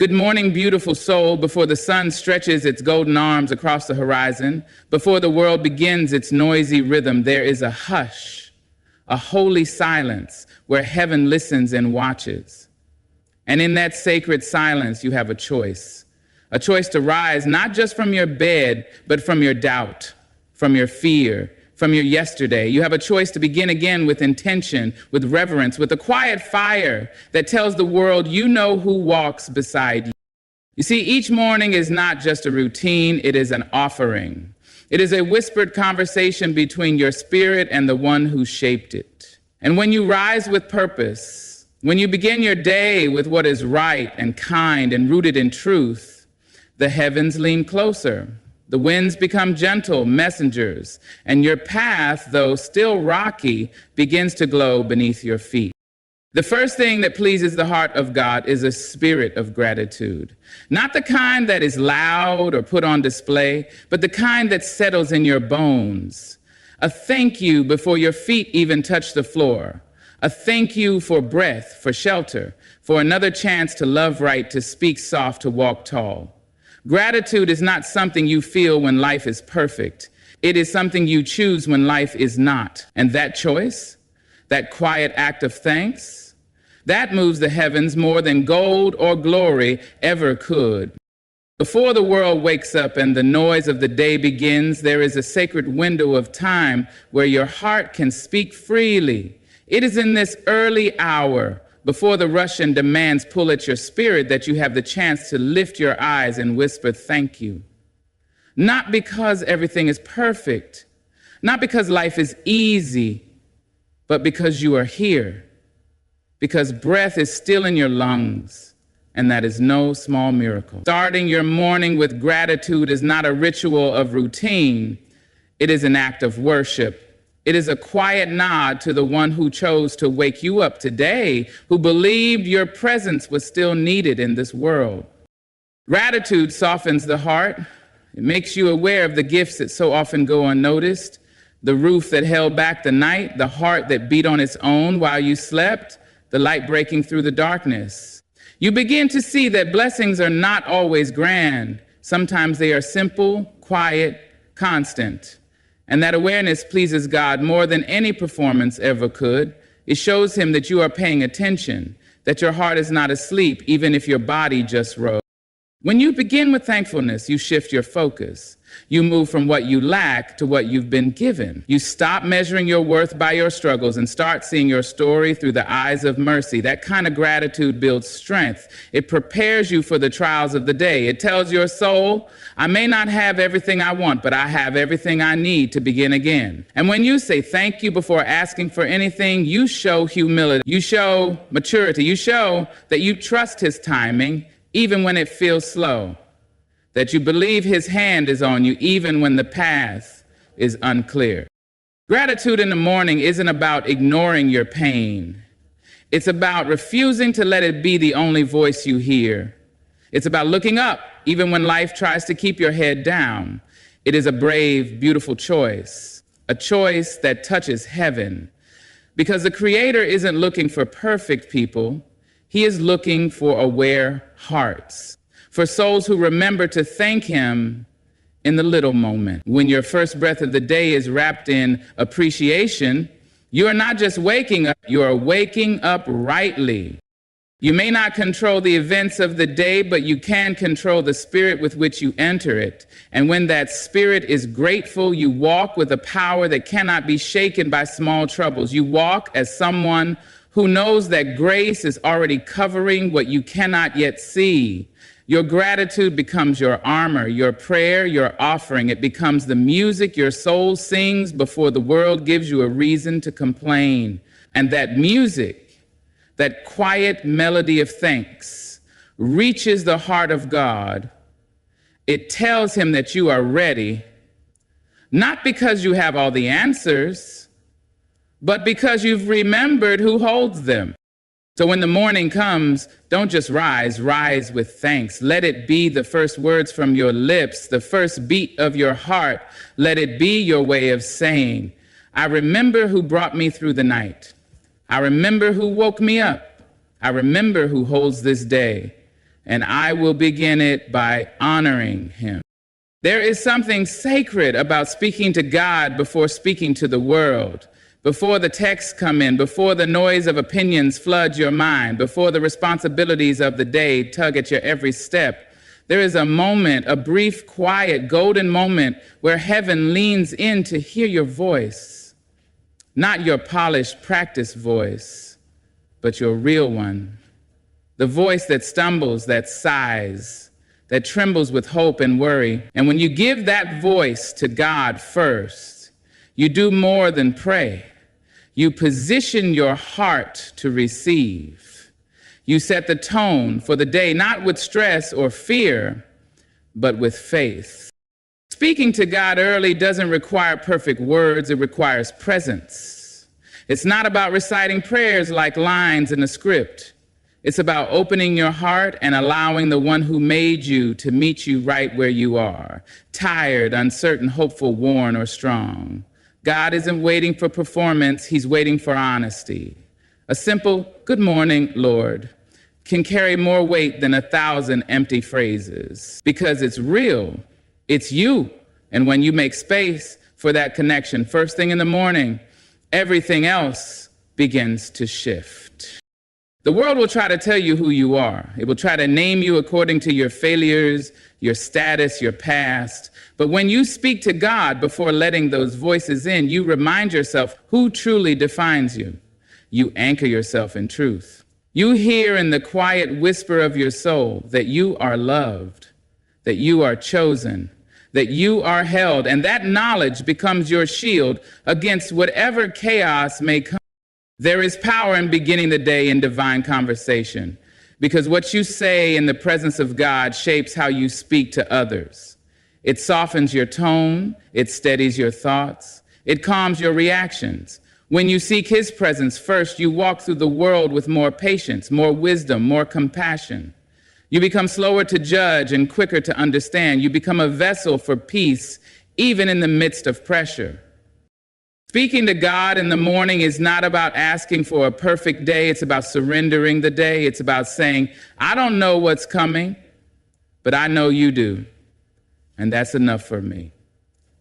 Good morning, beautiful soul, before the sun stretches its golden arms across the horizon, before the world begins its noisy rhythm, there is a hush, a holy silence where heaven listens and watches. And in that sacred silence, you have a choice to rise not just from your bed, but from your doubt, from your fear, from your yesterday. You have a choice to begin again with intention, with reverence, with a quiet fire that tells the world you know who walks beside you. You see, each morning is not just a routine, it is an offering. It is a whispered conversation between your spirit and the one who shaped it. And when you rise with purpose, when you begin your day with what is right and kind and rooted in truth, the heavens lean closer. The winds become gentle messengers, and your path, though still rocky, begins to glow beneath your feet. The first thing that pleases the heart of God is a spirit of gratitude. Not the kind that is loud or put on display, but the kind that settles in your bones. A thank you before your feet even touch the floor. A thank you for breath, for shelter, for another chance to love right, to speak soft, to walk tall. Gratitude is not something you feel when life is perfect. It is something you choose when life is not. And that choice, that quiet act of thanks, that moves the heavens more than gold or glory ever could. Before the world wakes up and the noise of the day begins, there is a sacred window of time where your heart can speak freely. It is in this early hour, before the rush and demands pull at your spirit, that you have the chance to lift your eyes and whisper thank you. Not because everything is perfect, not because life is easy, but because you are here, because breath is still in your lungs, and that is no small miracle. Starting your morning with gratitude is not a ritual of routine, it is an act of worship. It is a quiet nod to the one who chose to wake you up today, who believed your presence was still needed in this world. Gratitude softens the heart. It makes you aware of the gifts that so often go unnoticed, the roof that held back the night, the heart that beat on its own while you slept, the light breaking through the darkness. You begin to see that blessings are not always grand. Sometimes they are simple, quiet, constant. And that awareness pleases God more than any performance ever could. It shows him that you are paying attention, that your heart is not asleep, even if your body just rose. When you begin with thankfulness, you shift your focus. You move from what you lack to what you've been given. You stop measuring your worth by your struggles and start seeing your story through the eyes of mercy. That kind of gratitude builds strength. It prepares you for the trials of the day. It tells your soul, I may not have everything I want, but I have everything I need to begin again. And when you say thank you before asking for anything, you show humility. You show maturity. You show that you trust his timing, even when it feels slow. That you believe his hand is on you even when the path is unclear. Gratitude in the morning isn't about ignoring your pain. It's about refusing to let it be the only voice you hear. It's about looking up even when life tries to keep your head down. It is a brave, beautiful choice, a choice that touches heaven. Because the Creator isn't looking for perfect people. He is looking for aware hearts, for souls who remember to thank him in the little moment. When your first breath of the day is wrapped in appreciation, you are not just waking up, you are waking up rightly. You may not control the events of the day, but you can control the spirit with which you enter it. And when that spirit is grateful, you walk with a power that cannot be shaken by small troubles. You walk as someone who knows that grace is already covering what you cannot yet see. Your gratitude becomes your armor, your prayer, your offering. It becomes the music your soul sings before the world gives you a reason to complain. And that music, that quiet melody of thanks, reaches the heart of God. It tells him that you are ready, not because you have all the answers, but because you've remembered who holds them. So when the morning comes, don't just rise with thanks. Let it be the first words from your lips, the first beat of your heart. Let it be your way of saying, I remember who brought me through the night. I remember who woke me up. I remember who holds this day. and I will begin it by honoring him. There is something sacred about speaking to God before speaking to the world, before the texts come in, before the noise of opinions floods your mind, before the responsibilities of the day tug at your every step. There is a moment, a brief, quiet, golden moment where heaven leans in to hear your voice, not your polished practice voice, but your real one, the voice that stumbles, that sighs, that trembles with hope and worry. And when you give that voice to God first, you do more than pray. You position your heart to receive. You set the tone for the day, not with stress or fear, but with faith. Speaking to God early doesn't require perfect words, it requires presence. It's not about reciting prayers like lines in a script. It's about opening your heart and allowing the one who made you to meet you right where you are, tired, uncertain, hopeful, worn, or strong. God isn't waiting for performance, he's waiting for honesty. A simple, "Good morning, Lord," can carry more weight than 1,000 empty phrases because it's real, it's you. And when you make space for that connection, first thing in the morning, everything else begins to shift. The world will try to tell you who you are. It will try to name you according to your failures, your status, your past. But when you speak to God before letting those voices in, you remind yourself who truly defines you. You anchor yourself in truth. You hear in the quiet whisper of your soul that you are loved, that you are chosen, that you are held, and that knowledge becomes your shield against whatever chaos may come. There is power in beginning the day in divine conversation, because what you say in the presence of God shapes how you speak to others. It softens your tone, it steadies your thoughts, it calms your reactions. When you seek his presence first, you walk through the world with more patience, more wisdom, more compassion. You become slower to judge and quicker to understand. You become a vessel for peace, even in the midst of pressure. Speaking to God in the morning is not about asking for a perfect day. It's about surrendering the day. It's about saying, I don't know what's coming, but I know you do. And that's enough for me.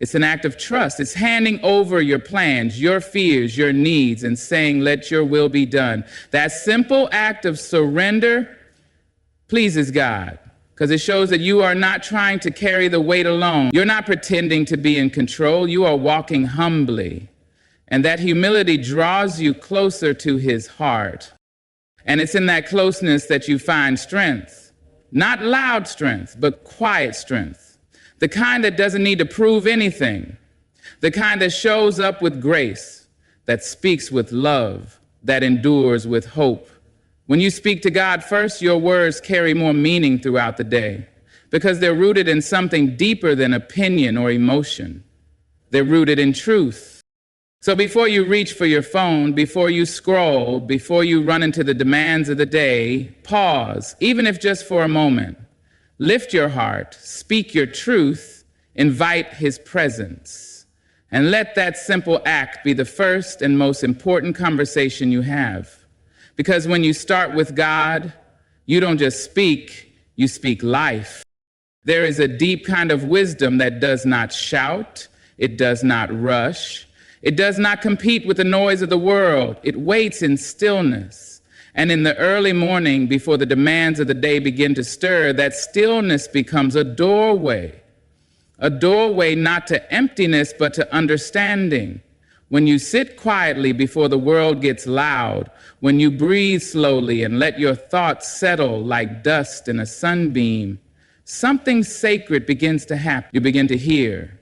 It's an act of trust. It's handing over your plans, your fears, your needs, and saying, let your will be done. That simple act of surrender pleases God, because it shows that you are not trying to carry the weight alone. You're not pretending to be in control. You are walking humbly. And that humility draws you closer to his heart. And it's in that closeness that you find strength. Not loud strength, but quiet strength. The kind that doesn't need to prove anything. The kind that shows up with grace, that speaks with love, that endures with hope. When you speak to God first, your words carry more meaning throughout the day because they're rooted in something deeper than opinion or emotion. They're rooted in truth. So before you reach for your phone, before you scroll, before you run into the demands of the day, pause, even if just for a moment. Lift your heart, speak your truth, invite his presence, and let that simple act be the first and most important conversation you have. Because when you start with God, you don't just speak, you speak life. There is a deep kind of wisdom that does not shout, it does not rush, it does not compete with the noise of the world. It waits in stillness. And in the early morning, before the demands of the day begin to stir, that stillness becomes a doorway not to emptiness, but to understanding. When you sit quietly before the world gets loud, when you breathe slowly and let your thoughts settle like dust in a sunbeam, something sacred begins to happen. You begin to hear,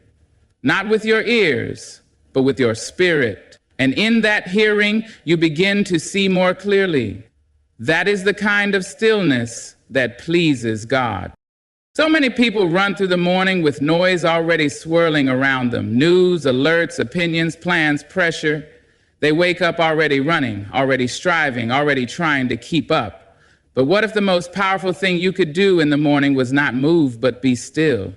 not with your ears, but with your spirit. And in that hearing, you begin to see more clearly. That is the kind of stillness that pleases God. So many people run through the morning with noise already swirling around them. News, alerts, opinions, plans, pressure. They wake up already running, already striving, already trying to keep up. But what if the most powerful thing you could do in the morning was not move, but be still,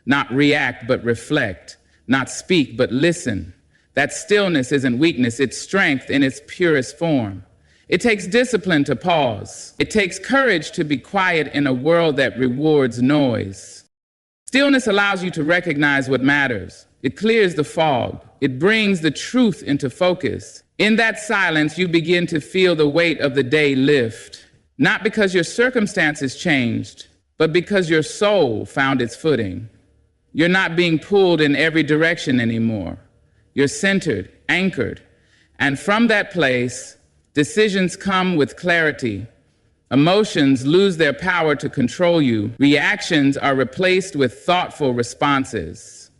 not react, but reflect, not speak, but listen? That stillness isn't weakness, it's strength in its purest form. It takes discipline to pause. It takes courage to be quiet in a world that rewards noise. Stillness allows you to recognize what matters. It clears the fog. It brings the truth into focus. In that silence, you begin to feel the weight of the day lift, not because your circumstances changed, but because your soul found its footing. You're not being pulled in every direction anymore. You're centered, anchored, and from that place, decisions come with clarity. Emotions lose their power to control you. Reactions are replaced with thoughtful responses.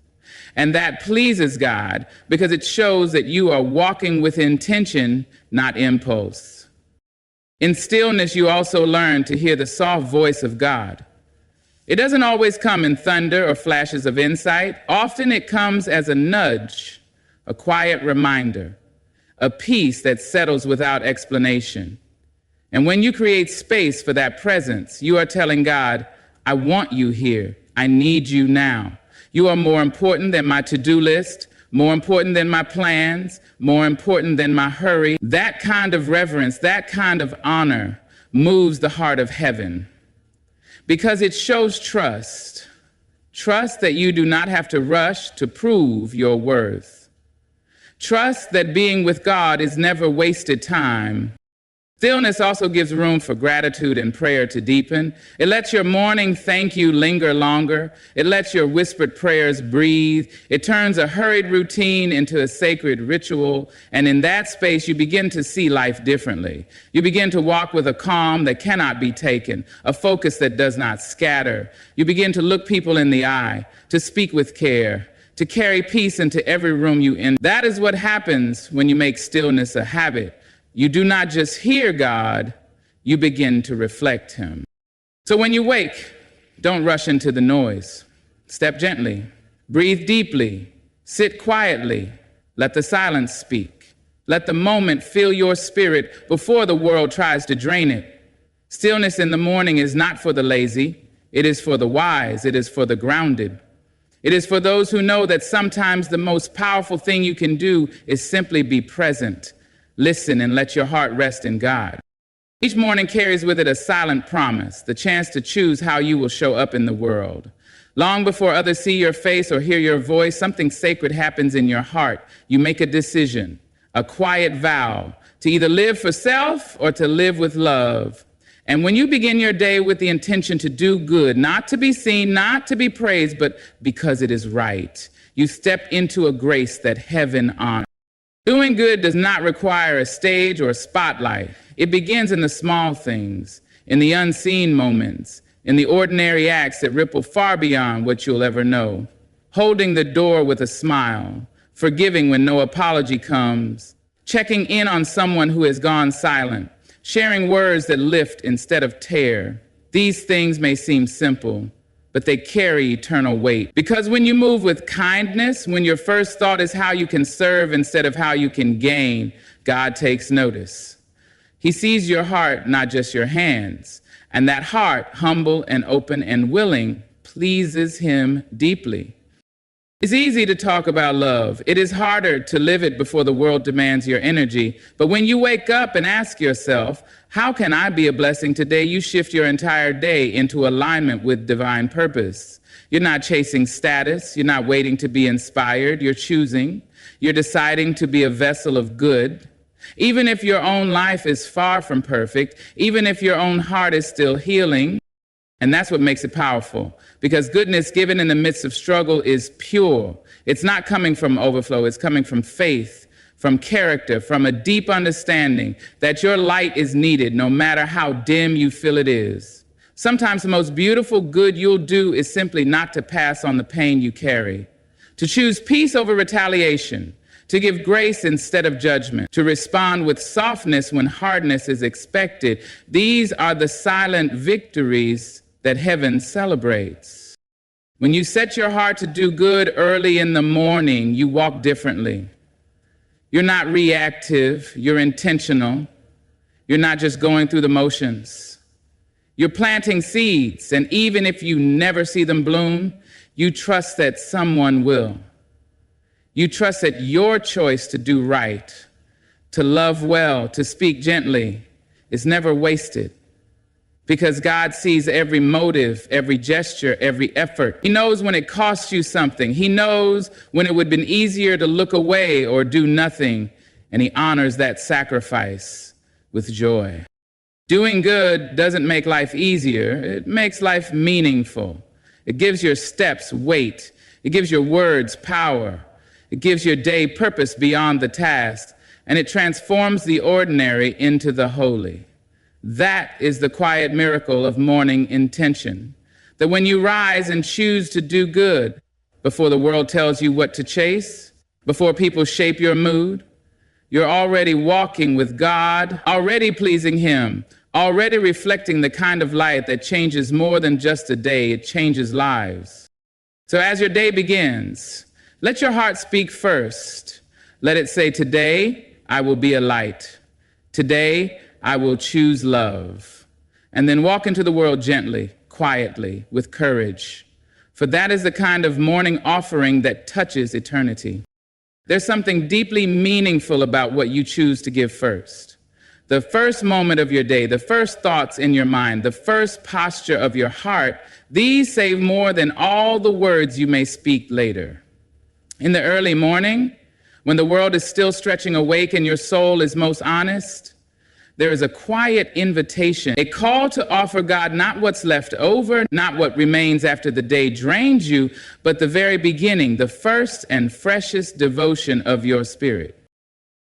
And that pleases God because it shows that you are walking with intention, not impulse. In stillness, you also learn to hear the soft voice of God. It doesn't always come in thunder or flashes of insight. Often it comes as a nudge, a quiet reminder, a peace that settles without explanation. And when you create space for that presence, you are telling God, I want you here. I need you now. You are more important than my to-do list, more important than my plans, more important than my hurry. That kind of reverence, that kind of honor moves the heart of heaven because it shows trust. Trust that you do not have to rush to prove your worth. Trust that being with God is never wasted time. Stillness also gives room for gratitude and prayer to deepen. It lets your morning thank you linger longer. It lets your whispered prayers breathe. It turns a hurried routine into a sacred ritual. And in that space, you begin to see life differently. You begin to walk with a calm that cannot be taken, a focus that does not scatter. You begin to look people in the eye, to speak with care, to carry peace into every room you enter. That is what happens when you make stillness a habit. You do not just hear God, you begin to reflect him. So when you wake, don't rush into the noise. Step gently, breathe deeply, sit quietly, let the silence speak. Let the moment fill your spirit before the world tries to drain it. Stillness in the morning is not for the lazy, it is for the wise, it is for the grounded. It is for those who know that sometimes the most powerful thing you can do is simply be present. Listen and let your heart rest in God. Each morning carries with it a silent promise, the chance to choose how you will show up in the world. Long before others see your face or hear your voice, something sacred happens in your heart. You make a decision, a quiet vow, to either live for self or to live with love. And when you begin your day with the intention to do good, not to be seen, not to be praised, but because it is right, you step into a grace that heaven honors. Doing good does not require a stage or a spotlight. It begins in the small things, in the unseen moments, in the ordinary acts that ripple far beyond what you'll ever know. Holding the door with a smile, forgiving when no apology comes, checking in on someone who has gone silent, sharing words that lift instead of tear. These things may seem simple, but they carry eternal weight. Because when you move with kindness, when your first thought is how you can serve instead of how you can gain, God takes notice. He sees your heart, not just your hands. And that heart, humble and open and willing, pleases him deeply. It's easy to talk about love. It is harder to live it before the world demands your energy. But when you wake up and ask yourself, how can I be a blessing today? You shift your entire day into alignment with divine purpose. You're not chasing status. You're not waiting to be inspired. You're choosing. You're deciding to be a vessel of good. Even if your own life is far from perfect, even if your own heart is still healing, and that's what makes it powerful, because goodness given in the midst of struggle is pure. It's not coming from overflow, it's coming from faith, from character, from a deep understanding that your light is needed no matter how dim you feel it is. Sometimes the most beautiful good you'll do is simply not to pass on the pain you carry, to choose peace over retaliation, to give grace instead of judgment, to respond with softness when hardness is expected. These are the silent victories that heaven celebrates. When you set your heart to do good early in the morning, you walk differently. You're not reactive, you're intentional. You're not just going through the motions. You're planting seeds, and even if you never see them bloom, you trust that someone will. You trust that your choice to do right, to love well, to speak gently is never wasted. Because God sees every motive, every gesture, every effort. He knows when it costs you something. He knows when it would have been easier to look away or do nothing, and he honors that sacrifice with joy. Doing good doesn't make life easier. It makes life meaningful. It gives your steps weight. It gives your words power. It gives your day purpose beyond the task, and it transforms the ordinary into the holy. That is the quiet miracle of morning intention. That when you rise and choose to do good, before the world tells you what to chase, before people shape your mood, you're already walking with God, already pleasing Him, already reflecting the kind of light that changes more than just a day, it changes lives. So as your day begins, let your heart speak first. Let it say, today I will be a light. Today I will choose love. And then walk into the world gently, quietly, with courage. For that is the kind of morning offering that touches eternity. There's something deeply meaningful about what you choose to give first. The first moment of your day, the first thoughts in your mind, the first posture of your heart, these say more than all the words you may speak later. In the early morning, when the world is still stretching awake and your soul is most honest, there is a quiet invitation, a call to offer God not what's left over, not what remains after the day drains you, but the very beginning, the first and freshest devotion of your spirit.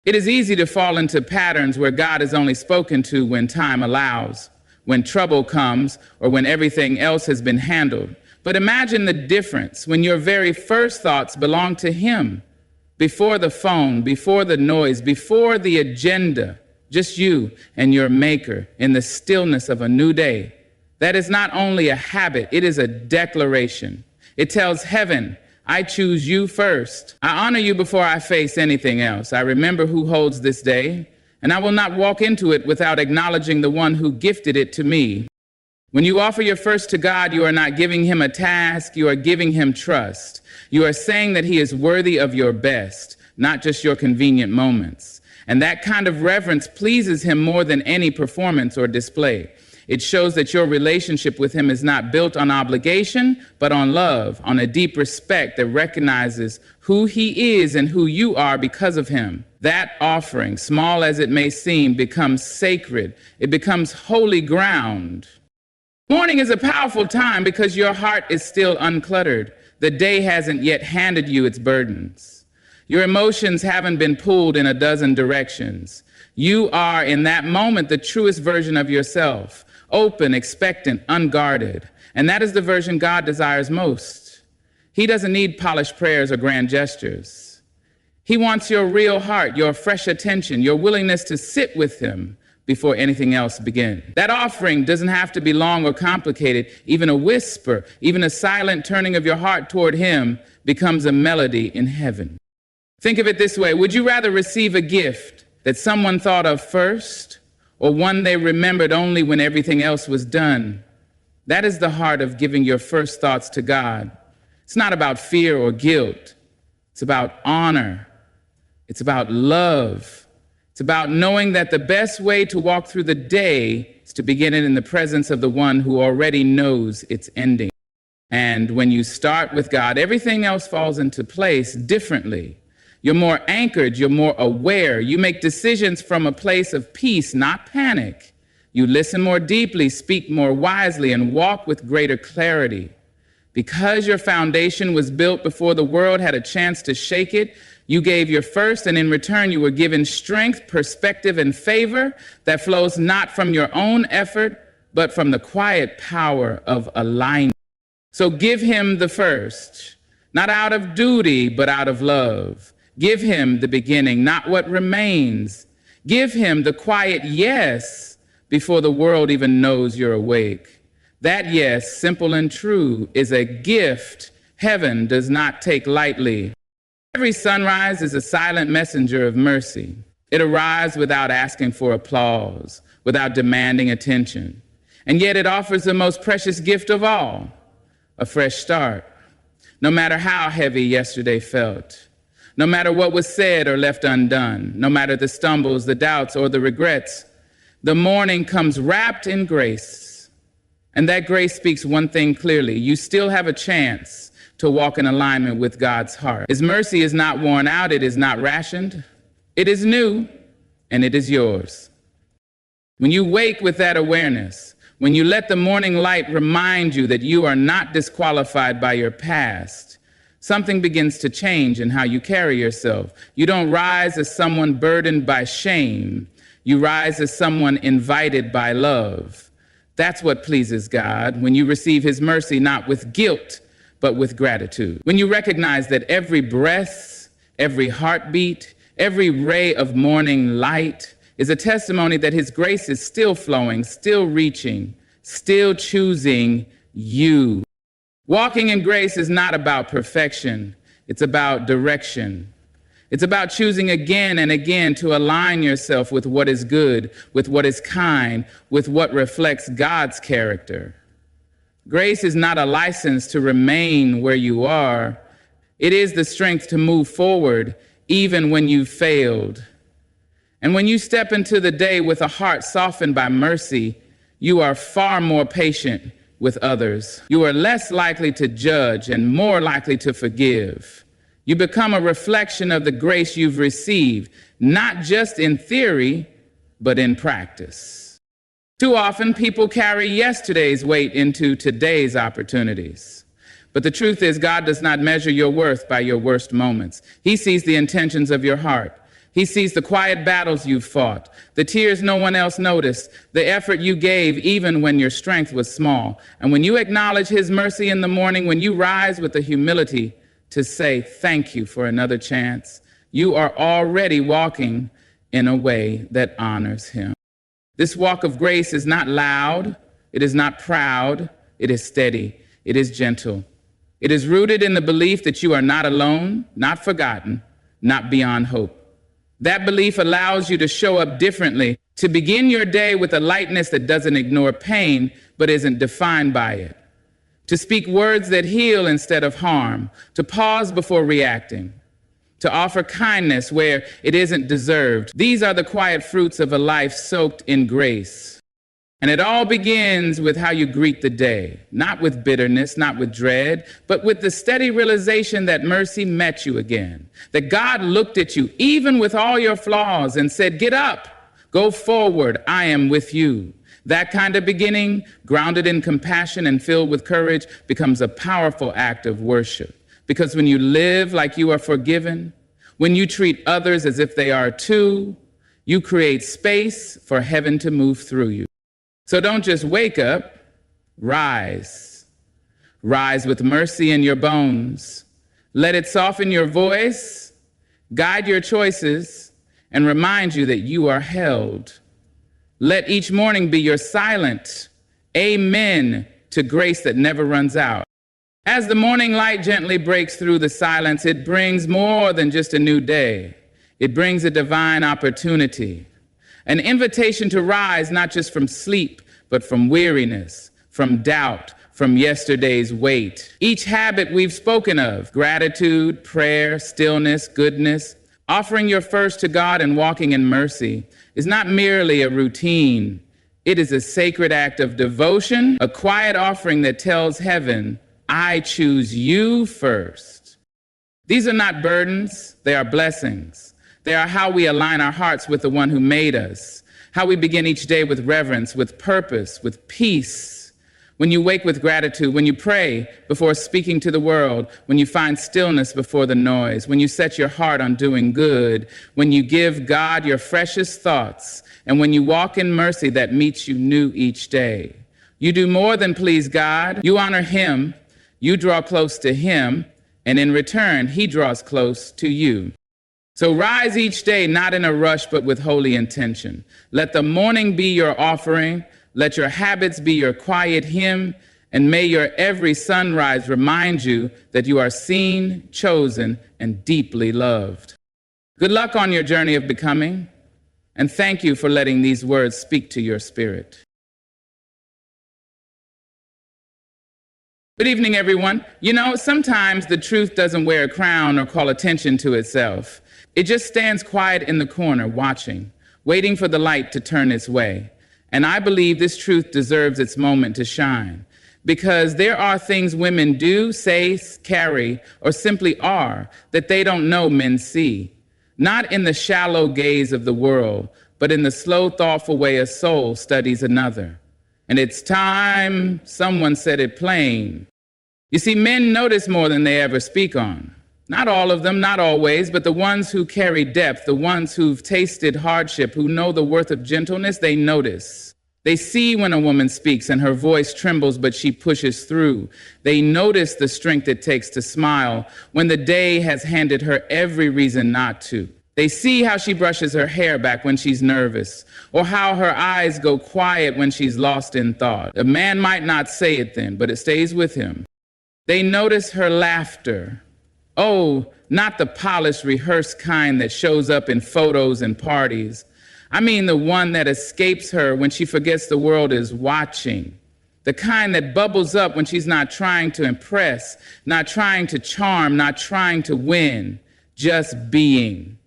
It is easy to fall into patterns where God is only spoken to when time allows, when trouble comes, or when everything else has been handled. But imagine the difference when your very first thoughts belong to Him, before the phone, before the noise, before the agenda. Just you and your Maker in the stillness of a new day. That is not only a habit, it is a declaration. It tells heaven, I choose you first. I honor you before I face anything else. I remember who holds this day, and I will not walk into it without acknowledging the one who gifted it to me. When you offer your first to God, you are not giving Him a task, you are giving Him trust. You are saying that He is worthy of your best, not just your convenient moments. And that kind of reverence pleases Him more than any performance or display. It shows that your relationship with Him is not built on obligation, but on love, on a deep respect that recognizes who He is and who you are because of Him. That offering, small as it may seem, becomes sacred. It becomes holy ground. Morning is a powerful time because your heart is still uncluttered. The day hasn't yet handed you its burdens. Your emotions haven't been pulled in a dozen directions. You are, in that moment, the truest version of yourself, open, expectant, unguarded. And that is the version God desires most. He doesn't need polished prayers or grand gestures. He wants your real heart, your fresh attention, your willingness to sit with Him before anything else begins. That offering doesn't have to be long or complicated. Even a whisper, even a silent turning of your heart toward Him becomes a melody in heaven. Think of it this way. Would you rather receive a gift that someone thought of first, or one they remembered only when everything else was done? That is the heart of giving your first thoughts to God. It's not about fear or guilt. It's about honor. It's about love. It's about knowing that the best way to walk through the day is to begin it in the presence of the one who already knows its ending. And when you start with God, everything else falls into place differently. You're more anchored, you're more aware. You make decisions from a place of peace, not panic. You listen more deeply, speak more wisely, and walk with greater clarity. Because your foundation was built before the world had a chance to shake it, you gave your first, and in return you were given strength, perspective, and favor that flows not from your own effort, but from the quiet power of alignment. So give Him the first, not out of duty, but out of love. Give Him the beginning, not what remains. Give Him the quiet yes before the world even knows you're awake. That yes, simple and true, is a gift heaven does not take lightly. Every sunrise is a silent messenger of mercy. It arrives without asking for applause, without demanding attention. And yet it offers the most precious gift of all, a fresh start. No matter how heavy yesterday felt, No matter what was said or left undone, no matter the stumbles, the doubts, or the regrets, the morning comes wrapped in grace. And that grace speaks one thing clearly: you still have a chance to walk in alignment with God's heart. His mercy is not worn out, it is not rationed, it is new, and it is yours. When you wake with that awareness, when you let the morning light remind you that you are not disqualified by your past, something begins to change in how you carry yourself. You don't rise as someone burdened by shame. You rise as someone invited by love. That's what pleases God, when you receive his mercy not with guilt, but with gratitude. When you recognize that every breath, every heartbeat, every ray of morning light is a testimony that his grace is still flowing, still reaching, still choosing you. Walking in grace is not about perfection. It's about direction. It's about choosing again and again to align yourself with what is good, with what is kind, with what reflects God's character. Grace is not a license to remain where you are. It is the strength to move forward even when you've failed. And when you step into the day with a heart softened by mercy, you are far more patient with others. You are less likely to judge and more likely to forgive. You become a reflection of the grace you've received, not just in theory, but in practice. Too often, people carry yesterday's weight into today's opportunities. But the truth is, God does not measure your worth by your worst moments. He sees the intentions of your heart. He sees the quiet battles you've fought, the tears no one else noticed, the effort you gave even when your strength was small. And when you acknowledge his mercy in the morning, when you rise with the humility to say thank you for another chance, you are already walking in a way that honors him. This walk of grace is not loud, it is not proud, it is steady, it is gentle. It is rooted in the belief that you are not alone, not forgotten, not beyond hope. That belief allows you to show up differently, to begin your day with a lightness that doesn't ignore pain, but isn't defined by it. To speak words that heal instead of harm, to pause before reacting, to offer kindness where it isn't deserved. These are the quiet fruits of a life soaked in grace. And it all begins with how you greet the day, not with bitterness, not with dread, but with the steady realization that mercy met you again, that God looked at you, even with all your flaws, and said, "Get up, go forward, I am with you." That kind of beginning, grounded in compassion and filled with courage, becomes a powerful act of worship. Because when you live like you are forgiven, when you treat others as if they are too, you create space for heaven to move through you. So don't just wake up, rise. Rise with mercy in your bones. Let it soften your voice, guide your choices, and remind you that you are held. Let each morning be your silent amen to grace that never runs out. As the morning light gently breaks through the silence, it brings more than just a new day. It brings a divine opportunity. An invitation to rise not just from sleep, but from weariness, from doubt, from yesterday's weight. Each habit we've spoken of, gratitude, prayer, stillness, goodness, offering your first to God and walking in mercy, is not merely a routine. It is a sacred act of devotion, a quiet offering that tells heaven, I choose you first. These are not burdens, they are blessings. They are how we align our hearts with the one who made us, how we begin each day with reverence, with purpose, with peace. When you wake with gratitude, when you pray before speaking to the world, when you find stillness before the noise, when you set your heart on doing good, when you give God your freshest thoughts, and when you walk in mercy that meets you new each day. You do more than please God. You honor him, you draw close to him, and in return, he draws close to you. So rise each day, not in a rush, but with holy intention. Let the morning be your offering. Let your habits be your quiet hymn. And may your every sunrise remind you that you are seen, chosen, and deeply loved. Good luck on your journey of becoming. And thank you for letting these words speak to your spirit. Good evening, everyone. You know, sometimes the truth doesn't wear a crown or call attention to itself. It just stands quiet in the corner, watching, waiting for the light to turn its way. And I believe this truth deserves its moment to shine, because there are things women do, say, carry, or simply are that they don't know men see. Not in the shallow gaze of the world, but in the slow, thoughtful way a soul studies another. And it's time someone said it plain. You see, men notice more than they ever speak on. Not all of them, not always, but the ones who carry depth, the ones who've tasted hardship, who know the worth of gentleness, they notice. They see when a woman speaks and her voice trembles, but she pushes through. They notice the strength it takes to smile when the day has handed her every reason not to. They see how she brushes her hair back when she's nervous, or how her eyes go quiet when she's lost in thought. A man might not say it then, but it stays with him. They notice her laughter. Oh, not the polished, rehearsed kind that shows up in photos and parties. I mean the one that escapes her when she forgets the world is watching. The kind that bubbles up when she's not trying to impress, not trying to charm, not trying to win, just being.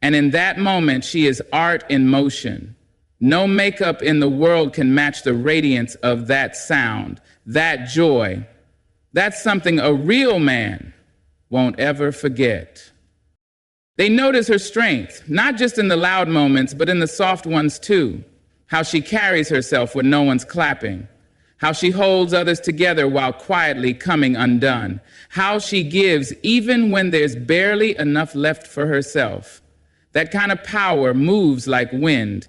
And in that moment, she is art in motion. No makeup in the world can match the radiance of that sound, that joy. That's something a real man won't ever forget. They notice her strength, not just in the loud moments, but in the soft ones too. How she carries herself when no one's clapping. How she holds others together while quietly coming undone. How she gives even when there's barely enough left for herself. That kind of power moves like wind.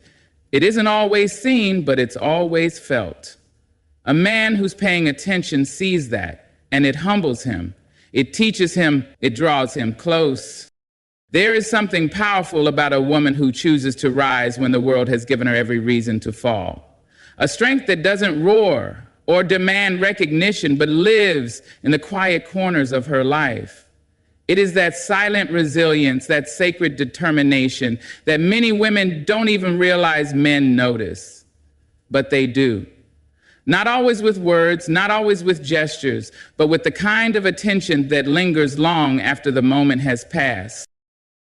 It isn't always seen, but it's always felt. A man who's paying attention sees that, and it humbles him. It teaches him, it draws him close. There is something powerful about a woman who chooses to rise when the world has given her every reason to fall. A strength that doesn't roar or demand recognition, but lives in the quiet corners of her life. It is that silent resilience, that sacred determination that many women don't even realize men notice, but they do. Not always with words, not always with gestures, but with the kind of attention that lingers long after the moment has passed.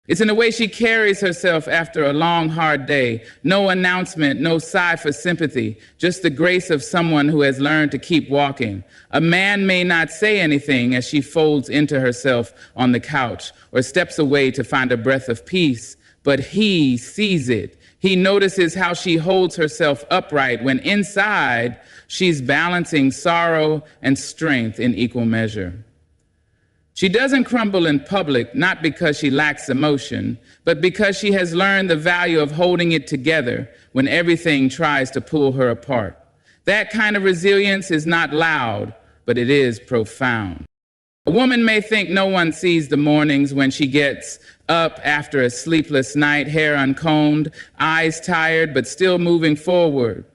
It's in the way she carries herself after a long, hard day. No announcement, no sigh for sympathy, just the grace of someone who has learned to keep walking. A man may not say anything as she folds into herself on the couch or steps away to find a breath of peace, but he sees it. He notices how she holds herself upright when inside she's balancing sorrow and strength in equal measure. She doesn't crumble in public, not because she lacks emotion, but because she has learned the value of holding it together when everything tries to pull her apart. That kind of resilience is not loud, but it is profound. A woman may think no one sees the mornings when she gets up after a sleepless night, hair uncombed, eyes tired, but still moving forward,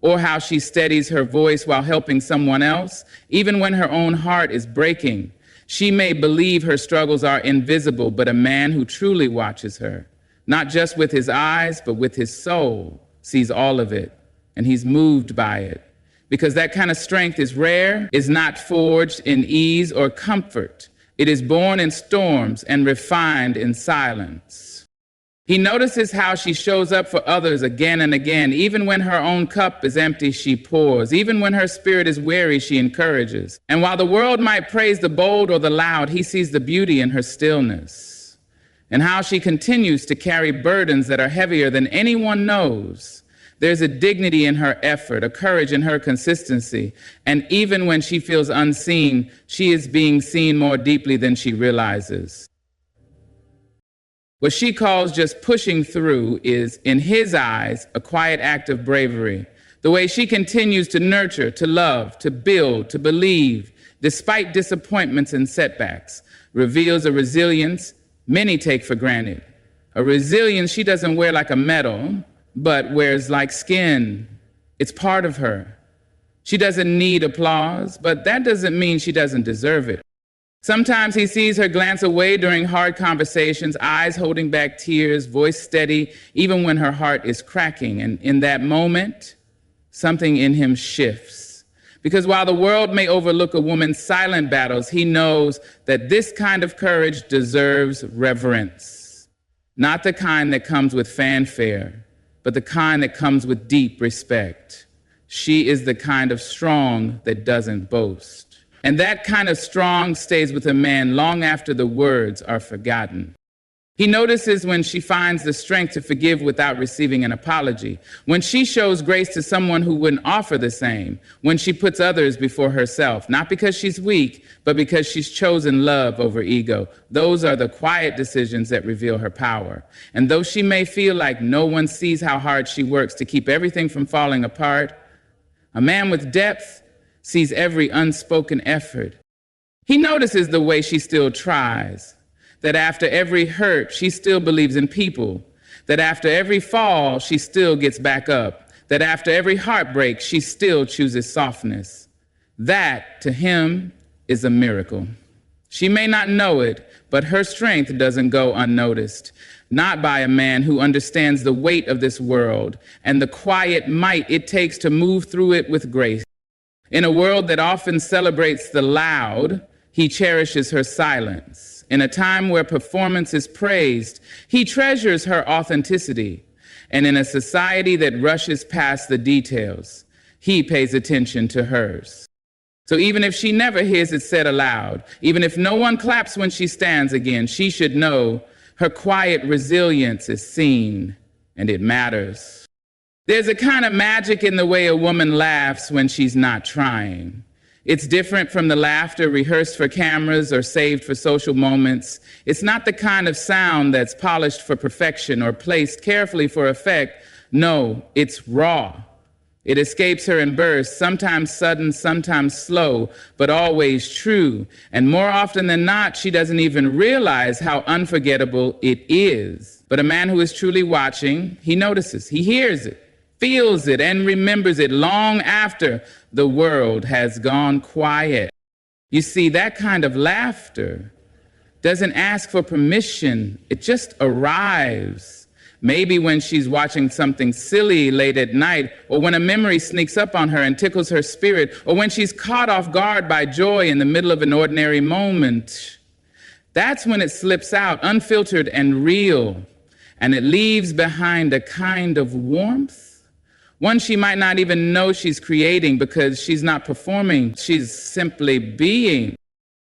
or how she steadies her voice while helping someone else, even when her own heart is breaking. She may believe her struggles are invisible, but a man who truly watches her, not just with his eyes, but with his soul, sees all of it, and he's moved by it. Because that kind of strength is rare, is not forged in ease or comfort. It is born in storms and refined in silence. He notices how she shows up for others again and again. Even when her own cup is empty, she pours. Even when her spirit is weary, she encourages. And while the world might praise the bold or the loud, he sees the beauty in her stillness. And how she continues to carry burdens that are heavier than anyone knows. There's a dignity in her effort, a courage in her consistency. And even when she feels unseen, she is being seen more deeply than she realizes. What she calls just pushing through is, in his eyes, a quiet act of bravery. The way she continues to nurture, to love, to build, to believe, despite disappointments and setbacks, reveals a resilience many take for granted. A resilience she doesn't wear like a medal, but wears like skin. It's part of her. She doesn't need applause, but that doesn't mean she doesn't deserve it. Sometimes he sees her glance away during hard conversations, eyes holding back tears, voice steady, even when her heart is cracking. And in that moment, something in him shifts. Because while the world may overlook a woman's silent battles, he knows that this kind of courage deserves reverence. Not the kind that comes with fanfare, but the kind that comes with deep respect. She is the kind of strong that doesn't boast. And that kind of strong stays with a man long after the words are forgotten. He notices when she finds the strength to forgive without receiving an apology, when she shows grace to someone who wouldn't offer the same, when she puts others before herself, not because she's weak, but because she's chosen love over ego. Those are the quiet decisions that reveal her power. And though she may feel like no one sees how hard she works to keep everything from falling apart, a man with depth sees every unspoken effort. He notices the way she still tries, that after every hurt, she still believes in people, that after every fall, she still gets back up, that after every heartbreak, she still chooses softness. That, to him, is a miracle. She may not know it, but her strength doesn't go unnoticed, not by a man who understands the weight of this world and the quiet might it takes to move through it with grace. In a world that often celebrates the loud, he cherishes her silence. In a time where performance is praised, he treasures her authenticity. And in a society that rushes past the details, he pays attention to hers. So even if she never hears it said aloud, even if no one claps when she stands again, she should know her quiet resilience is seen and it matters. There's a kind of magic in the way a woman laughs when she's not trying. It's different from the laughter rehearsed for cameras or saved for social moments. It's not the kind of sound that's polished for perfection or placed carefully for effect. No, it's raw. It escapes her in bursts, sometimes sudden, sometimes slow, but always true. And more often than not, she doesn't even realize how unforgettable it is. But a man who is truly watching, he notices, he hears it, feels it, and remembers it long after the world has gone quiet. You see, that kind of laughter doesn't ask for permission. It just arrives. Maybe when she's watching something silly late at night, or when a memory sneaks up on her and tickles her spirit, or when she's caught off guard by joy in the middle of an ordinary moment. That's when it slips out, unfiltered and real, and it leaves behind a kind of warmth, one she might not even know she's creating because she's not performing, she's simply being.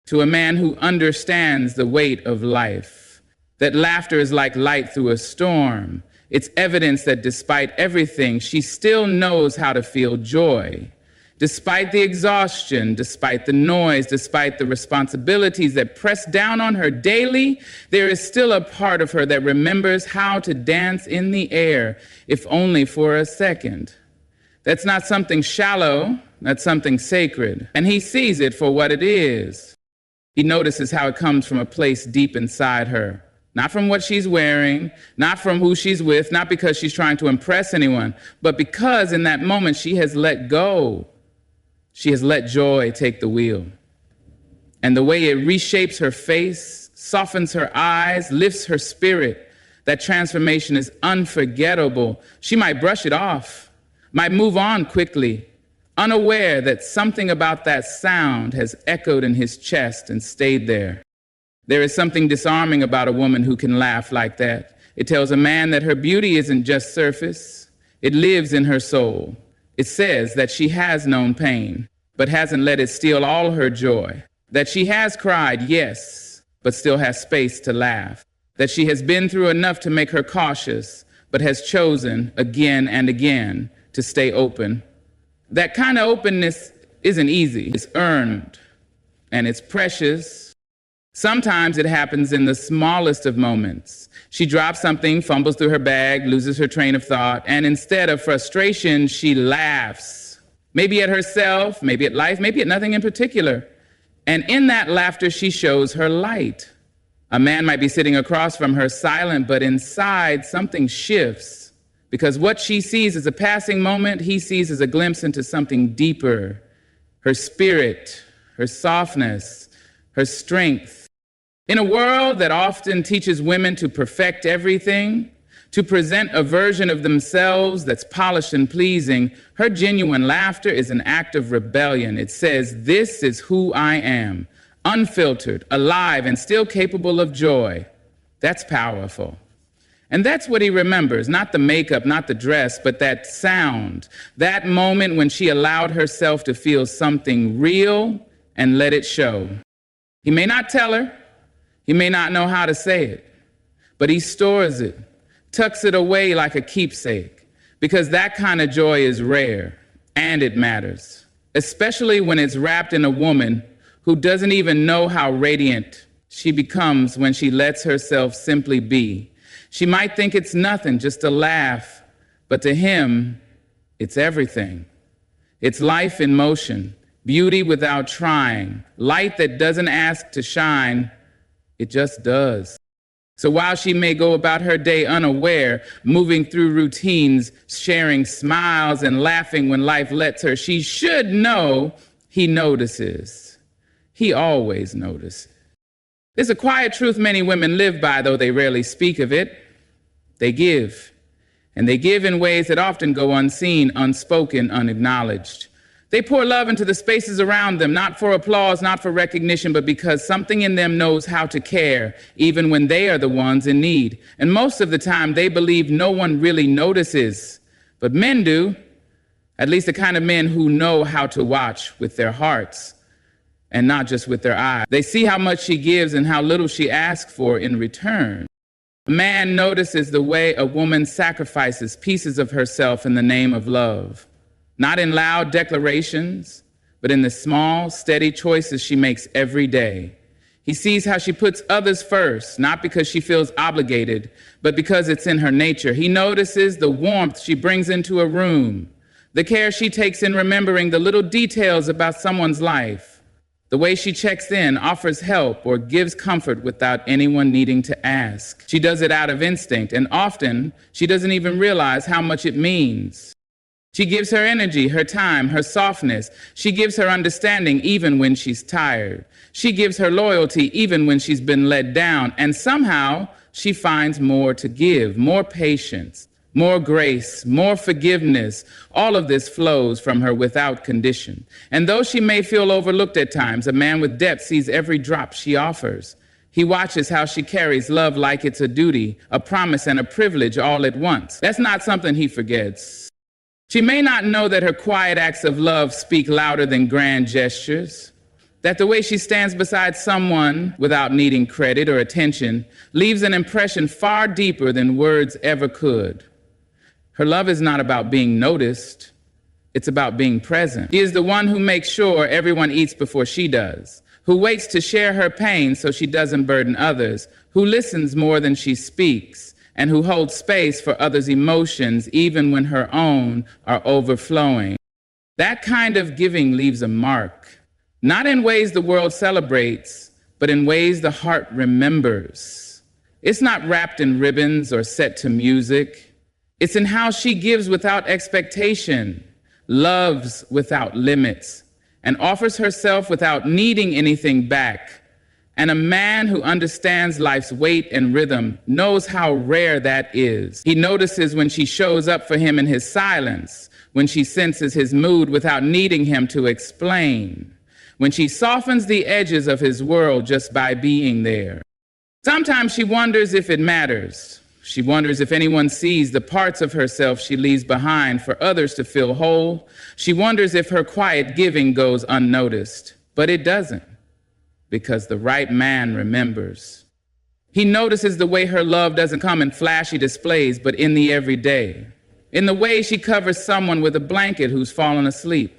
To a man who understands the weight of life, that laughter is like light through a storm. It's evidence that despite everything, she still knows how to feel joy. Despite the exhaustion, despite the noise, despite the responsibilities that press down on her daily, there is still a part of her that remembers how to dance in the air, if only for a second. That's not something shallow, that's something sacred. And he sees it for what it is. He notices how it comes from a place deep inside her. Not from what she's wearing, not from who she's with, not because she's trying to impress anyone, but because in that moment she has let go. She has let joy take the wheel. And the way it reshapes her face, softens her eyes, lifts her spirit, that transformation is unforgettable. She might brush it off, might move on quickly, unaware that something about that sound has echoed in his chest and stayed there. There is something disarming about a woman who can laugh like that. It tells a man that her beauty isn't just surface, it lives in her soul. It says that she has known pain, but hasn't let it steal all her joy. That she has cried, yes, but still has space to laugh. That she has been through enough to make her cautious, but has chosen again and again to stay open. That kind of openness isn't easy. It's earned, and it's precious. Sometimes it happens in the smallest of moments. She drops something, fumbles through her bag, loses her train of thought, and instead of frustration, she laughs. Maybe at herself, maybe at life, maybe at nothing in particular. And in that laughter, she shows her light. A man might be sitting across from her silent, but inside something shifts. Because what she sees as a passing moment, he sees as a glimpse into something deeper. Her spirit, her softness, her strength. In a world that often teaches women to perfect everything, to present a version of themselves that's polished and pleasing. Her genuine laughter is an act of rebellion. It says, "This is who I am, unfiltered, alive, and still capable of joy." That's powerful. And that's what he remembers, not the makeup, not the dress, but that sound, that moment when she allowed herself to feel something real and let it show. He may not tell her, he may not know how to say it, but he stores it, tucks it away like a keepsake, because that kind of joy is rare and it matters, especially when it's wrapped in a woman who doesn't even know how radiant she becomes when she lets herself simply be. She might think it's nothing, just a laugh, but to him, it's everything. It's life in motion, beauty without trying, light that doesn't ask to shine, it just does. So while she may go about her day unaware, moving through routines, sharing smiles and laughing when life lets her, she should know he notices. He always notices. There's a quiet truth many women live by, though they rarely speak of it. They give. And they give in ways that often go unseen, unspoken, unacknowledged. They pour love into the spaces around them, not for applause, not for recognition, but because something in them knows how to care, even when they are the ones in need. And most of the time, they believe no one really notices. But men do, at least the kind of men who know how to watch with their hearts and not just with their eyes. They see how much she gives and how little she asks for in return. A man notices the way a woman sacrifices pieces of herself in the name of love, not in loud declarations, but in the small, steady choices she makes every day. He sees how she puts others first, not because she feels obligated, but because it's in her nature. He notices the warmth she brings into a room, the care she takes in remembering the little details about someone's life, the way she checks in, offers help, or gives comfort without anyone needing to ask. She does it out of instinct, and often she doesn't even realize how much it means. She gives her energy, her time, her softness. She gives her understanding even when she's tired. She gives her loyalty even when she's been let down, and somehow she finds more to give, more patience, more grace, more forgiveness. All of this flows from her without condition. And though she may feel overlooked at times, a man with depth sees every drop she offers. He watches how she carries love like it's a duty, a promise, and a privilege all at once. That's not something he forgets. She may not know that her quiet acts of love speak louder than grand gestures, that the way she stands beside someone without needing credit or attention leaves an impression far deeper than words ever could. Her love is not about being noticed, it's about being present. She is the one who makes sure everyone eats before she does, who waits to share her pain so she doesn't burden others, who listens more than she speaks, and who holds space for others' emotions even when her own are overflowing. That kind of giving leaves a mark, not in ways the world celebrates, but in ways the heart remembers. It's not wrapped in ribbons or set to music. It's in how she gives without expectation, loves without limits, and offers herself without needing anything back. And a man who understands life's weight and rhythm knows how rare that is. He notices when she shows up for him in his silence, when she senses his mood without needing him to explain, when she softens the edges of his world just by being there. Sometimes she wonders if it matters. She wonders if anyone sees the parts of herself she leaves behind for others to feel whole. She wonders if her quiet giving goes unnoticed, but it doesn't, because the right man remembers. He notices the way her love doesn't come in flashy displays, but in the everyday, in the way she covers someone with a blanket who's fallen asleep,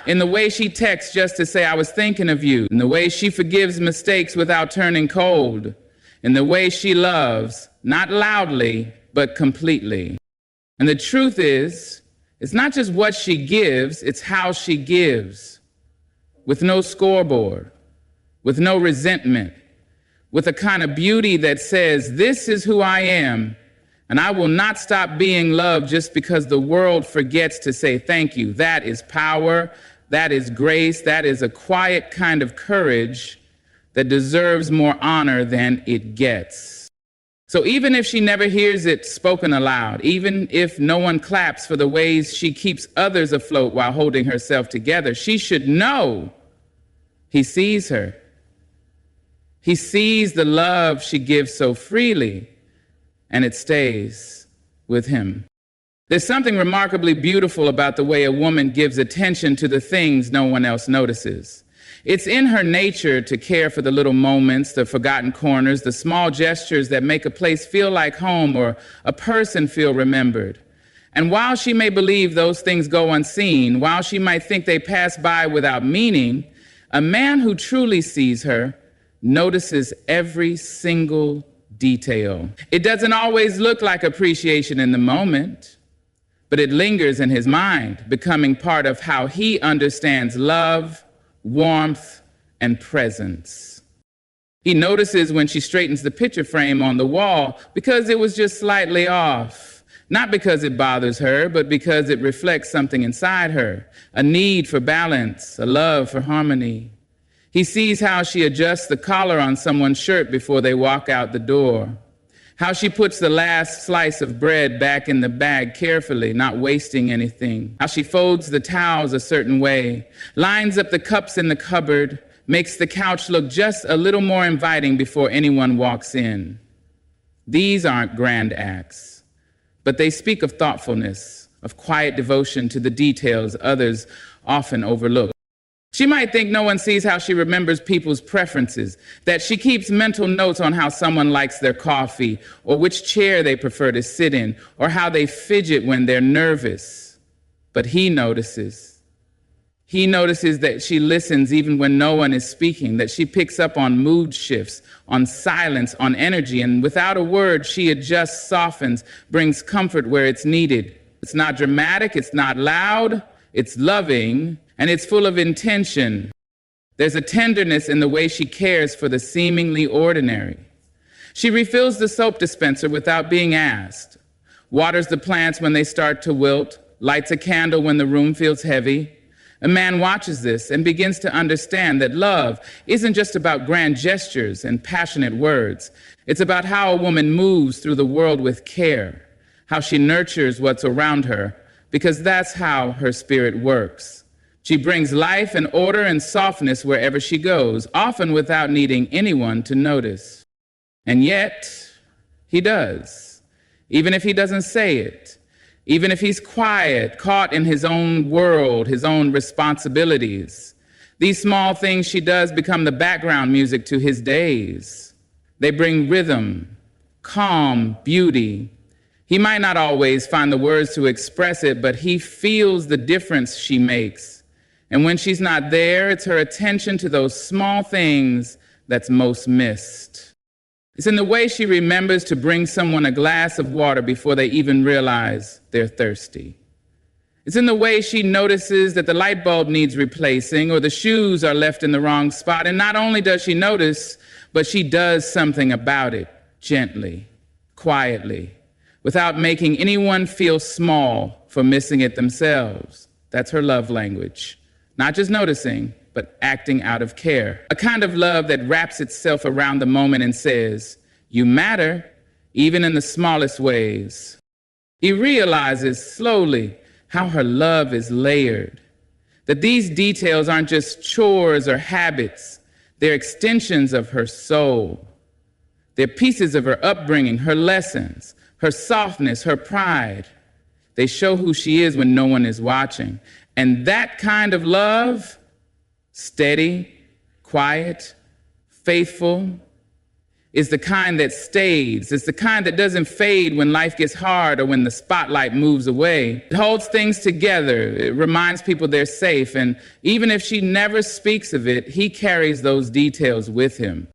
in the way she texts just to say, "I was thinking of you," in the way she forgives mistakes without turning cold, in the way she loves, not loudly, but completely. And the truth is, it's not just what she gives, it's how she gives, with no scoreboard, with no resentment, with a kind of beauty that says, "This is who I am, and I will not stop being loved just because the world forgets to say thank you." That is power, that is grace, that is a quiet kind of courage that deserves more honor than it gets. So even if she never hears it spoken aloud, even if no one claps for the ways she keeps others afloat while holding herself together, she should know he sees her. He sees the love she gives so freely, and it stays with him. There's something remarkably beautiful about the way a woman gives attention to the things no one else notices. It's in her nature to care for the little moments, the forgotten corners, the small gestures that make a place feel like home or a person feel remembered. And while she may believe those things go unseen, while she might think they pass by without meaning, a man who truly sees her notices every single detail. It doesn't always look like appreciation in the moment, but it lingers in his mind, becoming part of how he understands love, warmth, and presence. He notices when she straightens the picture frame on the wall because it was just slightly off. Not because it bothers her, but because it reflects something inside her, a need for balance, a love for harmony. He sees how she adjusts the collar on someone's shirt before they walk out the door, how she puts the last slice of bread back in the bag carefully, not wasting anything, how she folds the towels a certain way, lines up the cups in the cupboard, makes the couch look just a little more inviting before anyone walks in. These aren't grand acts, but they speak of thoughtfulness, of quiet devotion to the details others often overlook. She might think no one sees how she remembers people's preferences, that she keeps mental notes on how someone likes their coffee, or which chair they prefer to sit in, or how they fidget when they're nervous. But he notices. He notices that she listens even when no one is speaking, that she picks up on mood shifts, on silence, on energy, and without a word, she adjusts, softens, brings comfort where it's needed. It's not dramatic, it's not loud, it's loving, and it's full of intention. There's a tenderness in the way she cares for the seemingly ordinary. She refills the soap dispenser without being asked, waters the plants when they start to wilt, lights a candle when the room feels heavy. A man watches this and begins to understand that love isn't just about grand gestures and passionate words. It's about how a woman moves through the world with care, how she nurtures what's around her, because that's how her spirit works. She brings life and order and softness wherever she goes, often without needing anyone to notice. And yet, he does, even if he doesn't say it, even if he's quiet, caught in his own world, his own responsibilities. These small things she does become the background music to his days. They bring rhythm, calm, beauty. He might not always find the words to express it, but he feels the difference she makes. And when she's not there, it's her attention to those small things that's most missed. It's in the way she remembers to bring someone a glass of water before they even realize they're thirsty. It's in the way she notices that the light bulb needs replacing or the shoes are left in the wrong spot. And not only does she notice, but she does something about it, gently, quietly, without making anyone feel small for missing it themselves. That's her love language. Not just noticing, but acting out of care. A kind of love that wraps itself around the moment and says, you matter, even in the smallest ways. He realizes slowly how her love is layered, that these details aren't just chores or habits, they're extensions of her soul. They're pieces of her upbringing, her lessons, her softness, her pride. They show who she is when no one is watching. And that kind of love, steady, quiet, faithful, is the kind that stays. It's the kind that doesn't fade when life gets hard or when the spotlight moves away. It holds things together. It reminds people they're safe. And even if she never speaks of it, he carries those details with him.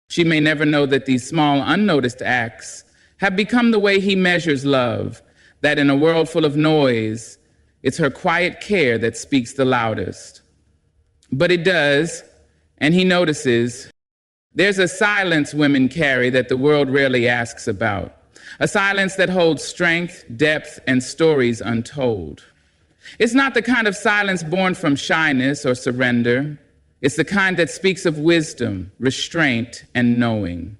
She may never know that these small, unnoticed acts have become the way he measures love, that in a world full of noise, it's her quiet care that speaks the loudest. But it does, and he notices, there's a silence women carry that the world rarely asks about, a silence that holds strength, depth, and stories untold. It's not the kind of silence born from shyness or surrender. It's the kind that speaks of wisdom, restraint, and knowing.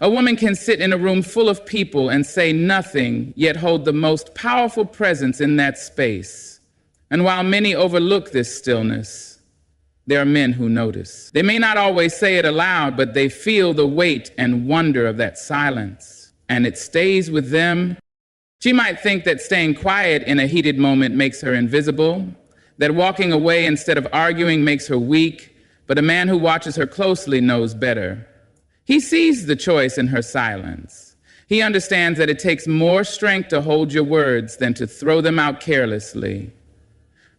A woman can sit in a room full of people and say nothing, yet hold the most powerful presence in that space. And while many overlook this stillness, there are men who notice. They may not always say it aloud, but they feel the weight and wonder of that silence, and it stays with them. She might think that staying quiet in a heated moment makes her invisible, that walking away instead of arguing makes her weak, but a man who watches her closely knows better. He sees the choice in her silence. He understands that it takes more strength to hold your words than to throw them out carelessly.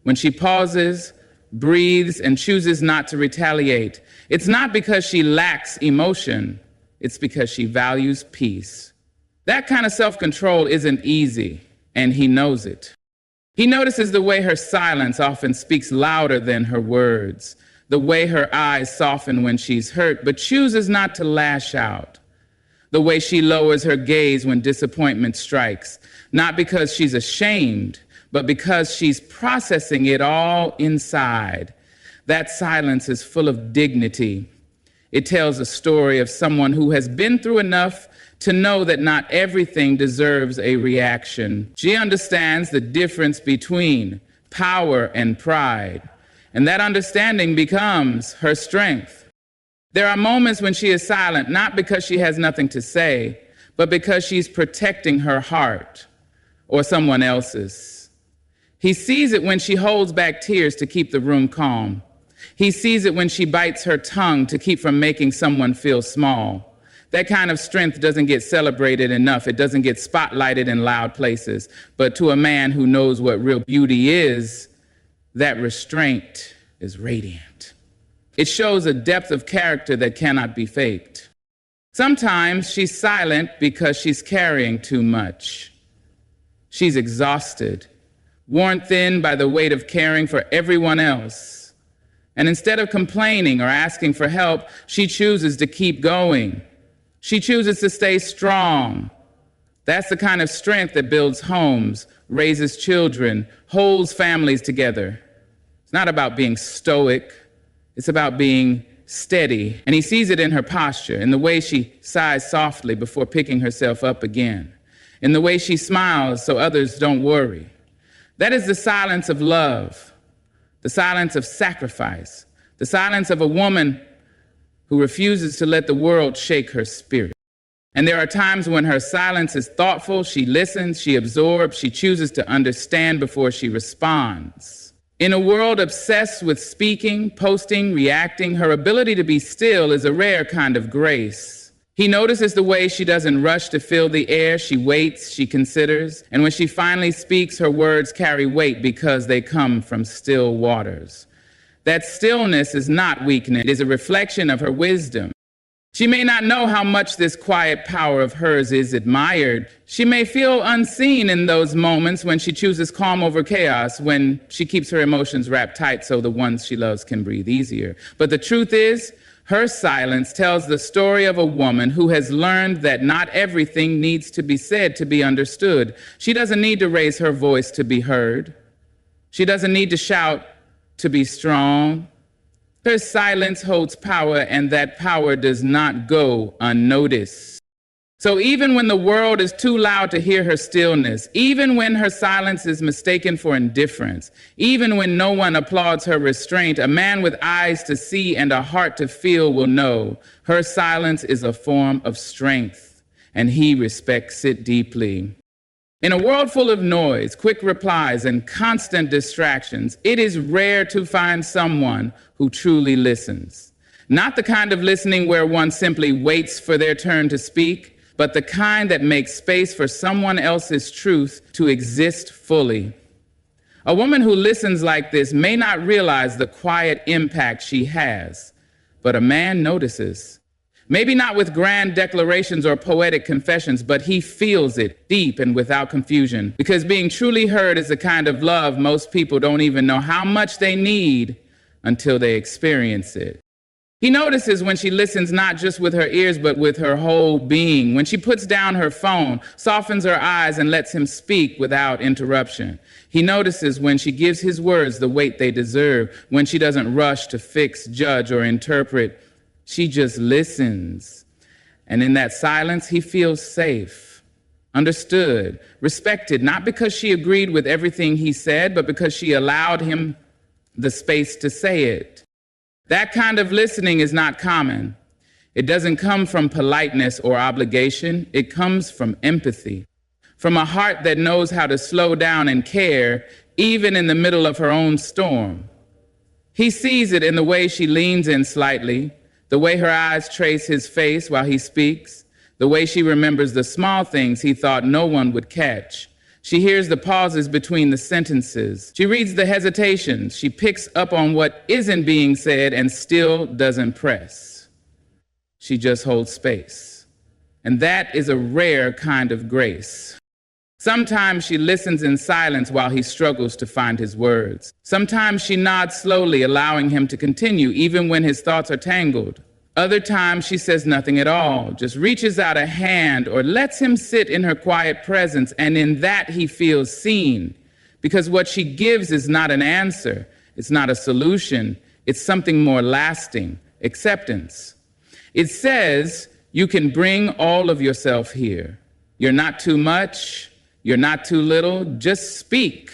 When she pauses, breathes, and chooses not to retaliate, it's not because she lacks emotion, it's because she values peace. That kind of self-control isn't easy, and he knows it. He notices the way her silence often speaks louder than her words, the way her eyes soften when she's hurt, but chooses not to lash out, the way she lowers her gaze when disappointment strikes, not because she's ashamed, but because she's processing it all inside. That silence is full of dignity. It tells a story of someone who has been through enough to know that not everything deserves a reaction. She understands the difference between power and pride, and that understanding becomes her strength. There are moments when she is silent, not because she has nothing to say, but because she's protecting her heart or someone else's. He sees it when she holds back tears to keep the room calm. He sees it when she bites her tongue to keep from making someone feel small. That kind of strength doesn't get celebrated enough. It doesn't get spotlighted in loud places. But to a man who knows what real beauty is, that restraint is radiant. It shows a depth of character that cannot be faked. Sometimes she's silent because she's carrying too much. She's exhausted, worn thin by the weight of caring for everyone else. And instead of complaining or asking for help, she chooses to keep going. She chooses to stay strong. That's the kind of strength that builds homes, raises children, holds families together. It's not about being stoic. It's about being steady. And he sees it in her posture, in the way she sighs softly before picking herself up again, in the way she smiles so others don't worry. That is the silence of love, the silence of sacrifice, the silence of a woman who refuses to let the world shake her spirit. And there are times when her silence is thoughtful. She listens, she absorbs, she chooses to understand before she responds. In a world obsessed with speaking, posting, reacting, her ability to be still is a rare kind of grace. He notices the way she doesn't rush to fill the air. She waits, she considers, and when she finally speaks, her words carry weight because they come from still waters. That stillness is not weakness. It is a reflection of her wisdom. She may not know how much this quiet power of hers is admired. She may feel unseen in those moments when she chooses calm over chaos, when she keeps her emotions wrapped tight so the ones she loves can breathe easier. But the truth is, her silence tells the story of a woman who has learned that not everything needs to be said to be understood. She doesn't need to raise her voice to be heard. She doesn't need to shout to be strong. Her silence holds power, and that power does not go unnoticed. So even when the world is too loud to hear her stillness, even when her silence is mistaken for indifference, even when no one applauds her restraint, a man with eyes to see and a heart to feel will know her silence is a form of strength, and he respects it deeply. In a world full of noise, quick replies, and constant distractions, it is rare to find someone who truly listens. Not the kind of listening where one simply waits for their turn to speak, but the kind that makes space for someone else's truth to exist fully. A woman who listens like this may not realize the quiet impact she has, but a man notices. Maybe not with grand declarations or poetic confessions, but he feels it deep and without confusion. Because being truly heard is a kind of love most people don't even know how much they need until they experience it. He notices when she listens not just with her ears, but with her whole being. When she puts down her phone, softens her eyes, and lets him speak without interruption. He notices when she gives his words the weight they deserve, when she doesn't rush to fix, judge, or interpret. She just listens. And in that silence, he feels safe, understood, respected, not because she agreed with everything he said, but because she allowed him the space to say it. That kind of listening is not common. It doesn't come from politeness or obligation. It comes from empathy, from a heart that knows how to slow down and care, even in the middle of her own storm. He sees it in the way she leans in slightly, the way her eyes trace his face while he speaks, the way she remembers the small things he thought no one would catch. She hears the pauses between the sentences. She reads the hesitations. She picks up on what isn't being said and still doesn't press. She just holds space. And that is a rare kind of grace. Sometimes she listens in silence while he struggles to find his words. Sometimes she nods slowly, allowing him to continue, even when his thoughts are tangled. Other times she says nothing at all, just reaches out a hand or lets him sit in her quiet presence, and in that he feels seen. Because what she gives is not an answer, it's not a solution, it's something more lasting, acceptance. It says, you can bring all of yourself here. You're not too much. You're not too little, just speak.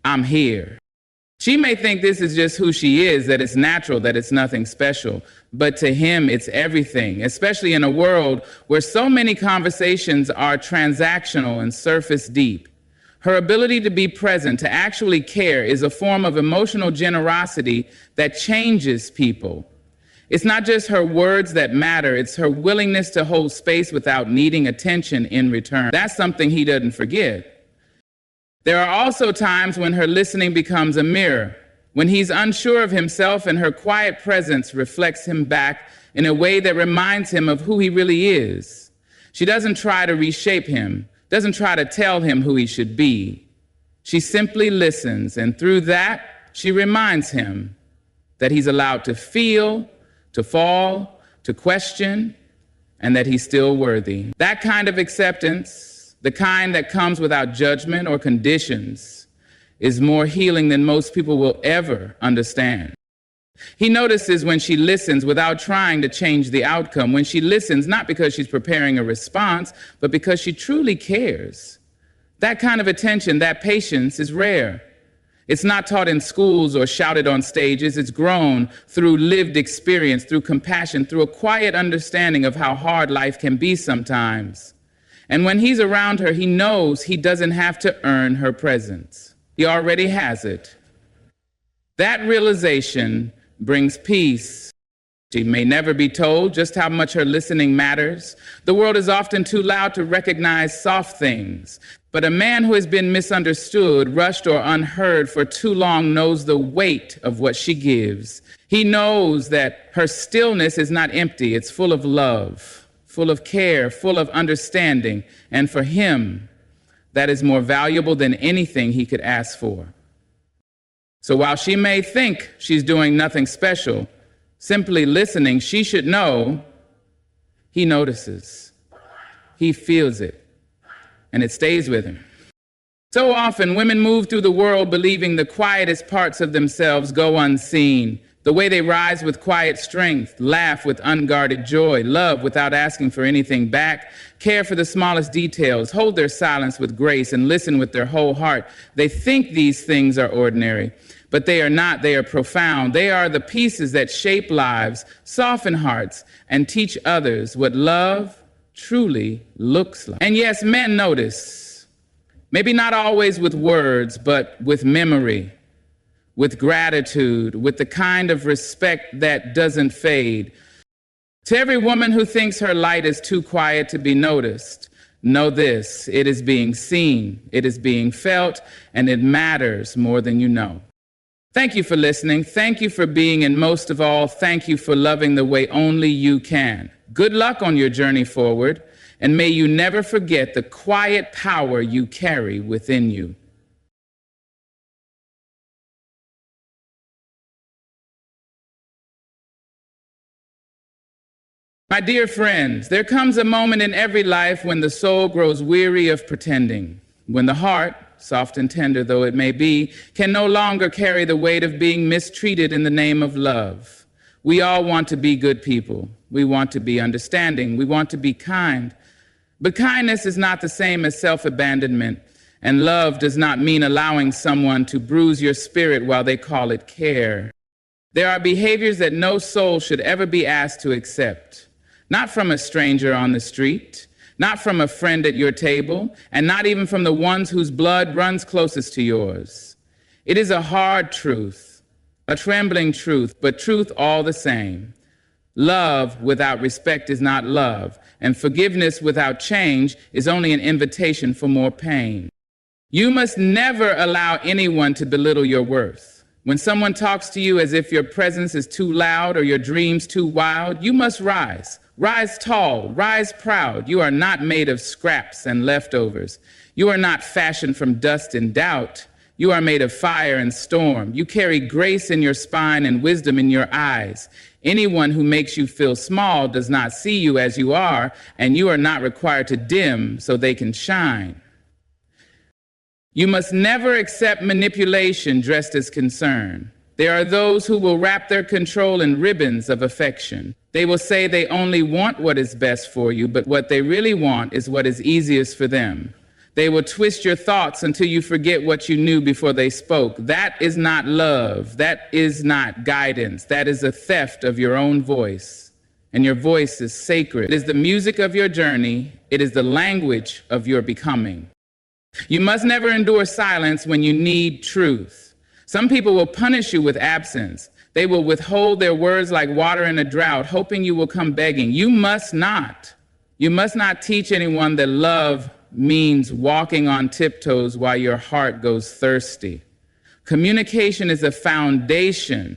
I'm here. She may think this is just who she is, that it's natural, that it's nothing special. But to him, it's everything, especially in a world where so many conversations are transactional and surface deep. Her ability to be present, to actually care, is a form of emotional generosity that changes people. It's not just her words that matter, it's her willingness to hold space without needing attention in return. That's something he doesn't forget. There are also times when her listening becomes a mirror, when he's unsure of himself and her quiet presence reflects him back in a way that reminds him of who he really is. She doesn't try to reshape him, doesn't try to tell him who he should be. She simply listens, and through that, she reminds him that he's allowed to feel, to fall, to question, and that he's still worthy. That kind of acceptance, the kind that comes without judgment or conditions, is more healing than most people will ever understand. He notices when she listens without trying to change the outcome, when she listens not because she's preparing a response, but because she truly cares. That kind of attention, that patience is rare. It's not taught in schools or shouted on stages. It's grown through lived experience, through compassion, through a quiet understanding of how hard life can be sometimes. And when he's around her, he knows he doesn't have to earn her presence. He already has it. That realization brings peace. She may never be told just how much her listening matters. The world is often too loud to recognize soft things. But a man who has been misunderstood, rushed, or unheard for too long knows the weight of what she gives. He knows that her stillness is not empty. It's full of love, full of care, full of understanding. And for him, that is more valuable than anything he could ask for. So while she may think she's doing nothing special, simply listening, she should know he notices, he feels it, and it stays with him. So often, women move through the world believing the quietest parts of themselves go unseen, the way they rise with quiet strength, laugh with unguarded joy, love without asking for anything back, care for the smallest details, hold their silence with grace, and listen with their whole heart. They think these things are ordinary, but they are not. They are profound. They are the pieces that shape lives, soften hearts, and teach others what love truly looks like. And yes, men notice, maybe not always with words, but with memory, with gratitude, with the kind of respect that doesn't fade. To every woman who thinks her light is too quiet to be noticed, know this: it is being seen, it is being felt, and it matters more than you know. Thank you for listening. Thank you for being, and most of all, thank you for loving the way only you can. Good luck on your journey forward, and may you never forget the quiet power you carry within you. My dear friends, there comes a moment in every life when the soul grows weary of pretending, when the heart, soft and tender though it may be, can no longer carry the weight of being mistreated in the name of love, We all want to be good people. We want to be understanding. We want to be kind. But kindness is not the same as self-abandonment, and love does not mean allowing someone to bruise your spirit while they call it care. There are behaviors that no soul should ever be asked to accept, not from a stranger on the street, not from a friend at your table, and not even from the ones whose blood runs closest to yours. It is a hard truth, a trembling truth, but truth all the same. Love without respect is not love, and forgiveness without change is only an invitation for more pain. You must never allow anyone to belittle your worth. When someone talks to you as if your presence is too loud or your dreams too wild, you must rise. Rise tall, rise proud. You are not made of scraps and leftovers. You are not fashioned from dust and doubt. You are made of fire and storm. You carry grace in your spine and wisdom in your eyes. Anyone who makes you feel small does not see you as you are, and you are not required to dim so they can shine. You must never accept manipulation dressed as concern. There are those who will wrap their control in ribbons of affection. They will say they only want what is best for you, but what they really want is what is easiest for them. They will twist your thoughts until you forget what you knew before they spoke. That is not love. That is not guidance. That is a theft of your own voice. And your voice is sacred. It is the music of your journey. It is the language of your becoming. You must never endure silence when you need truth. Some people will punish you with absence. They will withhold their words like water in a drought, hoping you will come begging. You must not. You must not teach anyone that love means walking on tiptoes while your heart goes thirsty. Communication is a foundation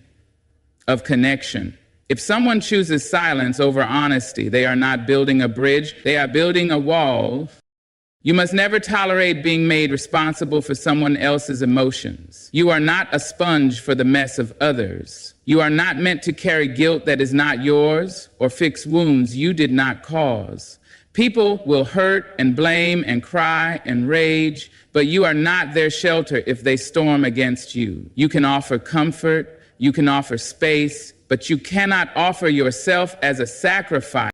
of connection. If someone chooses silence over honesty, they are not building a bridge, they are building a wall. You must never tolerate being made responsible for someone else's emotions. You are not a sponge for the mess of others. You are not meant to carry guilt that is not yours or fix wounds you did not cause. People will hurt and blame and cry and rage, but you are not their shelter if they storm against you. You can offer comfort, you can offer space, but you cannot offer yourself as a sacrifice.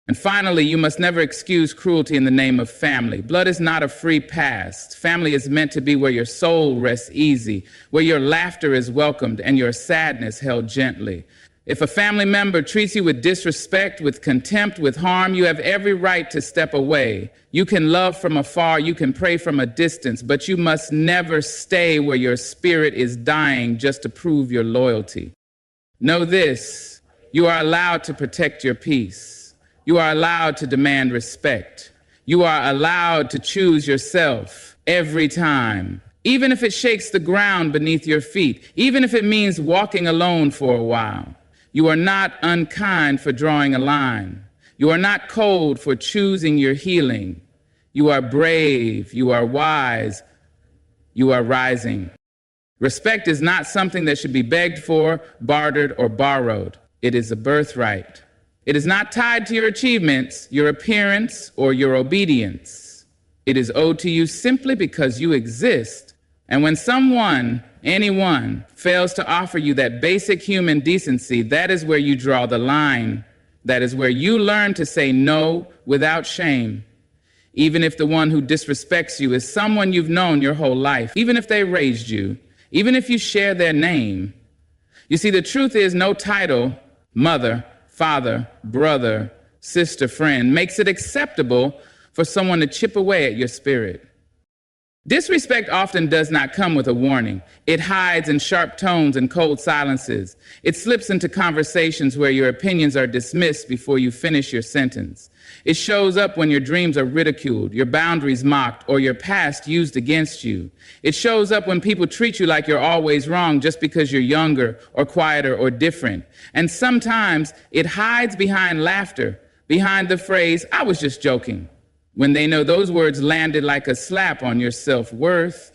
And finally, you must never excuse cruelty in the name of family. Blood is not a free pass. Family is meant to be where your soul rests easy, where your laughter is welcomed and your sadness held gently. If a family member treats you with disrespect, with contempt, with harm, you have every right to step away. You can love from afar, you can pray from a distance, but you must never stay where your spirit is dying just to prove your loyalty. Know this, you are allowed to protect your peace. You are allowed to demand respect. You are allowed to choose yourself every time, even if it shakes the ground beneath your feet, even if it means walking alone for a while. You are not unkind for drawing a line. You are not cold for choosing your healing. You are brave, you are wise, you are rising. Respect is not something that should be begged for, bartered, or borrowed. It is a birthright. It is not tied to your achievements, your appearance, or your obedience. It is owed to you simply because you exist. And when someone, anyone, fails to offer you that basic human decency, that is where you draw the line. That is where you learn to say no without shame. Even if the one who disrespects you is someone you've known your whole life, even if they raised you, even if you share their name. You see, the truth is no title, mother, father, brother, sister, friend, makes it acceptable for someone to chip away at your spirit. Disrespect often does not come with a warning. It hides in sharp tones and cold silences. It slips into conversations where your opinions are dismissed before you finish your sentence. It shows up when your dreams are ridiculed, your boundaries mocked, or your past used against you. It shows up when people treat you like you're always wrong just because you're younger or quieter or different. And sometimes it hides behind laughter, behind the phrase, "I was just joking," when they know those words landed like a slap on your self-worth.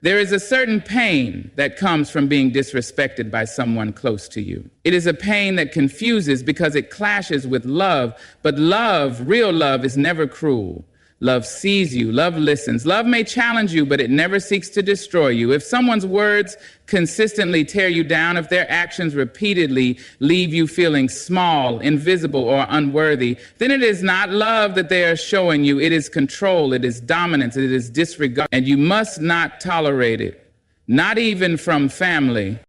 There is a certain pain that comes from being disrespected by someone close to you. It is a pain that confuses because it clashes with love, but love, real love, is never cruel. Love sees you. Love listens. Love may challenge you, but it never seeks to destroy you. If someone's words consistently tear you down, if their actions repeatedly leave you feeling small, invisible, or unworthy, then it is not love that they are showing you. It is control. It is dominance. It is disregard. And you must not tolerate it, not even from family.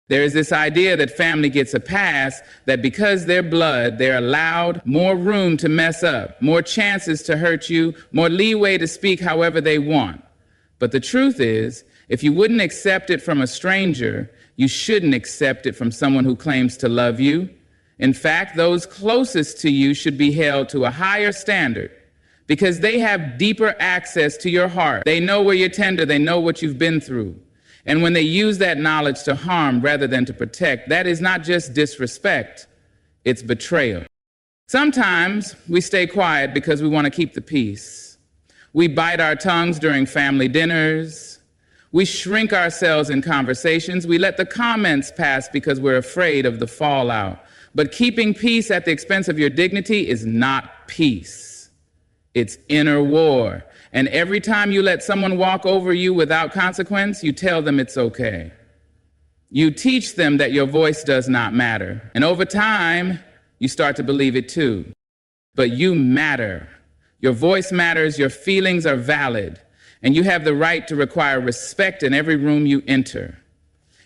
There is this idea that family gets a pass, that because they're blood, they're allowed more room to mess up, more chances to hurt you, more leeway to speak however they want. But the truth is, if you wouldn't accept it from a stranger, you shouldn't accept it from someone who claims to love you. In fact, those closest to you should be held to a higher standard because they have deeper access to your heart. They know where you're tender. They know what you've been through. And when they use that knowledge to harm rather than to protect, that is not just disrespect, it's betrayal. Sometimes we stay quiet because we want to keep the peace. We bite our tongues during family dinners. We shrink ourselves in conversations. We let the comments pass because we're afraid of the fallout. But keeping peace at the expense of your dignity is not peace. It's inner war. And every time you let someone walk over you without consequence, you tell them it's okay. You teach them that your voice does not matter. And over time, you start to believe it too. But you matter. Your voice matters, your feelings are valid, and you have the right to require respect in every room you enter.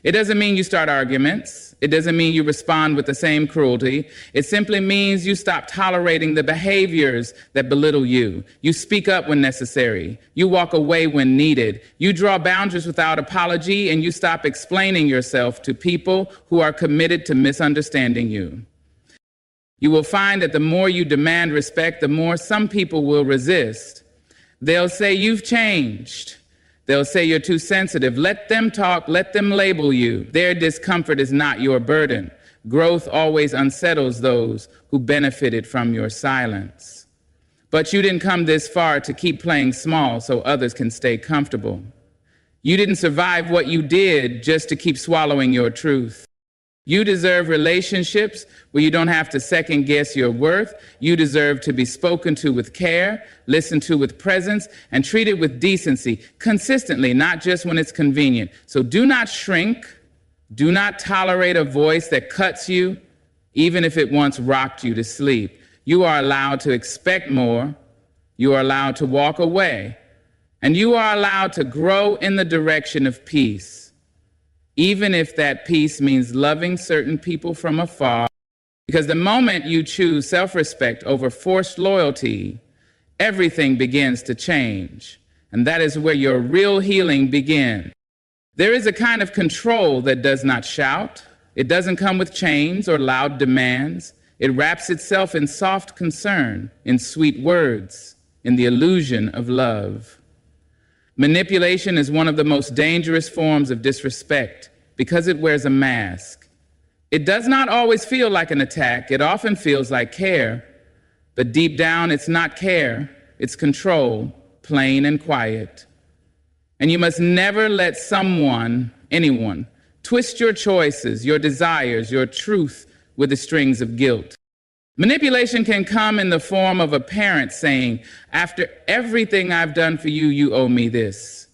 It doesn't mean you start arguments. It doesn't mean you respond with the same cruelty. It simply means you stop tolerating the behaviors that belittle you. You speak up when necessary. You walk away when needed. You draw boundaries without apology, and you stop explaining yourself to people who are committed to misunderstanding you. You will find that the more you demand respect, the more some people will resist. They'll say you've changed. They'll say you're too sensitive. Let them talk. Let them label you. Their discomfort is not your burden. Growth always unsettles those who benefited from your silence. But you didn't come this far to keep playing small so others can stay comfortable. You didn't survive what you did just to keep swallowing your truth. You deserve relationships where you don't have to second guess your worth. You deserve to be spoken to with care, listened to with presence, and treated with decency consistently, not just when it's convenient. So do not shrink. Do not tolerate a voice that cuts you, even if it once rocked you to sleep. You are allowed to expect more. You are allowed to walk away. And you are allowed to grow in the direction of peace, even if that peace means loving certain people from afar. Because the moment you choose self-respect over forced loyalty, everything begins to change. And that is where your real healing begins. There is a kind of control that does not shout. It doesn't come with chains or loud demands. It wraps itself in soft concern, in sweet words, in the illusion of love. Manipulation is one of the most dangerous forms of disrespect because it wears a mask. It does not always feel like an attack. It often feels like care. But deep down, it's not care. It's control, plain and quiet. And you must never let someone, anyone, twist your choices, your desires, your truth with the strings of guilt. Manipulation can come in the form of a parent saying, after everything I've done for you, you owe me this.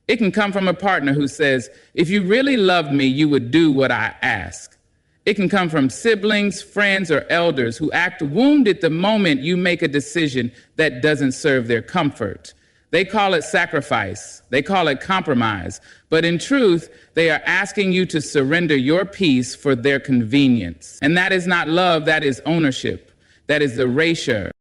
It can come from a partner who says, if you really loved me, you would do what I ask. It can come from siblings, friends, or elders who act wounded the moment you make a decision that doesn't serve their comfort. They call it sacrifice. They call it compromise. But in truth, they are asking you to surrender your peace for their convenience. And that is not love, that is ownership. That is erasure.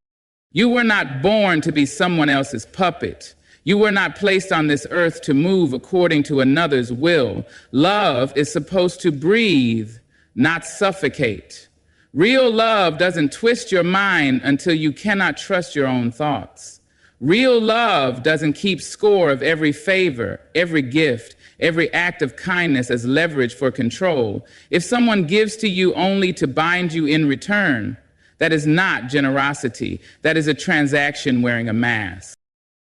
You were not born to be someone else's puppet. You were not placed on this earth to move according to another's will. Love is supposed to breathe, not suffocate. Real love doesn't twist your mind until you cannot trust your own thoughts. Real love doesn't keep score of every favor, every gift, every act of kindness as leverage for control. If someone gives to you only to bind you in return, that is not generosity. That is a transaction wearing a mask.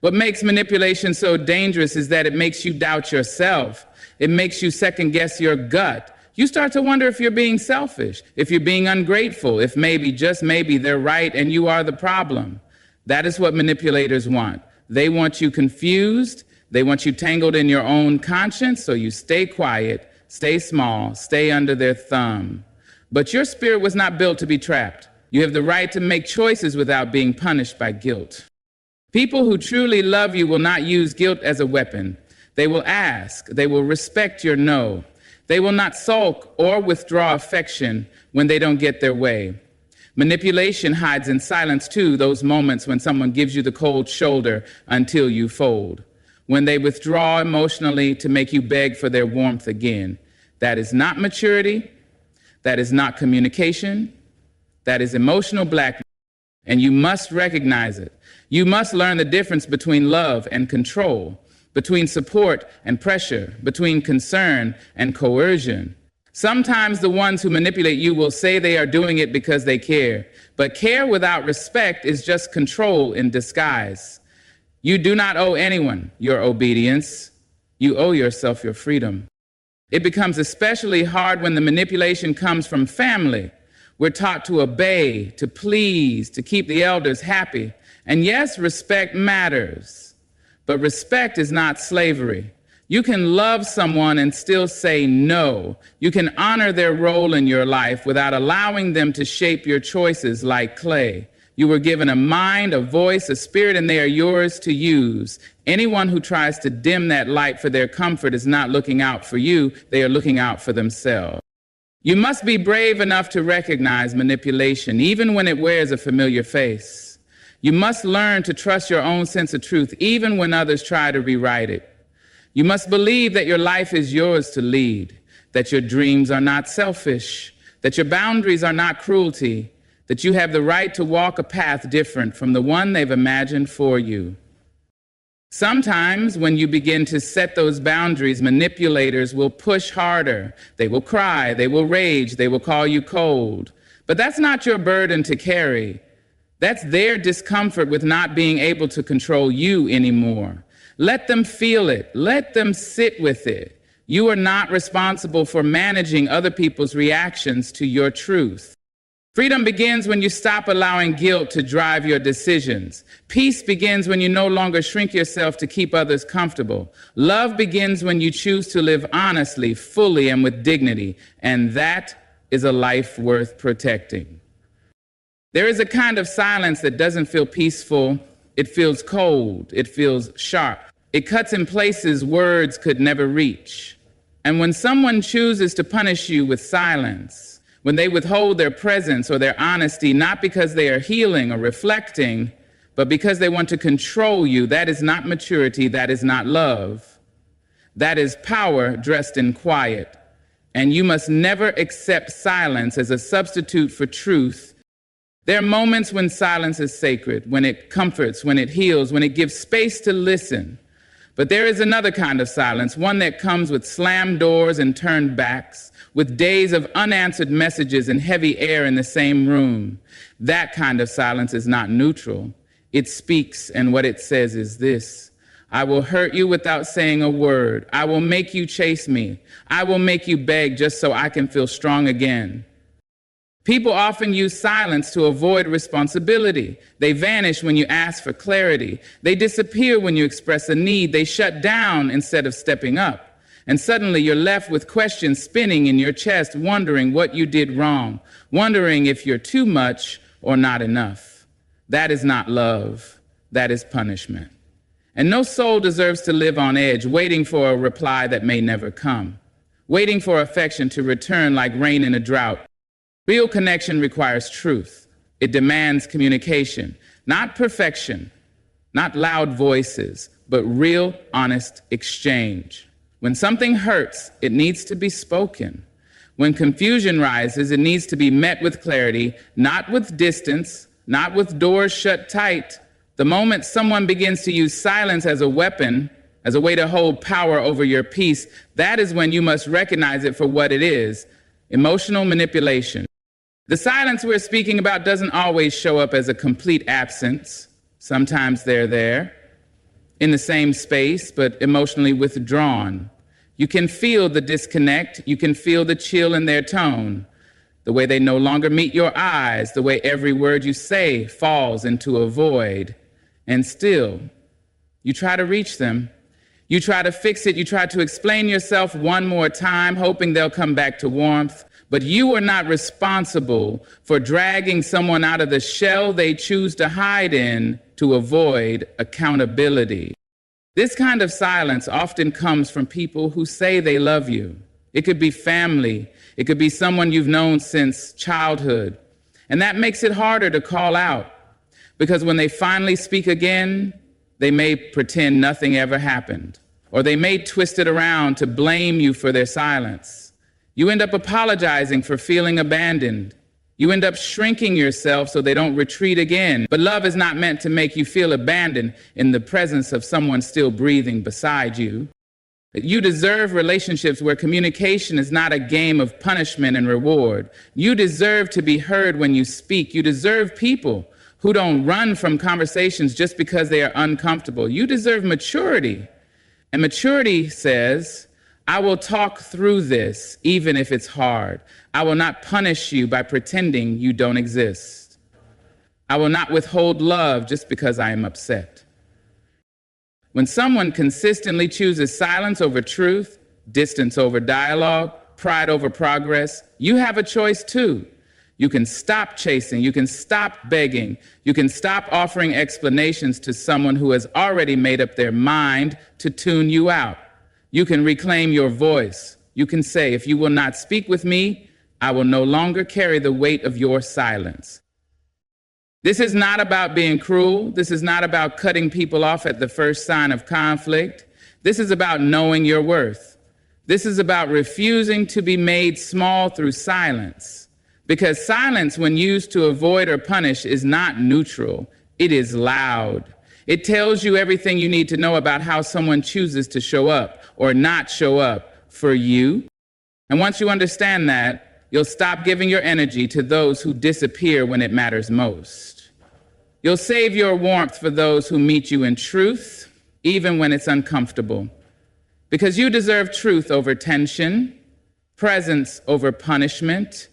What makes manipulation so dangerous is that it makes you doubt yourself. It makes you second guess your gut. You start to wonder if you're being selfish, if you're being ungrateful, if maybe, just maybe, they're right and you are the problem. That is what manipulators want. They want you confused. They want you tangled in your own conscience, so you stay quiet, stay small, stay under their thumb. But your spirit was not built to be trapped. You have the right to make choices without being punished by guilt. People who truly love you will not use guilt as a weapon. They will ask. They will respect your no. They will not sulk or withdraw affection when they don't get their way. Manipulation hides in silence too, those moments when someone gives you the cold shoulder until you fold. When they withdraw emotionally to make you beg for their warmth again. That is not maturity. That is not communication. That is emotional blackmail. And you must recognize it. You must learn the difference between love and control, between support and pressure, between concern and coercion. Sometimes the ones who manipulate you will say they are doing it because they care, but care without respect is just control in disguise. You do not owe anyone your obedience. You owe yourself your freedom. It becomes especially hard when the manipulation comes from family. We're taught to obey, to please, to keep the elders happy. And yes, respect matters, but respect is not slavery. You can love someone and still say no. You can honor their role in your life without allowing them to shape your choices like clay. You were given a mind, a voice, a spirit, and they are yours to use. Anyone who tries to dim that light for their comfort is not looking out for you, they are looking out for themselves. You must be brave enough to recognize manipulation, even when it wears a familiar face. You must learn to trust your own sense of truth, even when others try to rewrite it. You must believe that your life is yours to lead, that your dreams are not selfish, that your boundaries are not cruelty, that you have the right to walk a path different from the one they've imagined for you. Sometimes when you begin to set those boundaries, manipulators will push harder. They will cry, they will rage, they will call you cold. But that's not your burden to carry. That's their discomfort with not being able to control you anymore. Let them feel it. Let them sit with it. You are not responsible for managing other people's reactions to your truth. Freedom begins when you stop allowing guilt to drive your decisions. Peace begins when you no longer shrink yourself to keep others comfortable. Love begins when you choose to live honestly, fully, and with dignity. And that is a life worth protecting. There is a kind of silence that doesn't feel peaceful. It feels cold. It feels sharp. It cuts in places words could never reach. And when someone chooses to punish you with silence, when they withhold their presence or their honesty, not because they are healing or reflecting, but because they want to control you, that is not maturity, that is not love. That is power dressed in quiet. And you must never accept silence as a substitute for truth. There are moments when silence is sacred, when it comforts, when it heals, when it gives space to listen. But there is another kind of silence, one that comes with slammed doors and turned backs, with days of unanswered messages and heavy air in the same room. That kind of silence is not neutral. It speaks, and what it says is this: I will hurt you without saying a word. I will make you chase me. I will make you beg just so I can feel strong again. People often use silence to avoid responsibility. They vanish when you ask for clarity. They disappear when you express a need. They shut down instead of stepping up. And suddenly you're left with questions spinning in your chest, wondering what you did wrong, wondering if you're too much or not enough. That is not love. That is punishment. And no soul deserves to live on edge, waiting for a reply that may never come, waiting for affection to return like rain in a drought. Real connection requires truth. It demands communication, not perfection, not loud voices, but real, honest exchange. When something hurts, it needs to be spoken. When confusion rises, it needs to be met with clarity, not with distance, not with doors shut tight. The moment someone begins to use silence as a weapon, as a way to hold power over your peace, that is when you must recognize it for what it is: emotional manipulation. The silence we're speaking about doesn't always show up as a complete absence. Sometimes they're there, in the same space, but emotionally withdrawn. You can feel the disconnect. You can feel the chill in their tone. the way they no longer meet your eyes, the way every word you say falls into a void. And still, you try to reach them. You try to fix it. You try to explain yourself one more time, hoping they'll come back to warmth. But you are not responsible for dragging someone out of the shell they choose to hide in to avoid accountability. This kind of silence often comes from people who say they love you. It could be family. It could be someone you've known since childhood. And that makes it harder to call out, because when they finally speak again, they may pretend nothing ever happened, or they may twist it around to blame you for their silence. You end up apologizing for feeling abandoned. You end up shrinking yourself so they don't retreat again. But love is not meant to make you feel abandoned in the presence of someone still breathing beside you. You deserve relationships where communication is not a game of punishment and reward. You deserve to be heard when you speak. You deserve people who don't run from conversations just because they are uncomfortable. You deserve maturity. And maturity says, I will talk through this even if it's hard. I will not punish you by pretending you don't exist. I will not withhold love just because I am upset. When someone consistently chooses silence over truth, distance over dialogue, pride over progress, you have a choice too. You can stop chasing, you can stop begging, you can stop offering explanations to someone who has already made up their mind to tune you out. You can reclaim your voice. You can say, if you will not speak with me, I will no longer carry the weight of your silence. This is not about being cruel. This is not about cutting people off at the first sign of conflict. This is about knowing your worth. This is about refusing to be made small through silence. Because silence, when used to avoid or punish, is not neutral. It is loud. It tells you everything you need to know about how someone chooses to show up or not show up for you. And once you understand that, you'll stop giving your energy to those who disappear when it matters most. You'll save your warmth for those who meet you in truth, even when it's uncomfortable. Because you deserve truth over tension, presence over punishment,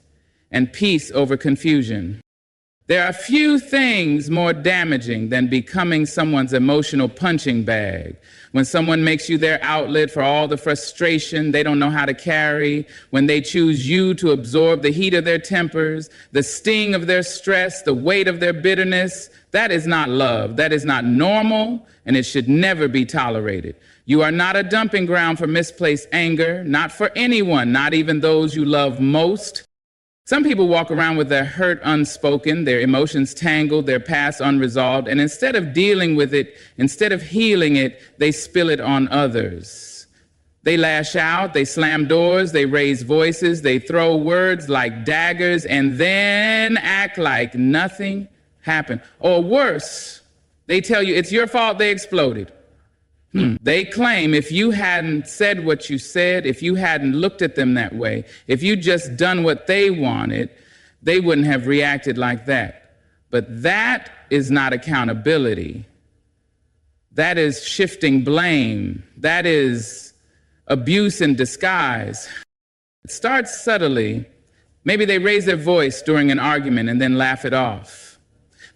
and peace over confusion. There are few things more damaging than becoming someone's emotional punching bag. When someone makes you their outlet for all the frustration they don't know how to carry, when they choose you to absorb the heat of their tempers, the sting of their stress, the weight of their bitterness, that is not love. That is not normal, and it should never be tolerated. You are not a dumping ground for misplaced anger, not for anyone, not even those you love most. Some people walk around with their hurt unspoken, their emotions tangled, their past unresolved, and instead of dealing with it, instead of healing it, they spill it on others. They lash out, they slam doors, they raise voices, they throw words like daggers, and then act like nothing happened. Or worse, they tell you it's your fault they exploded. They claim if you hadn't said what you said, if you hadn't looked at them that way, if you just done what they wanted, they wouldn't have reacted like that. But that is not accountability. That is shifting blame. That is abuse in disguise. It starts subtly. Maybe they raise their voice during an argument and then laugh it off.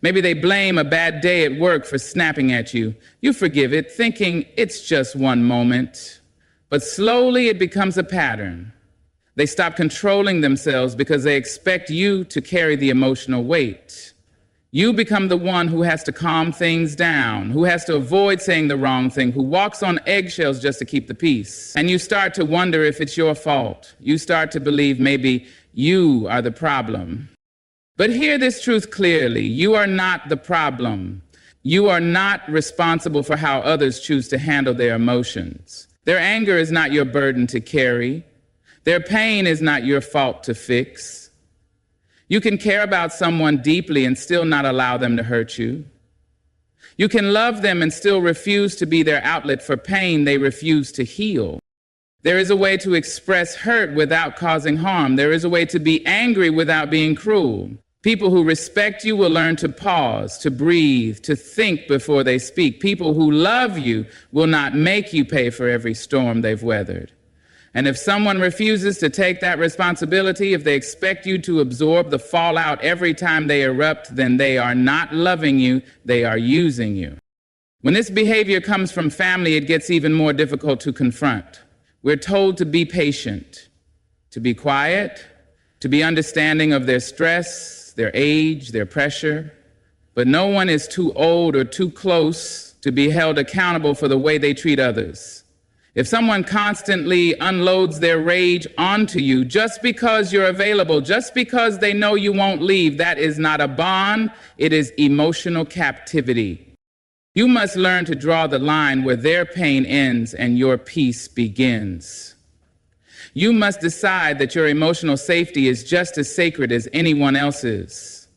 Maybe they blame a bad day at work for snapping at you. You forgive it, thinking it's just one moment. But slowly it becomes a pattern. They stop controlling themselves because they expect you to carry the emotional weight. You become the one who has to calm things down, who has to avoid saying the wrong thing, who walks on eggshells just to keep the peace. And you start to wonder if it's your fault. You start to believe maybe you are the problem. But hear this truth clearly. You are not the problem. You are not responsible for how others choose to handle their emotions. Their anger is not your burden to carry. Their pain is not your fault to fix. You can care about someone deeply and still not allow them to hurt you. You can love them and still refuse to be their outlet for pain they refuse to heal. There is a way to express hurt without causing harm. There is a way to be angry without being cruel. People who respect you will learn to pause, to breathe, to think before they speak. People who love you will not make you pay for every storm they've weathered. And if someone refuses to take that responsibility, if they expect you to absorb the fallout every time they erupt, then they are not loving you, they are using you. When this behavior comes from family, it gets even more difficult to confront. We're told to be patient, to be quiet, to be understanding of their stress, their age, their pressure. But no one is too old or too close to be held accountable for the way they treat others. If someone constantly unloads their rage onto you just because you're available, just because they know you won't leave, that is not a bond, it is emotional captivity. You must learn to draw the line where their pain ends and your peace begins. You must decide that your emotional safety is just as sacred as anyone else's.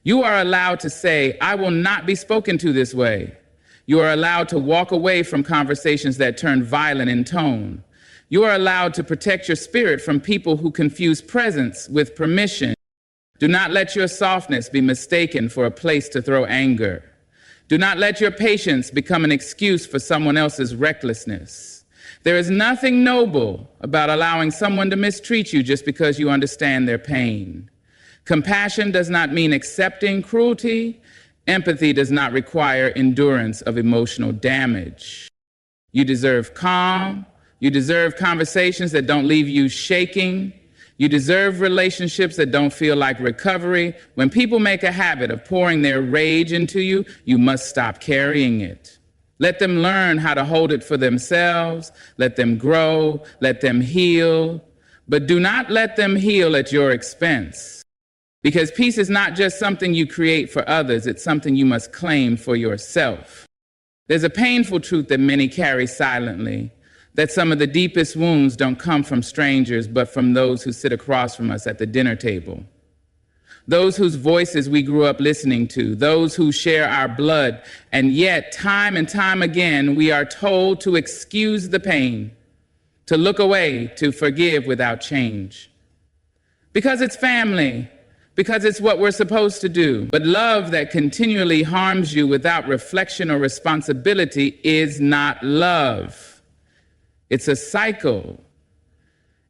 You are allowed to say, I will not be spoken to this way. You are allowed to walk away from conversations that turn violent in tone. You are allowed to protect your spirit from people who confuse presence with permission. Do not let your softness be mistaken for a place to throw anger. Do not let your patience become an excuse for someone else's recklessness. There is nothing noble about allowing someone to mistreat you just because you understand their pain. Compassion does not mean accepting cruelty. Empathy does not require endurance of emotional damage. You deserve calm. You deserve conversations that don't leave you shaking. You deserve relationships that don't feel like recovery. When people make a habit of pouring their rage into you, you must stop carrying it. Let them learn how to hold it for themselves. Let them grow. Let them heal. But do not let them heal at your expense. Because peace is not just something you create for others, it's something you must claim for yourself. There's a painful truth that many carry silently, that some of the deepest wounds don't come from strangers, but from those who sit across from us at the dinner table. Those whose voices we grew up listening to, those who share our blood, and yet time and time again we are told to excuse the pain, to look away, to forgive without change. Because it's family. Because it's what we're supposed to do. But love that continually harms you without reflection or responsibility is not love. It's a cycle.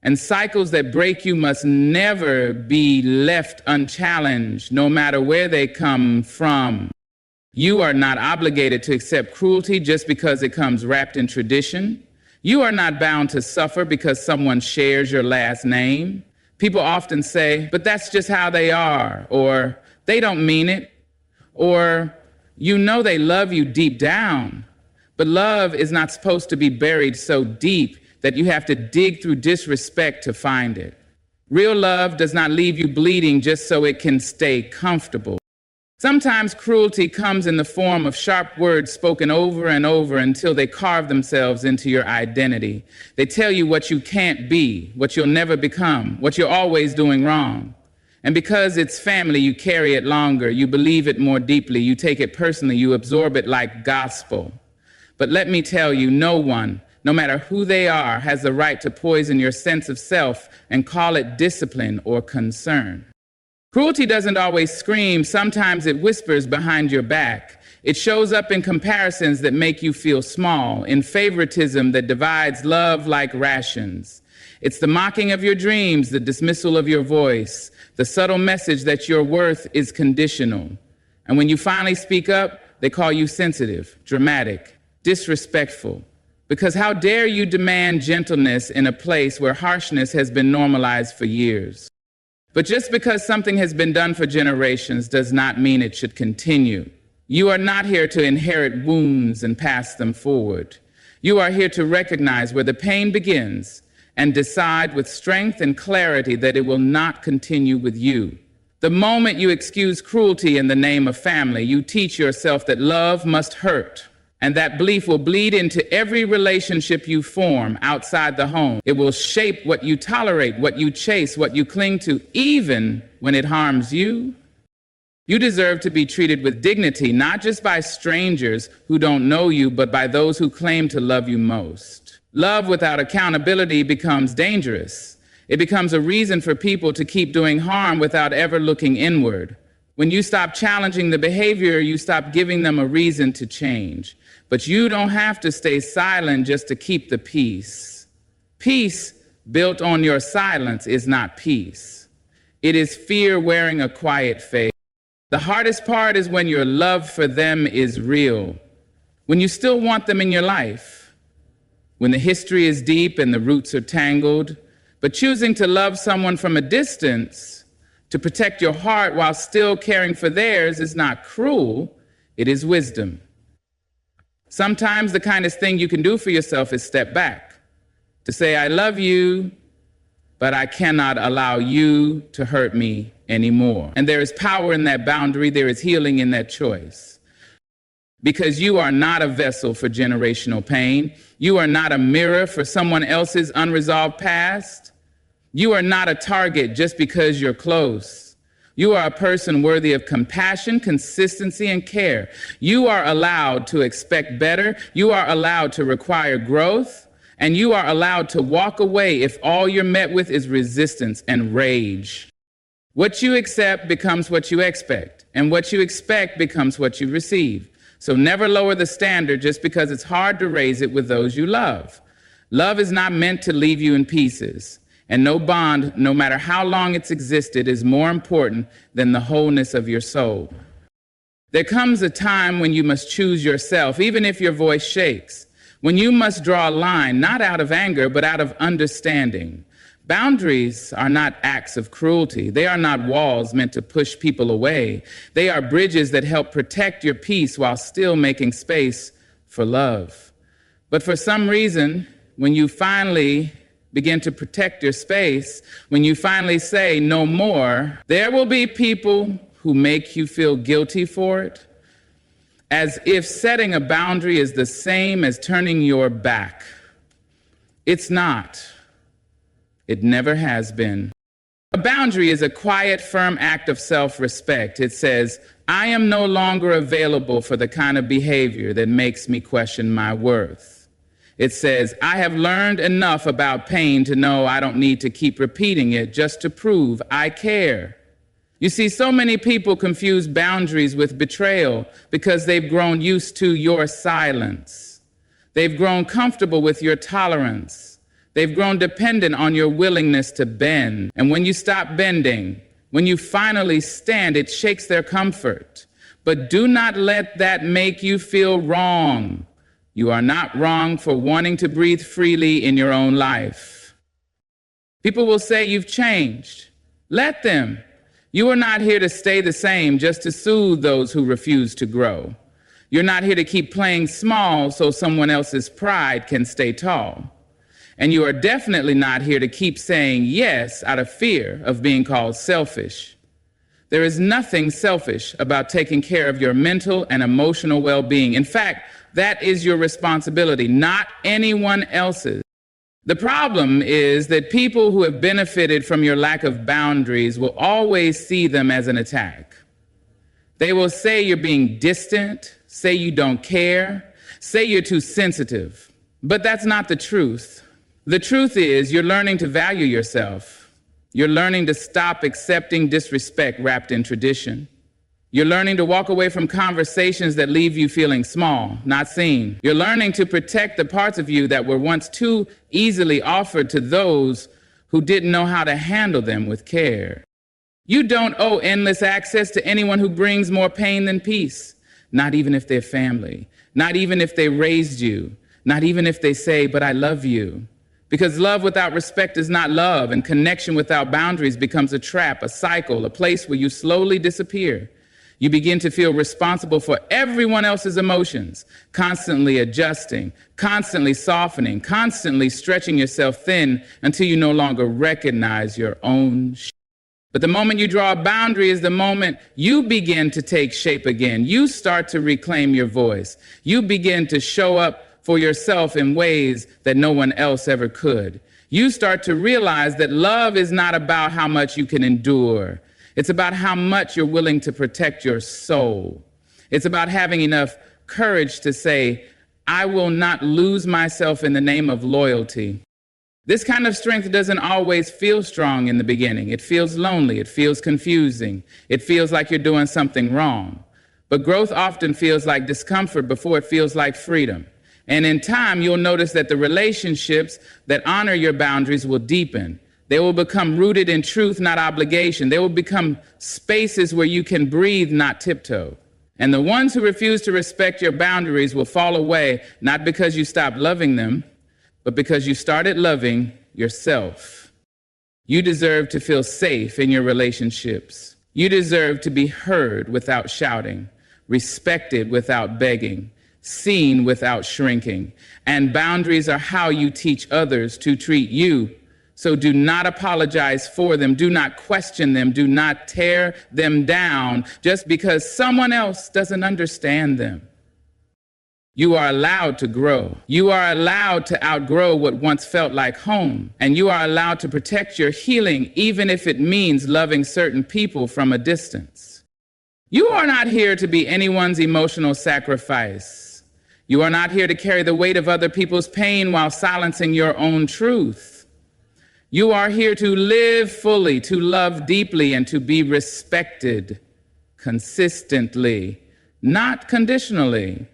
And cycles that break you must never be left unchallenged, no matter where they come from. You are not obligated to accept cruelty just because it comes wrapped in tradition. You are not bound to suffer because someone shares your last name. People often say, but that's just how they are, or they don't mean it, or you know they love you deep down, but love is not supposed to be buried so deep that you have to dig through disrespect to find it. Real love does not leave you bleeding just so it can stay comfortable. Sometimes cruelty comes in the form of sharp words spoken over and over until they carve themselves into your identity. They tell you what you can't be, what you'll never become, what you're always doing wrong. And because it's family, you carry it longer, you believe it more deeply, you take it personally, you absorb it like gospel. But let me tell you, no one, no matter who they are, has the right to poison your sense of self and call it discipline or concern. Cruelty doesn't always scream. Sometimes it whispers behind your back. It shows up in comparisons that make you feel small, in favoritism that divides love like rations. It's the mocking of your dreams, the dismissal of your voice, the subtle message that your worth is conditional. And when you finally speak up, they call you sensitive, dramatic, disrespectful. Because how dare you demand gentleness in a place where harshness has been normalized for years? But just because something has been done for generations does not mean it should continue. You are not here to inherit wounds and pass them forward. You are here to recognize where the pain begins and decide with strength and clarity that it will not continue with you. The moment you excuse cruelty in the name of family, you teach yourself that love must hurt. And that belief will bleed into every relationship you form outside the home. It will shape what you tolerate, what you chase, what you cling to, even when it harms you. You deserve to be treated with dignity, not just by strangers who don't know you, but by those who claim to love you most. Love without accountability becomes dangerous. It becomes a reason for people to keep doing harm without ever looking inward. When you stop challenging the behavior, you stop giving them a reason to change. But you don't have to stay silent just to keep the peace. Peace built on your silence is not peace. It is fear wearing a quiet face. The hardest part is when your love for them is real, when you still want them in your life, when the history is deep and the roots are tangled, but choosing to love someone from a distance, to protect your heart while still caring for theirs is not cruel, it is wisdom. Sometimes the kindest thing you can do for yourself is step back, to say, I love you, but I cannot allow you to hurt me anymore. And there is power in that boundary, there is healing in that choice. Because you are not a vessel for generational pain. You are not a mirror for someone else's unresolved past. You are not a target just because you're close. You are a person worthy of compassion, consistency, and care. You are allowed to expect better. You are allowed to require growth. And you are allowed to walk away if all you're met with is resistance and rage. What you accept becomes what you expect, and what you expect becomes what you receive. So never lower the standard just because it's hard to raise it with those you love. Love is not meant to leave you in pieces, and no bond, no matter how long it's existed, is more important than the wholeness of your soul. There comes a time when you must choose yourself, even if your voice shakes, when you must draw a line, not out of anger, but out of understanding. Boundaries are not acts of cruelty. They are not walls meant to push people away. They are bridges that help protect your peace while still making space for love. But for some reason, when you finally begin to protect your space, when you finally say no more, there will be people who make you feel guilty for it, as if setting a boundary is the same as turning your back. It's not. It never has been. A boundary is a quiet, firm act of self-respect. It says, I am no longer available for the kind of behavior that makes me question my worth. It says, I have learned enough about pain to know I don't need to keep repeating it just to prove I care. You see, so many people confuse boundaries with betrayal because they've grown used to your silence. They've grown comfortable with your tolerance. They've grown dependent on your willingness to bend. And when you stop bending, when you finally stand, it shakes their comfort. But do not let that make you feel wrong. You are not wrong for wanting to breathe freely in your own life. People will say you've changed. Let them. You are not here to stay the same just to soothe those who refuse to grow. You're not here to keep playing small so someone else's pride can stay tall. And you are definitely not here to keep saying yes out of fear of being called selfish. There is nothing selfish about taking care of your mental and emotional well-being. In fact, that is your responsibility, not anyone else's. The problem is that people who have benefited from your lack of boundaries will always see them as an attack. They will say you're being distant, say you don't care, say you're too sensitive. But that's not the truth. The truth is you're learning to value yourself. You're learning to stop accepting disrespect wrapped in tradition. You're learning to walk away from conversations that leave you feeling small, not seen. You're learning to protect the parts of you that were once too easily offered to those who didn't know how to handle them with care. You don't owe endless access to anyone who brings more pain than peace, not even if they're family, not even if they raised you, not even if they say, but I love you. Because love without respect is not love, and connection without boundaries becomes a trap, a cycle, a place where you slowly disappear. You begin to feel responsible for everyone else's emotions, constantly adjusting, constantly softening, constantly stretching yourself thin until you no longer recognize your own shit. But the moment you draw a boundary is the moment you begin to take shape again. You start to reclaim your voice. You begin to show up for yourself in ways that no one else ever could. You start to realize that love is not about how much you can endure. It's about how much you're willing to protect your soul. It's about having enough courage to say, I will not lose myself in the name of loyalty. This kind of strength doesn't always feel strong in the beginning. It feels lonely. It feels confusing. It feels like you're doing something wrong. But growth often feels like discomfort before it feels like freedom. And in time, you'll notice that the relationships that honor your boundaries will deepen. They will become rooted in truth, not obligation. They will become spaces where you can breathe, not tiptoe. And the ones who refuse to respect your boundaries will fall away, not because you stopped loving them, but because you started loving yourself. You deserve to feel safe in your relationships. You deserve to be heard without shouting, respected without begging, seen without shrinking. And boundaries are how you teach others to treat you. So do not apologize for them. Do not question them. Do not tear them down just because someone else doesn't understand them. You are allowed to grow. You are allowed to outgrow what once felt like home. And you are allowed to protect your healing, even if it means loving certain people from a distance. You are not here to be anyone's emotional sacrifice. You are not here to carry the weight of other people's pain while silencing your own truth. You are here to live fully, to love deeply, and to be respected consistently, not conditionally.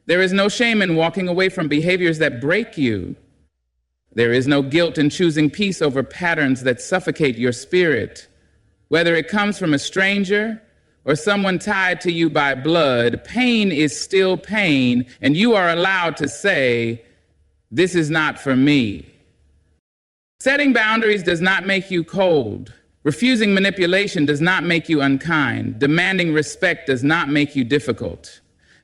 There is no shame in walking away from behaviors that break you. There is no guilt in choosing peace over patterns that suffocate your spirit. Whether it comes from a stranger or someone tied to you by blood, pain is still pain, and you are allowed to say, "This is not for me." Setting boundaries does not make you cold. Refusing manipulation does not make you unkind. Demanding respect does not make you difficult.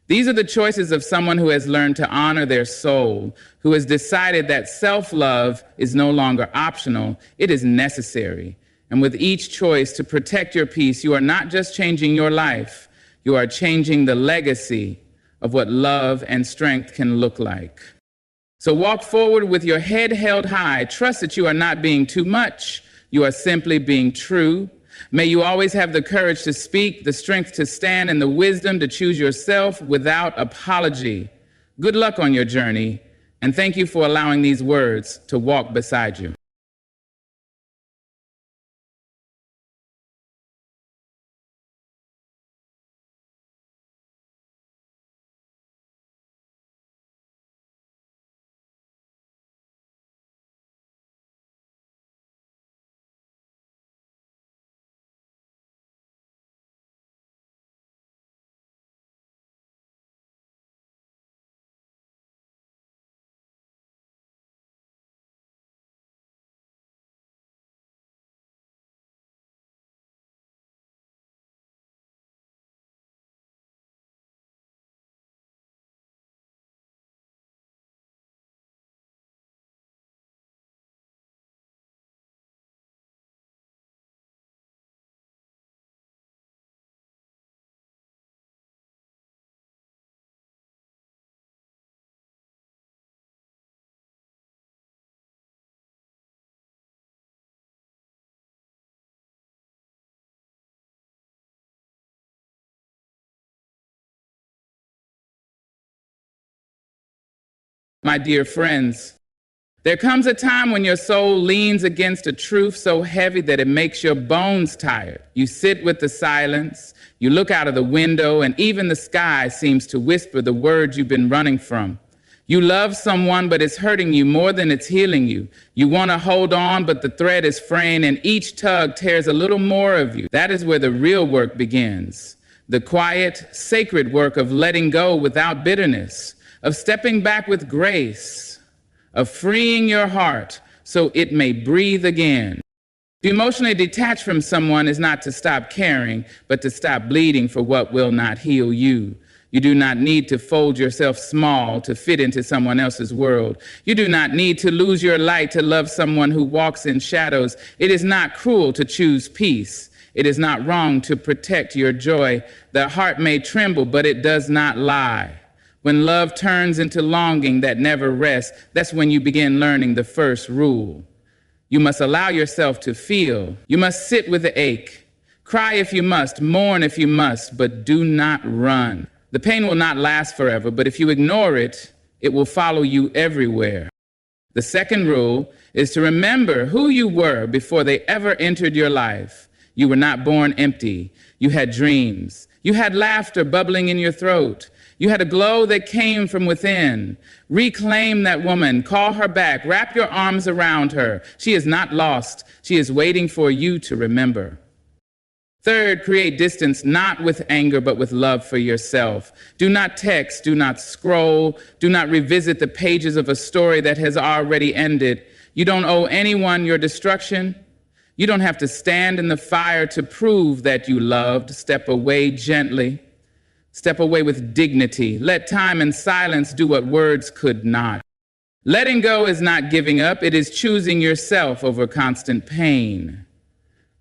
These are the choices of someone who has learned to honor their soul, who has decided that self-love is no longer optional, it is necessary. And with each choice to protect your peace, you are not just changing your life, you are changing the legacy of what love and strength can look like. So walk forward with your head held high. Trust that you are not being too much. You are simply being true. May you always have the courage to speak, the strength to stand, and the wisdom to choose yourself without apology. Good luck on your journey, and thank you for allowing these words to walk beside you. My dear friends, there comes a time when your soul leans against a truth so heavy that it makes your bones tired. You sit with the silence, you look out of the window, and even the sky seems to whisper the words you've been running from. You love someone, but it's hurting you more than it's healing you. You want to hold on, but the thread is fraying, and each tug tears a little more of you. That is where the real work begins. The quiet, sacred work of letting go without bitterness, of stepping back with grace, of freeing your heart so it may breathe again. To emotionally detach from someone is not to stop caring, but to stop bleeding for what will not heal you. You do not need to fold yourself small to fit into someone else's world. You do not need to lose your light to love someone who walks in shadows. It is not cruel to choose peace. It is not wrong to protect your joy. The heart may tremble, but it does not lie. When love turns into longing that never rests, that's when you begin learning the first rule. You must allow yourself to feel. You must sit with the ache. Cry if you must, mourn if you must, but do not run. The pain will not last forever, but if you ignore it, it will follow you everywhere. The second rule is to remember who you were before they ever entered your life. You were not born empty. You had dreams. You had laughter bubbling in your throat. You had a glow that came from within. Reclaim that woman, call her back, wrap your arms around her. She is not lost. She is waiting for you to remember. Third, create distance, not with anger, but with love for yourself. Do not text, do not scroll, do not revisit the pages of a story that has already ended. You don't owe anyone your destruction. You don't have to stand in the fire to prove that you loved. Step away gently. Step away with dignity. Let time and silence do what words could not. Letting go is not giving up. It is choosing yourself over constant pain.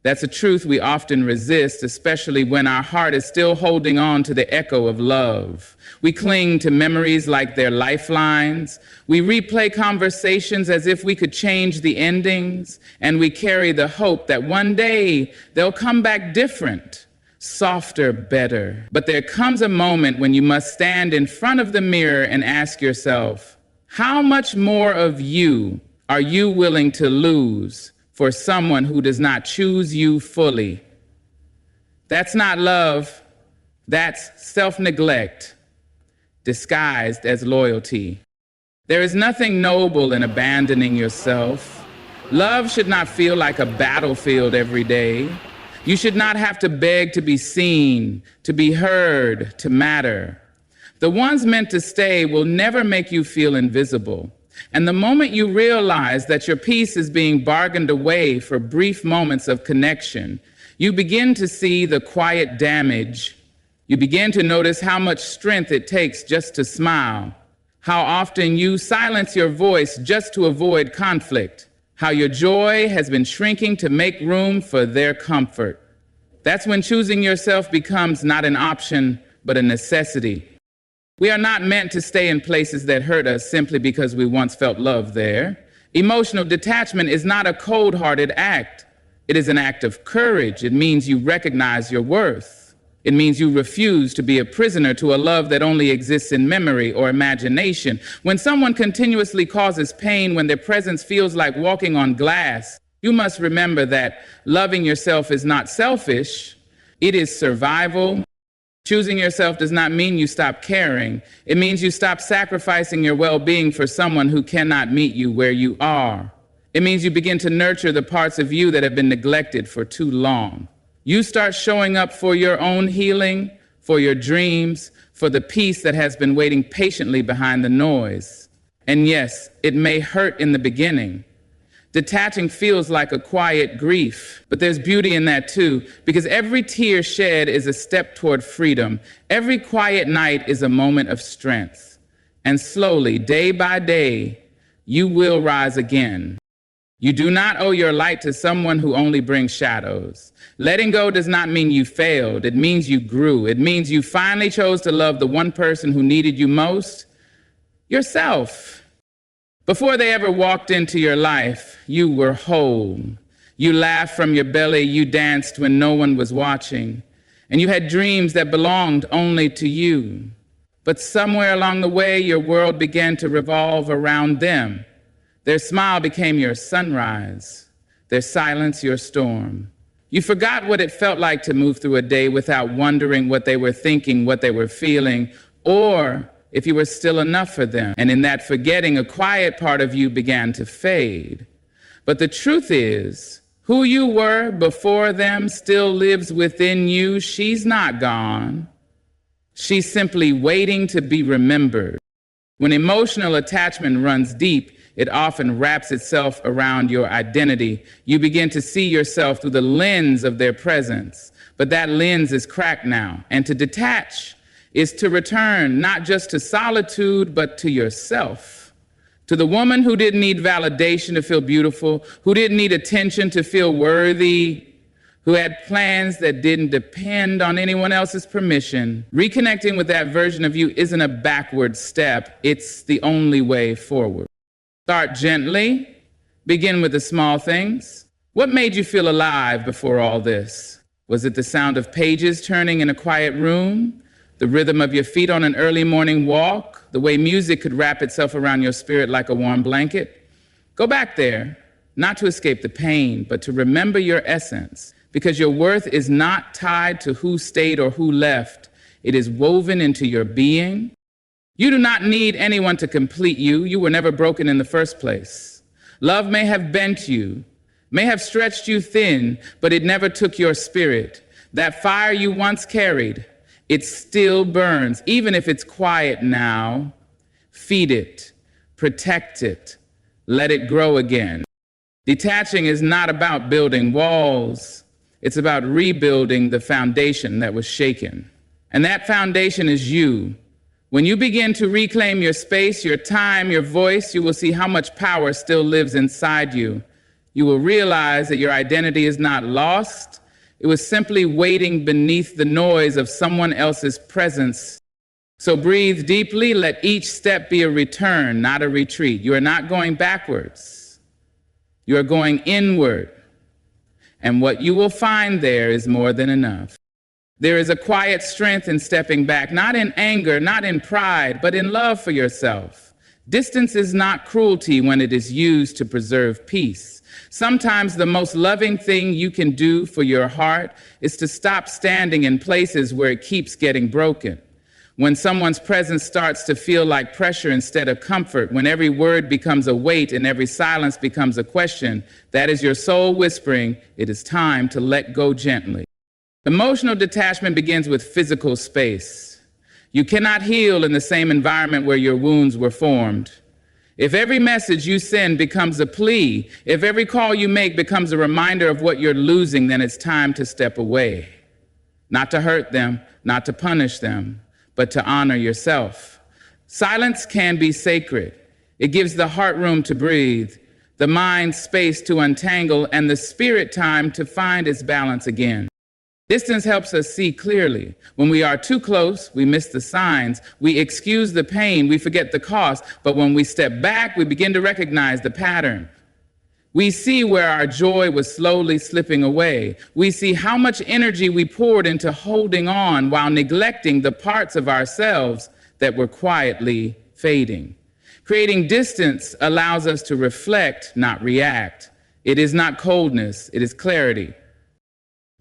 That's a truth we often resist, especially when our heart is still holding on to the echo of love. We cling to memories like they're lifelines. We replay conversations as if we could change the endings, and we carry the hope that one day they'll come back different, softer, better. But there comes a moment when you must stand in front of the mirror and ask yourself, how much more of you are you willing to lose for someone who does not choose you fully? That's not love. That's self-neglect disguised as loyalty. There is nothing noble in abandoning yourself. Love should not feel like a battlefield every day. You should not have to beg to be seen, to be heard, to matter. The ones meant to stay will never make you feel invisible. And the moment you realize that your peace is being bargained away for brief moments of connection, you begin to see the quiet damage. You begin to notice how much strength it takes just to smile, how often you silence your voice just to avoid conflict, how your joy has been shrinking to make room for their comfort. That's when choosing yourself becomes not an option, but a necessity. We are not meant to stay in places that hurt us simply because we once felt love there. Emotional detachment is not a cold-hearted act. It is an act of courage. It means you recognize your worth. It means you refuse to be a prisoner to a love that only exists in memory or imagination. When someone continuously causes pain, when their presence feels like walking on glass, you must remember that loving yourself is not selfish. It is survival. Choosing yourself does not mean you stop caring. It means you stop sacrificing your well-being for someone who cannot meet you where you are. It means you begin to nurture the parts of you that have been neglected for too long. You start showing up for your own healing, for your dreams, for the peace that has been waiting patiently behind the noise. And yes, it may hurt in the beginning. Detaching feels like a quiet grief, but there's beauty in that too, because every tear shed is a step toward freedom. Every quiet night is a moment of strength. And slowly, day by day, you will rise again. You do not owe your light to someone who only brings shadows. Letting go does not mean you failed. It means you grew. It means you finally chose to love the one person who needed you most, yourself. Before they ever walked into your life, you were whole. You laughed from your belly, you danced when no one was watching, and you had dreams that belonged only to you. But somewhere along the way, your world began to revolve around them. Their smile became your sunrise, their silence your storm. You forgot what it felt like to move through a day without wondering what they were thinking, what they were feeling, or if you were still enough for them. And in that forgetting, a quiet part of you began to fade. But the truth is, who you were before them still lives within you. She's not gone. She's simply waiting to be remembered. When emotional attachment runs deep, it often wraps itself around your identity. You begin to see yourself through the lens of their presence. But that lens is cracked now. And to detach is to return not just to solitude, but to yourself. To the woman who didn't need validation to feel beautiful, who didn't need attention to feel worthy, who had plans that didn't depend on anyone else's permission. Reconnecting with that version of you isn't a backward step. It's the only way forward. Start gently. Begin with the small things. What made you feel alive before all this? Was it the sound of pages turning in a quiet room? The rhythm of your feet on an early morning walk, the way music could wrap itself around your spirit like a warm blanket? Go back there, not to escape the pain, but to remember your essence, because your worth is not tied to who stayed or who left. It is woven into your being. You do not need anyone to complete you. You were never broken in the first place. Love may have bent you, may have stretched you thin, but it never took your spirit. That fire you once carried, it still burns, even if it's quiet now. Feed it, protect it, let it grow again. Detaching is not about building walls. It's about rebuilding the foundation that was shaken. And that foundation is you. When you begin to reclaim your space, your time, your voice, you will see how much power still lives inside you. You will realize that your identity is not lost. It was simply waiting beneath the noise of someone else's presence. So breathe deeply. Let each step be a return, not a retreat. You are not going backwards. You are going inward. And what you will find there is more than enough. There is a quiet strength in stepping back, not in anger, not in pride, but in love for yourself. Distance is not cruelty when it is used to preserve peace. Sometimes the most loving thing you can do for your heart is to stop standing in places where it keeps getting broken. When someone's presence starts to feel like pressure instead of comfort, when every word becomes a weight and every silence becomes a question, that is your soul whispering, it is time to let go gently. Emotional detachment begins with physical space. You cannot heal in the same environment where your wounds were formed. If every message you send becomes a plea, if every call you make becomes a reminder of what you're losing, then it's time to step away. Not to hurt them, not to punish them, but to honor yourself. Silence can be sacred. It gives the heart room to breathe, the mind space to untangle, and the spirit time to find its balance again. Distance helps us see clearly. When we are too close, we miss the signs. We excuse the pain, we forget the cost. But when we step back, we begin to recognize the pattern. We see where our joy was slowly slipping away. We see how much energy we poured into holding on while neglecting the parts of ourselves that were quietly fading. Creating distance allows us to reflect, not react. It is not coldness, it is clarity.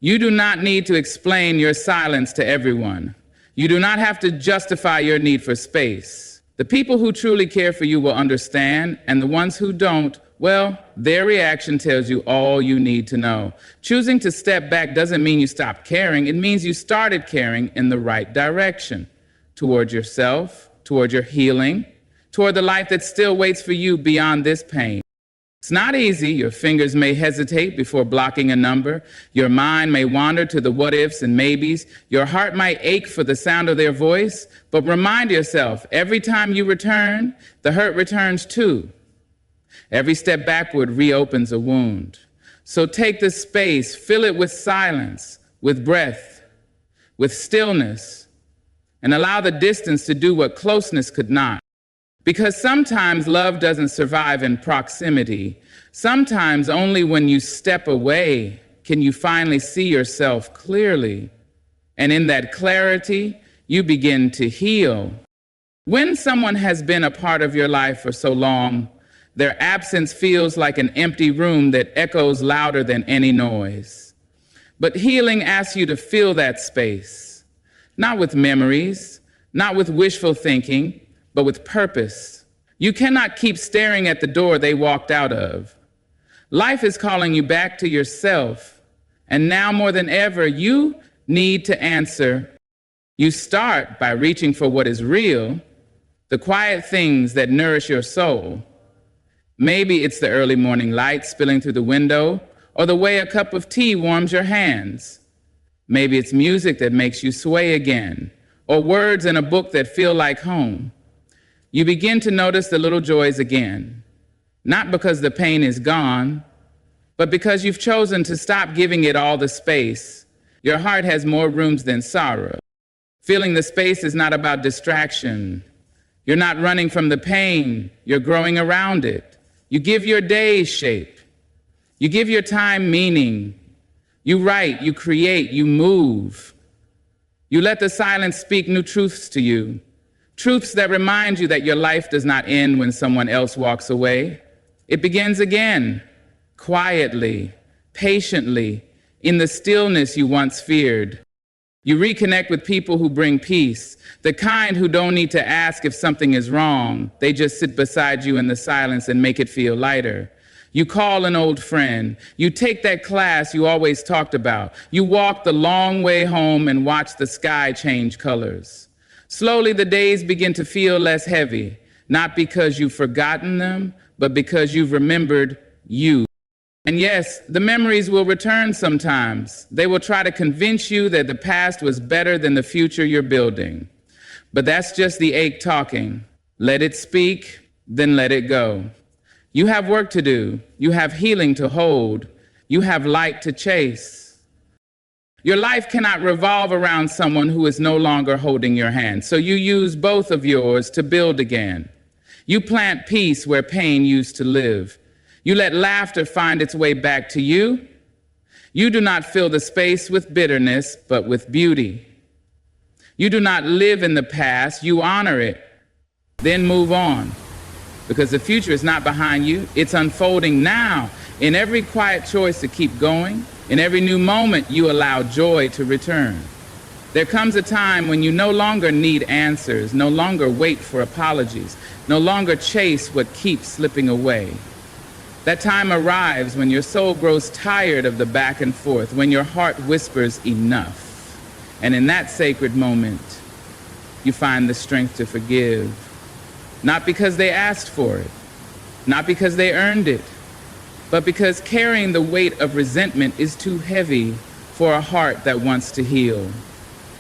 You do not need to explain your silence to everyone. You do not have to justify your need for space. The people who truly care for you will understand, and the ones who don't, well, their reaction tells you all you need to know. Choosing to step back doesn't mean you stopped caring. It means you started caring in the right direction, toward yourself, toward your healing, toward the life that still waits for you beyond this pain. It's not easy. Your fingers may hesitate before blocking a number. Your mind may wander to the what ifs and maybes. Your heart might ache for the sound of their voice. But remind yourself, every time you return, the hurt returns too. Every step backward reopens a wound. So take the space, fill it with silence, with breath, with stillness, and allow the distance to do what closeness could not. Because sometimes love doesn't survive in proximity. Sometimes only when you step away can you finally see yourself clearly. And in that clarity, you begin to heal. When someone has been a part of your life for so long, their absence feels like an empty room that echoes louder than any noise. But healing asks you to fill that space, not with memories, not with wishful thinking, but with purpose. You cannot keep staring at the door they walked out of. Life is calling you back to yourself, and now more than ever, you need to answer. You start by reaching for what is real, the quiet things that nourish your soul. Maybe it's the early morning light spilling through the window, or the way a cup of tea warms your hands. Maybe it's music that makes you sway again, or words in a book that feel like home. You begin to notice the little joys again, not because the pain is gone, but because you've chosen to stop giving it all the space. Your heart has more rooms than sorrow. Filling the space is not about distraction. You're not running from the pain, you're growing around it. You give your days shape. You give your time meaning. You write, you create, you move. You let the silence speak new truths to you. Truths that remind you that your life does not end when someone else walks away. It begins again, quietly, patiently, in the stillness you once feared. You reconnect with people who bring peace, the kind who don't need to ask if something is wrong. They just sit beside you in the silence and make it feel lighter. You call an old friend. You take that class you always talked about. You walk the long way home and watch the sky change colors. Slowly, the days begin to feel less heavy, not because you've forgotten them, but because you've remembered you. And yes, the memories will return sometimes. They will try to convince you that the past was better than the future you're building. But that's just the ache talking. Let it speak, then let it go. You have work to do. You have healing to hold. You have light to chase. Your life cannot revolve around someone who is no longer holding your hand. So you use both of yours to build again. You plant peace where pain used to live. You let laughter find its way back to you. You do not fill the space with bitterness, but with beauty. You do not live in the past, you honor it, then move on. Because the future is not behind you, it's unfolding now. In every quiet choice to keep going, in every new moment, you allow joy to return. There comes a time when you no longer need answers, no longer wait for apologies, no longer chase what keeps slipping away. That time arrives when your soul grows tired of the back and forth, when your heart whispers enough. And in that sacred moment, you find the strength to forgive. Not because they asked for it, not because they earned it, but because carrying the weight of resentment is too heavy for a heart that wants to heal.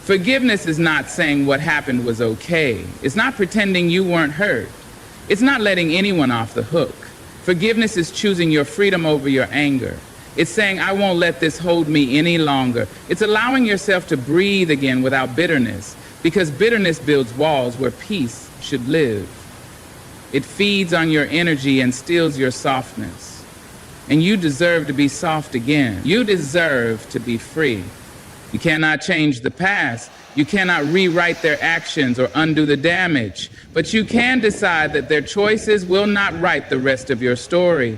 Forgiveness is not saying what happened was okay. It's not pretending you weren't hurt. It's not letting anyone off the hook. Forgiveness is choosing your freedom over your anger. It's saying, I won't let this hold me any longer. It's allowing yourself to breathe again without bitterness, because bitterness builds walls where peace should live. It feeds on your energy and steals your softness. And you deserve to be soft again. You deserve to be free. You cannot change the past. You cannot rewrite their actions or undo the damage, but you can decide that their choices will not write the rest of your story.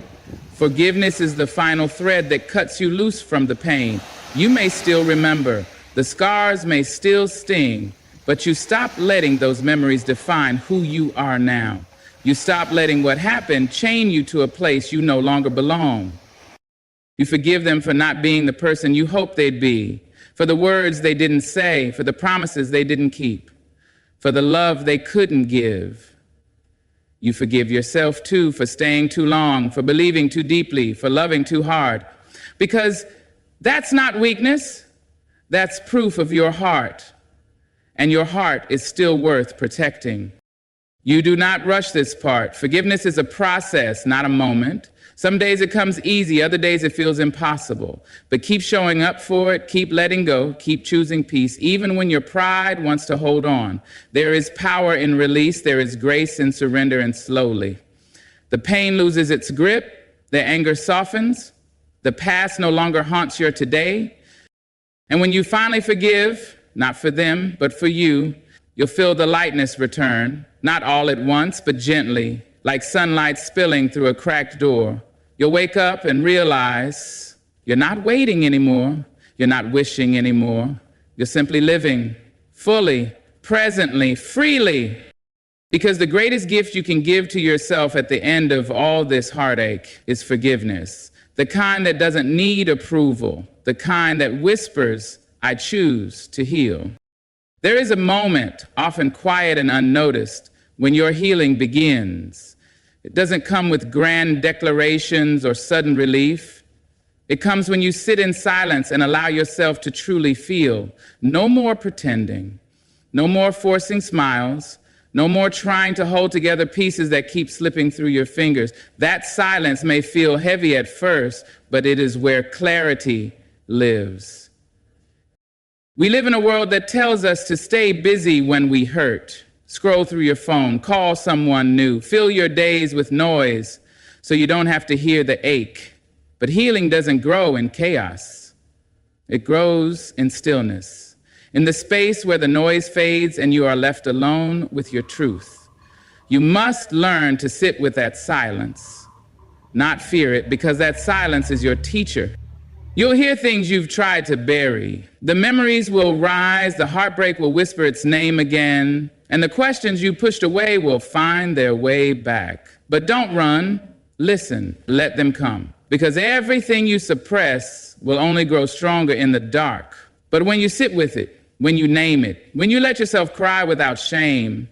Forgiveness is the final thread that cuts you loose from the pain. You may still remember, the scars may still sting, but you stop letting those memories define who you are now. You stop letting what happened chain you to a place you no longer belong. You forgive them for not being the person you hoped they'd be, for the words they didn't say, for the promises they didn't keep, for the love they couldn't give. You forgive yourself, too, for staying too long, for believing too deeply, for loving too hard. Because that's not weakness, that's proof of your heart. And your heart is still worth protecting. You do not rush this part. Forgiveness is a process, not a moment. Some days it comes easy, other days it feels impossible. But keep showing up for it, keep letting go, keep choosing peace, even when your pride wants to hold on. There is power in release, there is grace in surrender, and slowly. The pain loses its grip, the anger softens, the past no longer haunts your today. And when you finally forgive, not for them, but for you, you'll feel the lightness return, not all at once, but gently, like sunlight spilling through a cracked door. You'll wake up and realize you're not waiting anymore. You're not wishing anymore. You're simply living fully, presently, freely. Because the greatest gift you can give to yourself at the end of all this heartache is forgiveness. The kind that doesn't need approval. The kind that whispers, I choose to heal. There is a moment, often quiet and unnoticed, when your healing begins. It doesn't come with grand declarations or sudden relief. It comes when you sit in silence and allow yourself to truly feel. No more pretending, no more forcing smiles, no more trying to hold together pieces that keep slipping through your fingers. That silence may feel heavy at first, but it is where clarity lives. We live in a world that tells us to stay busy when we hurt. Scroll through your phone, call someone new, fill your days with noise so you don't have to hear the ache. But healing doesn't grow in chaos. It grows in stillness, in the space where the noise fades and you are left alone with your truth. You must learn to sit with that silence, not fear it, because that silence is your teacher. You'll hear things you've tried to bury. The memories will rise, the heartbreak will whisper its name again, and the questions you pushed away will find their way back. But don't run, listen, let them come. Because everything you suppress will only grow stronger in the dark. But when you sit with it, when you name it, when you let yourself cry without shame,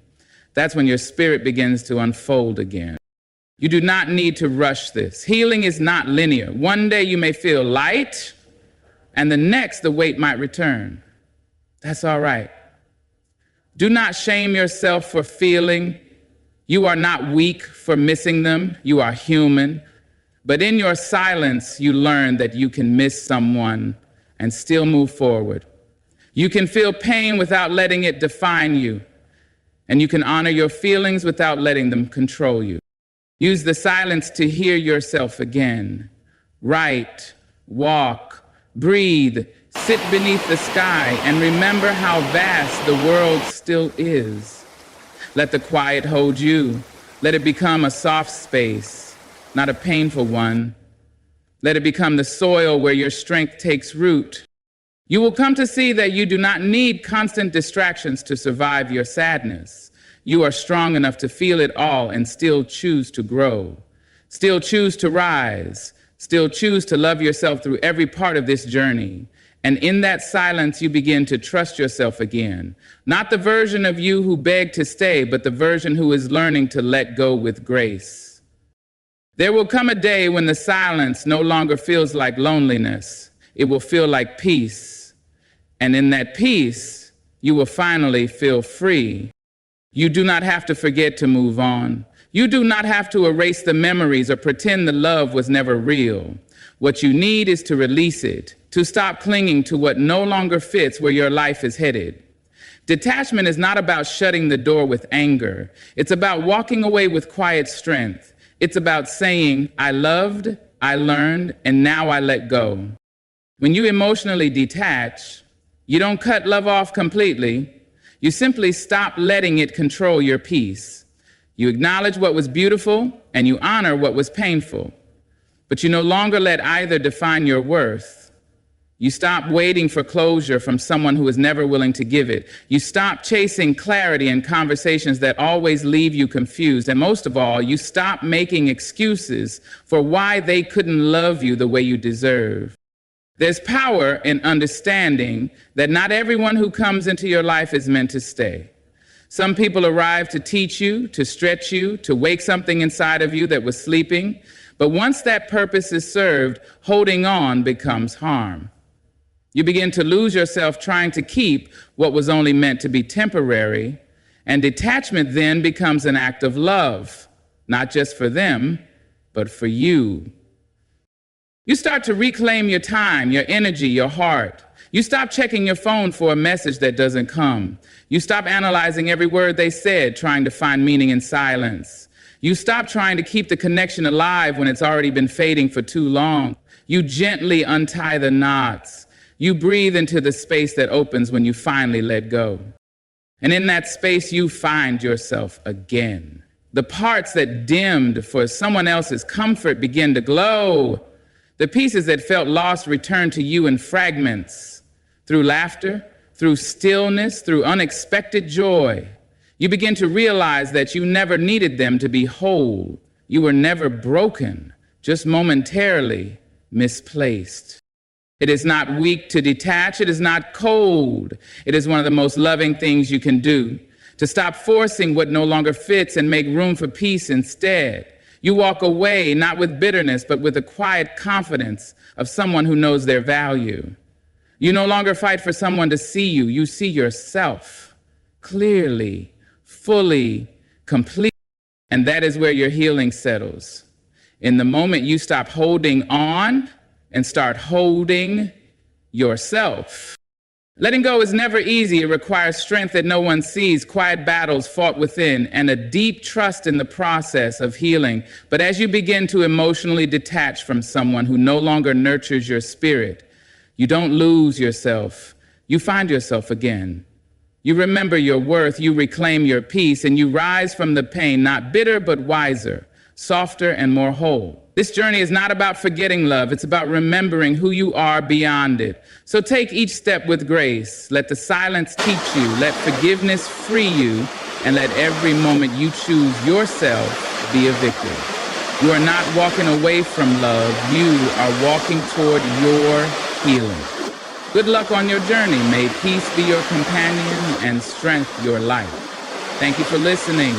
that's when your spirit begins to unfold again. You do not need to rush this. Healing is not linear. One day you may feel light, and the next the weight might return. That's all right. Do not shame yourself for feeling. You are not weak for missing them. You are human. But in your silence, you learn that you can miss someone and still move forward. You can feel pain without letting it define you. And you can honor your feelings without letting them control you. Use the silence to hear yourself again. Write, walk, breathe, sit beneath the sky, and remember how vast the world still is. Let the quiet hold you. Let it become a soft space, not a painful one. Let it become the soil where your strength takes root. You will come to see that you do not need constant distractions to survive your sadness. You are strong enough to feel it all and still choose to grow, still choose to rise, still choose to love yourself through every part of this journey. And in that silence, you begin to trust yourself again. Not the version of you who begged to stay, but the version who is learning to let go with grace. There will come a day when the silence no longer feels like loneliness. It will feel like peace. And in that peace, you will finally feel free. You do not have to forget to move on. You do not have to erase the memories or pretend the love was never real. What you need is to release it, to stop clinging to what no longer fits where your life is headed. Detachment is not about shutting the door with anger. It's about walking away with quiet strength. It's about saying, I loved, I learned, and now I let go. When you emotionally detach, you don't cut love off completely. You simply stop letting it control your peace. You acknowledge what was beautiful and you honor what was painful. But you no longer let either define your worth. You stop waiting for closure from someone who is never willing to give it. You stop chasing clarity in conversations that always leave you confused. And most of all, you stop making excuses for why they couldn't love you the way you deserve. There's power in understanding that not everyone who comes into your life is meant to stay. Some people arrive to teach you, to stretch you, to wake something inside of you that was sleeping. But once that purpose is served, holding on becomes harm. You begin to lose yourself trying to keep what was only meant to be temporary, and detachment then becomes an act of love, not just for them, but for you. You start to reclaim your time, your energy, your heart. You stop checking your phone for a message that doesn't come. You stop analyzing every word they said, trying to find meaning in silence. You stop trying to keep the connection alive when it's already been fading for too long. You gently untie the knots. You breathe into the space that opens when you finally let go. And in that space, you find yourself again. The parts that dimmed for someone else's comfort begin to glow. The pieces that felt lost return to you in fragments, through laughter, through stillness, through unexpected joy. You begin to realize that you never needed them to be whole. You were never broken, just momentarily misplaced. It is not weak to detach. It is not cold. It is one of the most loving things you can do, to stop forcing what no longer fits and make room for peace instead. You walk away not with bitterness, but with the quiet confidence of someone who knows their value. You no longer fight for someone to see you. You see yourself clearly, fully, completely. And that is where your healing settles. In the moment you stop holding on and start holding yourself. Letting go is never easy. It requires strength that no one sees, quiet battles fought within, and a deep trust in the process of healing. But as you begin to emotionally detach from someone who no longer nurtures your spirit, you don't lose yourself. You find yourself again. You remember your worth, you reclaim your peace, and you rise from the pain, not bitter, but wiser, softer and more whole. This journey is not about forgetting love, it's about remembering who you are beyond it. So take each step with grace. Let the silence teach you, let forgiveness free you, and let every moment you choose yourself be a victory. You are not walking away from love, you are walking toward your healing. Good luck on your journey. May peace be your companion and strength your life. Thank you for listening.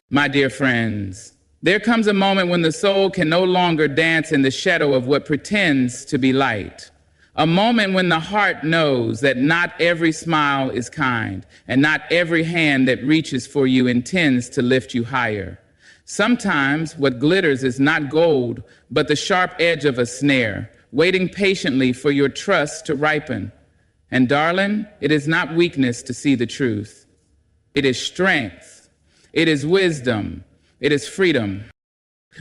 My dear friends, there comes a moment when the soul can no longer dance in the shadow of what pretends to be light. A moment when the heart knows that not every smile is kind, and not every hand that reaches for you intends to lift you higher. Sometimes what glitters is not gold, but the sharp edge of a snare, waiting patiently for your trust to ripen. And darling, it is not weakness to see the truth. It is strength. It is wisdom. It is freedom.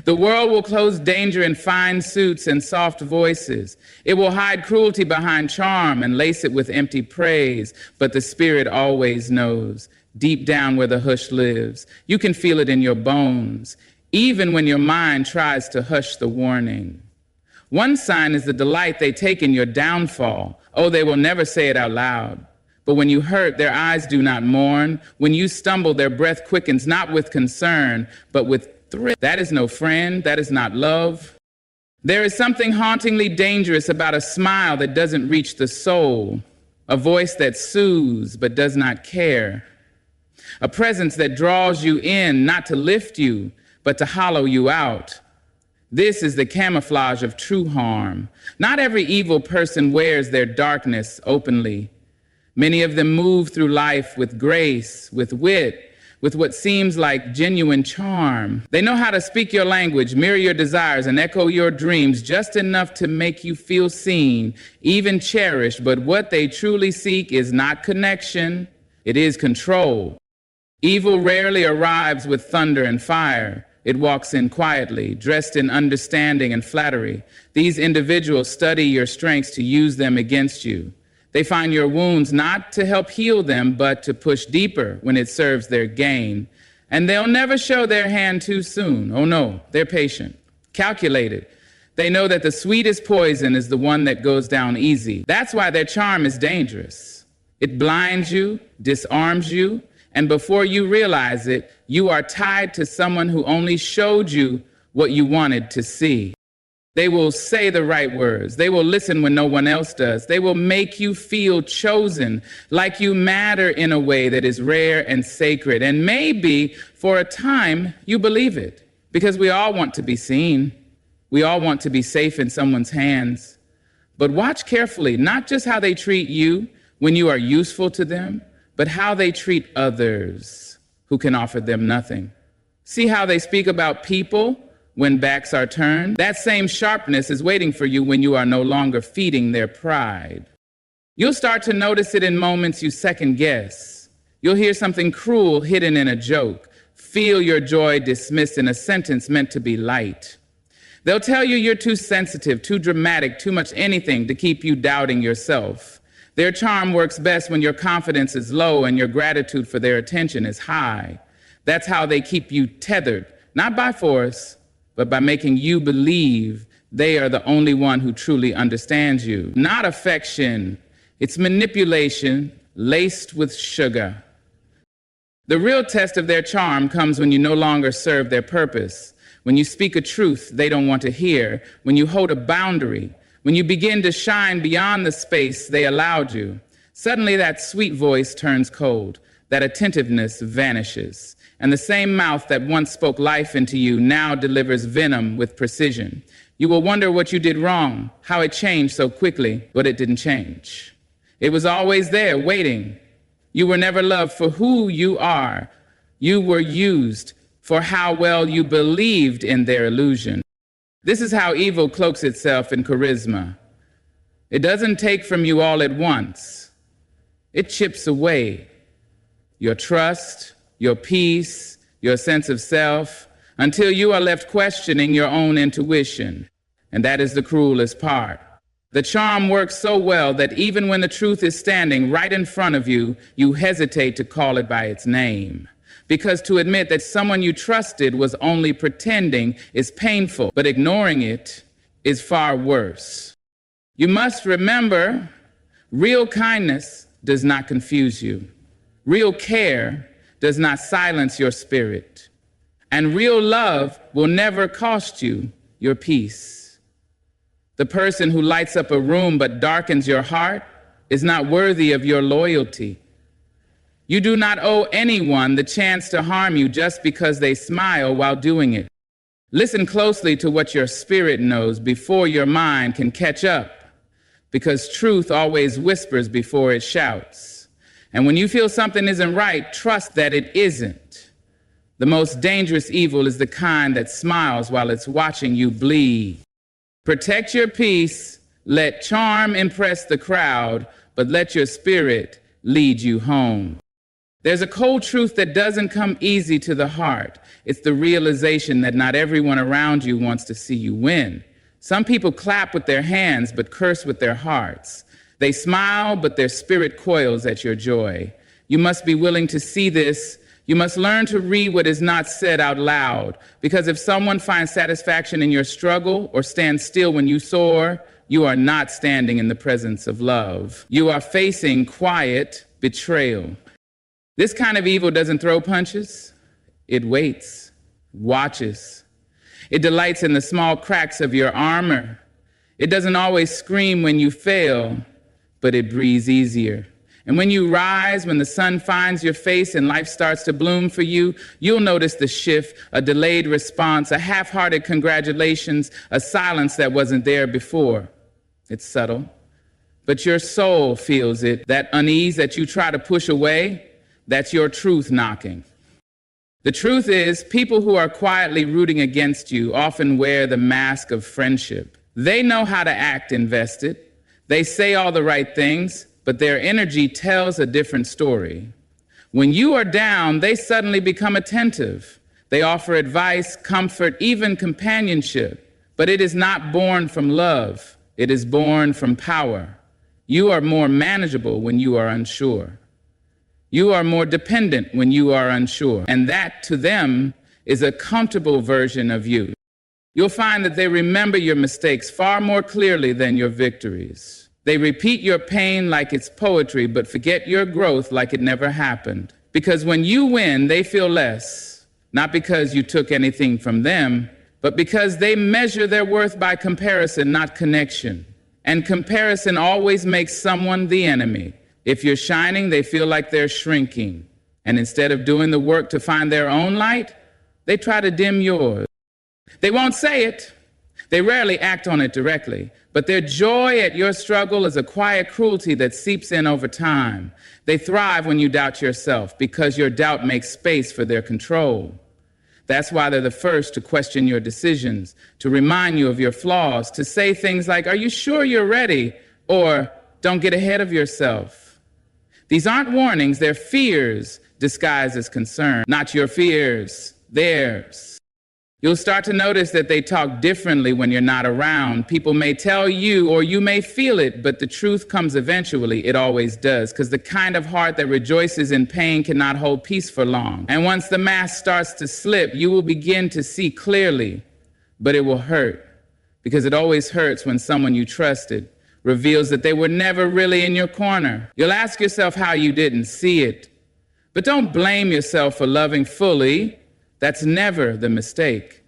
The world will clothe danger in fine suits and soft voices. It will hide cruelty behind charm and lace it with empty praise. But the spirit always knows, deep down where the hush lives. You can feel it in your bones, even when your mind tries to hush the warning. One sign is the delight they take in your downfall. Oh, they will never say it out loud. But when you hurt, their eyes do not mourn. When you stumble, their breath quickens, not with concern, but with thrill. That is no friend. That is not love. There is something hauntingly dangerous about a smile that doesn't reach the soul, a voice that soothes but does not care, a presence that draws you in, not to lift you, but to hollow you out. This is the camouflage of true harm. Not every evil person wears their darkness openly. Many of them move through life with grace, with wit, with what seems like genuine charm. They know how to speak your language, mirror your desires, and echo your dreams just enough to make you feel seen, even cherished. But what they truly seek is not connection, it is control. Evil rarely arrives with thunder and fire. It walks in quietly, dressed in understanding and flattery. These individuals study your strengths to use them against you. They find your wounds not to help heal them, but to push deeper when it serves their gain. And they'll never show their hand too soon. Oh no, they're patient, calculated. They know that the sweetest poison is the one that goes down easy. That's why their charm is dangerous. It blinds you, disarms you, and before you realize it, you are tied to someone who only showed you what you wanted to see. They will say the right words. They will listen when no one else does. They will make you feel chosen, like you matter in a way that is rare and sacred. And maybe for a time you believe it, because we all want to be seen. We all want to be safe in someone's hands. But watch carefully, not just how they treat you when you are useful to them, but how they treat others who can offer them nothing. See how they speak about people when backs are turned? That same sharpness is waiting for you when you are no longer feeding their pride. You'll start to notice it in moments you second guess. You'll hear something cruel hidden in a joke, feel your joy dismissed in a sentence meant to be light. They'll tell you you're too sensitive, too dramatic, too much anything to keep you doubting yourself. Their charm works best when your confidence is low and your gratitude for their attention is high. That's how they keep you tethered, not by force, but by making you believe they are the only one who truly understands you. Not affection, it's manipulation laced with sugar. The real test of their charm comes when you no longer serve their purpose, when you speak a truth they don't want to hear, when you hold a boundary, when you begin to shine beyond the space they allowed you. Suddenly that sweet voice turns cold, that attentiveness vanishes, and the same mouth that once spoke life into you now delivers venom with precision. You will wonder what you did wrong, how it changed so quickly, but it didn't change. It was always there, waiting. You were never loved for who you are. You were used for how well you believed in their illusion. This is how evil cloaks itself in charisma. It doesn't take from you all at once. It chips away your trust, your peace, your sense of self, until you are left questioning your own intuition. And that is the cruelest part. The charm works so well that even when the truth is standing right in front of you, you hesitate to call it by its name. Because to admit that someone you trusted was only pretending is painful, but ignoring it is far worse. You must remember, real kindness does not confuse you. Real care does not silence your spirit. And real love will never cost you your peace. The person who lights up a room but darkens your heart is not worthy of your loyalty. You do not owe anyone the chance to harm you just because they smile while doing it. Listen closely to what your spirit knows before your mind can catch up, because truth always whispers before it shouts. And when you feel something isn't right, trust that it isn't. The most dangerous evil is the kind that smiles while it's watching you bleed. Protect your peace, let charm impress the crowd, but let your spirit lead you home. There's a cold truth that doesn't come easy to the heart. It's the realization that not everyone around you wants to see you win. Some people clap with their hands but curse with their hearts. They smile, but their spirit coils at your joy. You must be willing to see this. You must learn to read what is not said out loud, because if someone finds satisfaction in your struggle or stands still when you soar, you are not standing in the presence of love. You are facing quiet betrayal. This kind of evil doesn't throw punches. It waits, watches. It delights in the small cracks of your armor. It doesn't always scream when you fail, but it breathes easier. And when you rise, when the sun finds your face and life starts to bloom for you, you'll notice the shift, a delayed response, a half-hearted congratulations, a silence that wasn't there before. It's subtle, but your soul feels it. That unease that you try to push away, that's your truth knocking. The truth is, people who are quietly rooting against you often wear the mask of friendship. They know how to act invested. They say all the right things, but their energy tells a different story. When you are down, they suddenly become attentive. They offer advice, comfort, even companionship. But it is not born from love. It is born from power. You are more manageable when you are unsure. You are more dependent when you are unsure. And that, to them, is a comfortable version of you. You'll find that they remember your mistakes far more clearly than your victories. They repeat your pain like it's poetry, but forget your growth like it never happened. Because when you win, they feel less, not because you took anything from them, but because they measure their worth by comparison, not connection. And comparison always makes someone the enemy. If you're shining, they feel like they're shrinking. And instead of doing the work to find their own light, they try to dim yours. They won't say it. They rarely act on it directly. But their joy at your struggle is a quiet cruelty that seeps in over time. They thrive when you doubt yourself, because your doubt makes space for their control. That's why they're the first to question your decisions, to remind you of your flaws, to say things like, "Are you sure you're ready?" Or, "Don't get ahead of yourself." These aren't warnings, they're fears disguised as concern. Not your fears, theirs. You'll start to notice that they talk differently when you're not around. People may tell you, or you may feel it, but the truth comes eventually. It always does, because the kind of heart that rejoices in pain cannot hold peace for long. And once the mask starts to slip, you will begin to see clearly, but it will hurt, because it always hurts when someone you trusted reveals that they were never really in your corner. You'll ask yourself how you didn't see it. But don't blame yourself for loving fully. That's never the mistake.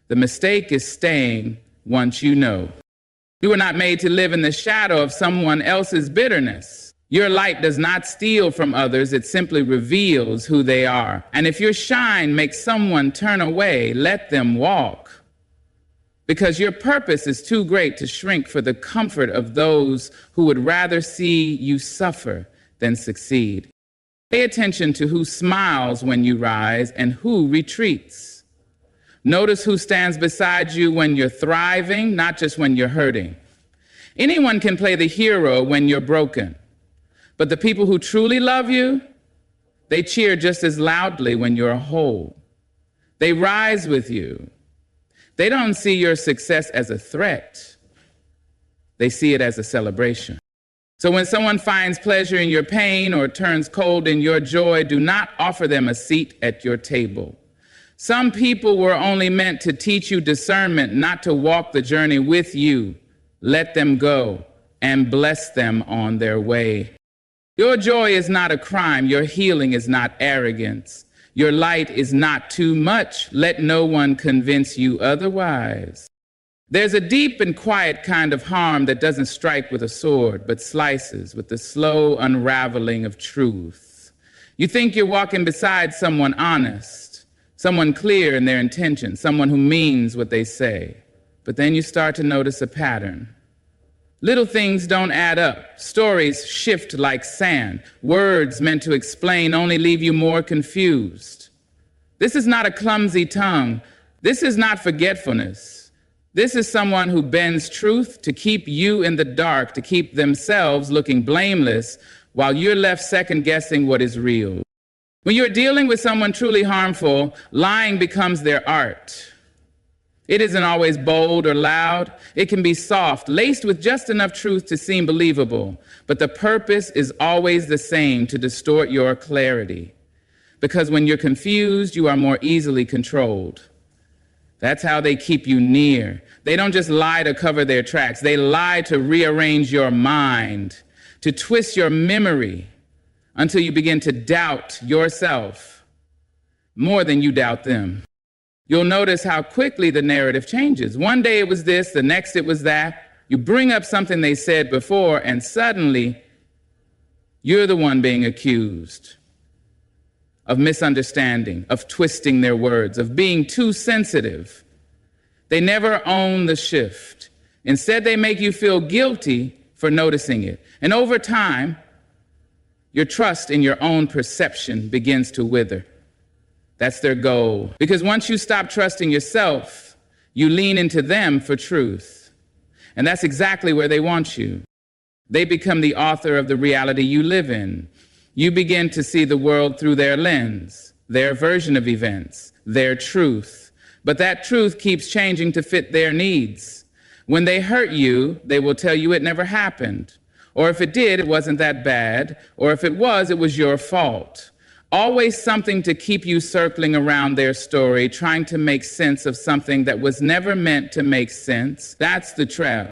The mistake is staying once you know. You were not made to live in the shadow of someone else's bitterness. Your light does not steal from others. It simply reveals who they are. And if your shine makes someone turn away, let them walk. Because your purpose is too great to shrink for the comfort of those who would rather see you suffer than succeed. Pay attention to who smiles when you rise and who retreats. Notice who stands beside you when you're thriving, not just when you're hurting. Anyone can play the hero when you're broken, but the people who truly love you, they cheer just as loudly when you're whole. They rise with you. They don't see your success as a threat. They see it as a celebration. So when someone finds pleasure in your pain or turns cold in your joy, do not offer them a seat at your table. Some people were only meant to teach you discernment, not to walk the journey with you. Let them go and bless them on their way. Your joy is not a crime. Your healing is not arrogance. Your light is not too much. Let no one convince you otherwise. There's a deep and quiet kind of harm that doesn't strike with a sword, but slices with the slow unraveling of truth. You think you're walking beside someone honest, someone clear in their intention, someone who means what they say. But then you start to notice a pattern. Little things don't add up. Stories shift like sand. Words meant to explain only leave you more confused. This is not a clumsy tongue. This is not forgetfulness. This is someone who bends truth to keep you in the dark, to keep themselves looking blameless while you're left second-guessing what is real. When you're dealing with someone truly harmful, lying becomes their art. It isn't always bold or loud. It can be soft, laced with just enough truth to seem believable. But the purpose is always the same, to distort your clarity. Because when you're confused, you are more easily controlled. That's how they keep you near. They don't just lie to cover their tracks. They lie to rearrange your mind, to twist your memory until you begin to doubt yourself more than you doubt them. You'll notice how quickly the narrative changes. One day it was this, the next it was that. You bring up something they said before, and suddenly you're the one being accused of misunderstanding, of twisting their words, of being too sensitive. They never own the shift. Instead, they make you feel guilty for noticing it. And over time, your trust in your own perception begins to wither. That's their goal. Because once you stop trusting yourself, you lean into them for truth. And that's exactly where they want you. They become the author of the reality you live in. You begin to see the world through their lens, their version of events, their truth. But that truth keeps changing to fit their needs. When they hurt you, they will tell you it never happened. Or if it did, it wasn't that bad. Or if it was your fault. Always something to keep you circling around their story, trying to make sense of something that was never meant to make sense. That's the trap.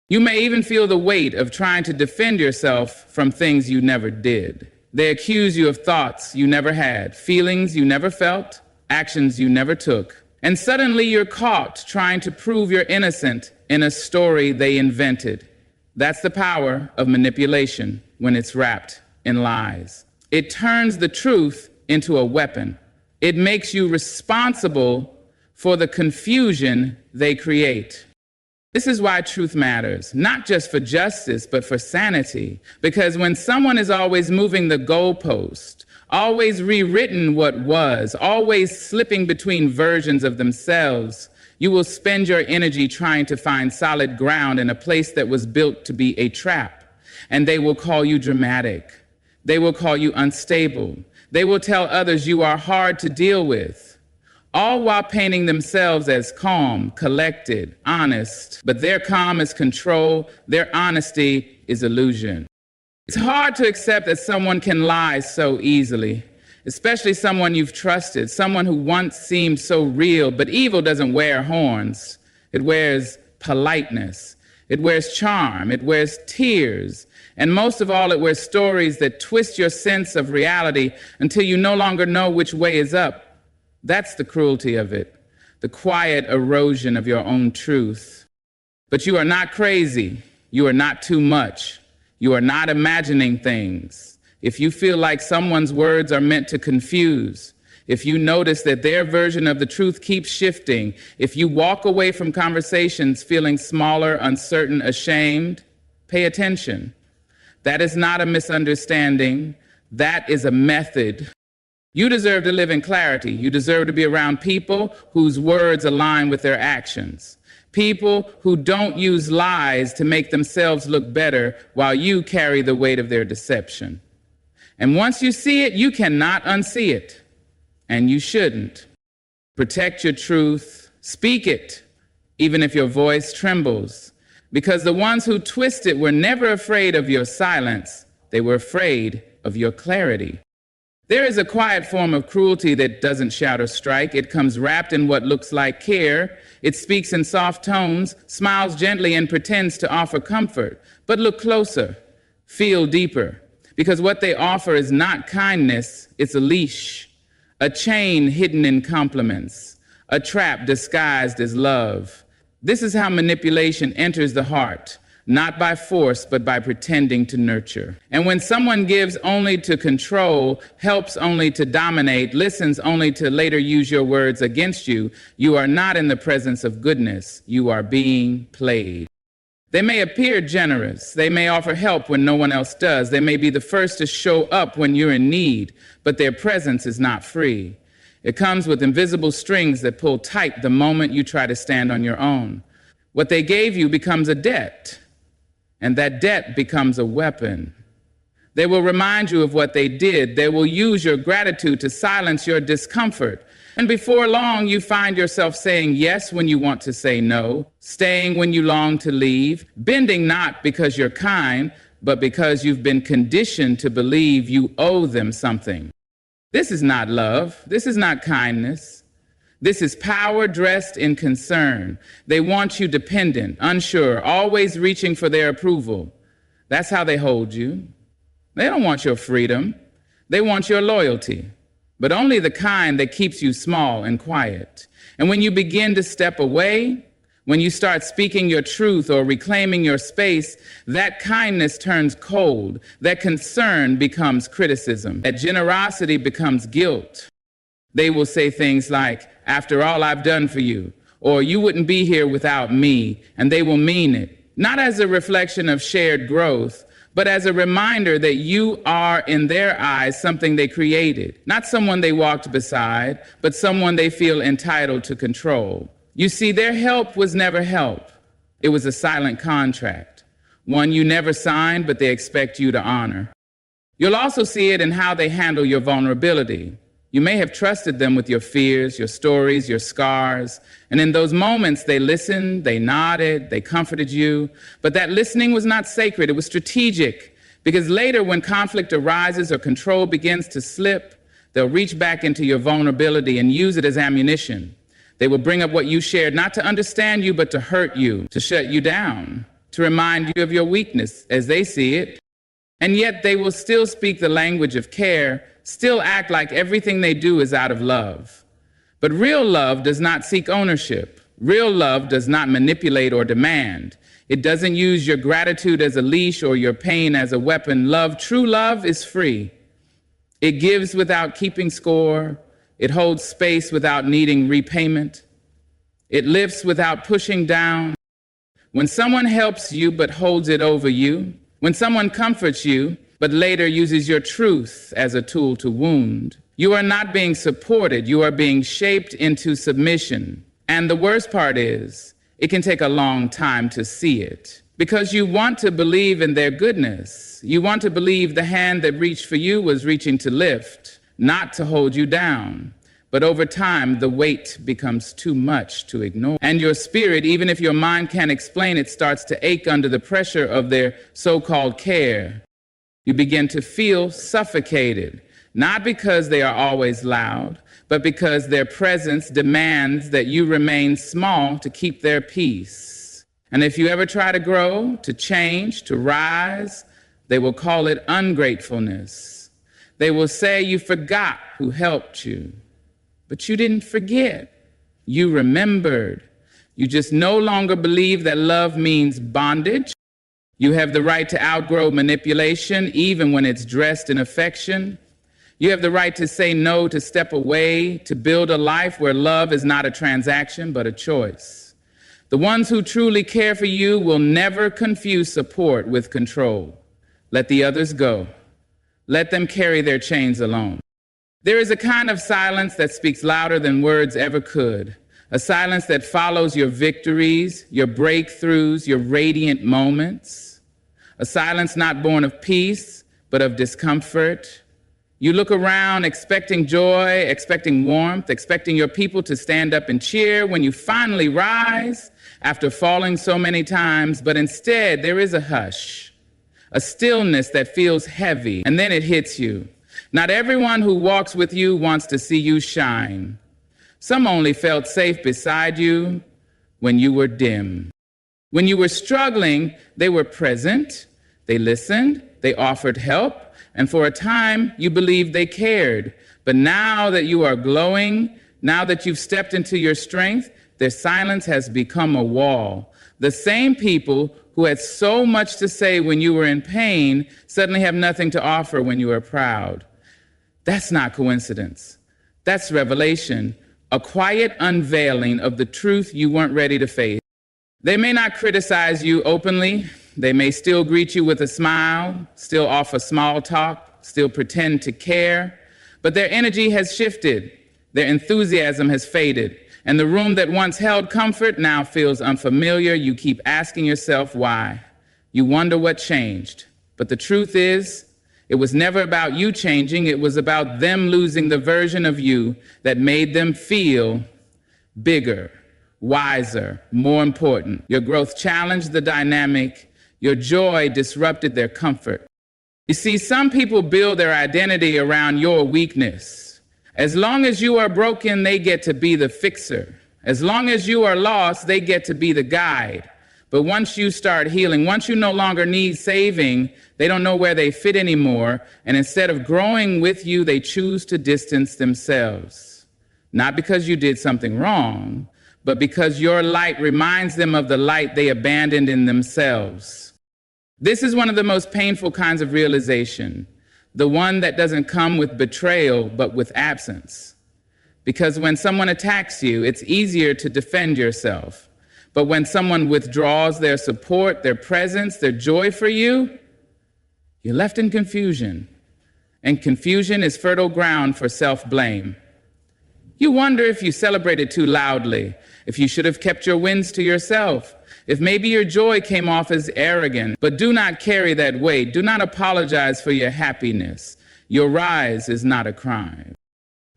You may even feel the weight of trying to defend yourself from things you never did. They accuse you of thoughts you never had, feelings you never felt, actions you never took. And suddenly you're caught trying to prove you're innocent in a story they invented. That's the power of manipulation when it's wrapped in lies. It turns the truth into a weapon. It makes you responsible for the confusion they create. This is why truth matters, not just for justice, but for sanity. Because when someone is always moving the goalpost, always rewritten what was, always slipping between versions of themselves, you will spend your energy trying to find solid ground in a place that was built to be a trap. And they will call you dramatic. They will call you unstable. They will tell others you are hard to deal with. All while painting themselves as calm, collected, honest. But their calm is control, their honesty is illusion. It's hard to accept that someone can lie so easily, especially someone you've trusted, someone who once seemed so real. But evil doesn't wear horns. It wears politeness. It wears charm. It wears tears. And most of all, it wears stories that twist your sense of reality until you no longer know which way is up. That's the cruelty of it, the quiet erosion of your own truth. But you are not crazy. You are not too much. You are not imagining things. If you feel like someone's words are meant to confuse, if you notice that their version of the truth keeps shifting, if you walk away from conversations feeling smaller, uncertain, ashamed, pay attention. That is not a misunderstanding. That is a method. You deserve to live in clarity. You deserve to be around people whose words align with their actions. People who don't use lies to make themselves look better while you carry the weight of their deception. And once you see it, you cannot unsee it. And you shouldn't. Protect your truth. Speak it, even if your voice trembles. Because the ones who twist it were never afraid of your silence, they were afraid of your clarity. There is a quiet form of cruelty that doesn't shout or strike. It comes wrapped in what looks like care. It speaks in soft tones, smiles gently, and pretends to offer comfort. But look closer, feel deeper, because what they offer is not kindness, it's a leash, a chain hidden in compliments, a trap disguised as love. This is how manipulation enters the heart. Not by force, but by pretending to nurture. And when someone gives only to control, helps only to dominate, listens only to later use your words against you, you are not in the presence of goodness. You are being played. They may appear generous. They may offer help when no one else does. They may be the first to show up when you're in need, but their presence is not free. It comes with invisible strings that pull tight the moment you try to stand on your own. What they gave you becomes a debt. And that debt becomes a weapon. They will remind you of what they did. They will use your gratitude to silence your discomfort. And before long, you find yourself saying yes when you want to say no, staying when you long to leave, bending not because you're kind, but because you've been conditioned to believe you owe them something. This is not love. This is not kindness. This is power dressed in concern. They want you dependent, unsure, always reaching for their approval. That's how they hold you. They don't want your freedom. They want your loyalty, but only the kind that keeps you small and quiet. And when you begin to step away, when you start speaking your truth or reclaiming your space, that kindness turns cold. That concern becomes criticism. That generosity becomes guilt. They will say things like, "After all I've done for you," or "You wouldn't be here without me," and they will mean it, not as a reflection of shared growth, but as a reminder that you are, in their eyes, something they created, not someone they walked beside, but someone they feel entitled to control. You see, their help was never help. It was a silent contract, one you never signed, but they expect you to honor. You'll also see it in how they handle your vulnerability. You may have trusted them with your fears, your stories, your scars, and in those moments they listened, they nodded, they comforted you, but that listening was not sacred, it was strategic, because later when conflict arises or control begins to slip, they'll reach back into your vulnerability and use it as ammunition. They will bring up what you shared, not to understand you, but to hurt you, to shut you down, to remind you of your weakness as they see it. And yet they will still speak the language of care, still act like everything they do is out of love. But real love does not seek ownership. Real love does not manipulate or demand. It doesn't use your gratitude as a leash or your pain as a weapon. Love, true love, is free. It gives without keeping score. It holds space without needing repayment. It lifts without pushing down. When someone helps you but holds it over you, when someone comforts you but later uses your truth as a tool to wound, you are not being supported, you are being shaped into submission. And the worst part is, it can take a long time to see it, because you want to believe in their goodness. You want to believe the hand that reached for you was reaching to lift, not to hold you down. But over time, the weight becomes too much to ignore. And your spirit, even if your mind can't explain it, starts to ache under the pressure of their so-called care. You begin to feel suffocated, not because they are always loud, but because their presence demands that you remain small to keep their peace. And if you ever try to grow, to change, to rise, they will call it ungratefulness. They will say you forgot who helped you. But you didn't forget. You remembered. You just no longer believe that love means bondage. You have the right to outgrow manipulation, even when it's dressed in affection. You have the right to say no, to step away, to build a life where love is not a transaction, but a choice. The ones who truly care for you will never confuse support with control. Let the others go. Let them carry their chains alone. There is a kind of silence that speaks louder than words ever could. A silence that follows your victories, your breakthroughs, your radiant moments. A silence not born of peace, but of discomfort. You look around expecting joy, expecting warmth, expecting your people to stand up and cheer when you finally rise after falling so many times, but instead there is a hush, a stillness that feels heavy, and then it hits you. Not everyone who walks with you wants to see you shine. Some only felt safe beside you when you were dim. When you were struggling, they were present, they listened, they offered help, and for a time, you believed they cared. But now that you are glowing, now that you've stepped into your strength, their silence has become a wall. The same people who had so much to say when you were in pain suddenly have nothing to offer when you are proud. That's not coincidence. That's revelation, a quiet unveiling of the truth you weren't ready to face. They may not criticize you openly. They may still greet you with a smile, still offer small talk, still pretend to care, but their energy has shifted, their enthusiasm has faded, and the room that once held comfort now feels unfamiliar. You keep asking yourself why. You wonder what changed. But the truth is, it was never about you changing, it was about them losing the version of you that made them feel bigger, wiser, more important. Your growth challenged the dynamic. Your joy disrupted their comfort. You see, some people build their identity around your weakness. As long as you are broken, they get to be the fixer. As long as you are lost, they get to be the guide. But once you start healing, once you no longer need saving, they don't know where they fit anymore. And instead of growing with you, they choose to distance themselves. Not because you did something wrong, but because your light reminds them of the light they abandoned in themselves. This is one of the most painful kinds of realization, the one that doesn't come with betrayal, but with absence. Because when someone attacks you, it's easier to defend yourself. But when someone withdraws their support, their presence, their joy for you, you're left in confusion. And confusion is fertile ground for self-blame. You wonder if you celebrated too loudly, if you should have kept your wins to yourself, if maybe your joy came off as arrogant. But do not carry that weight. Do not apologize for your happiness. Your rise is not a crime.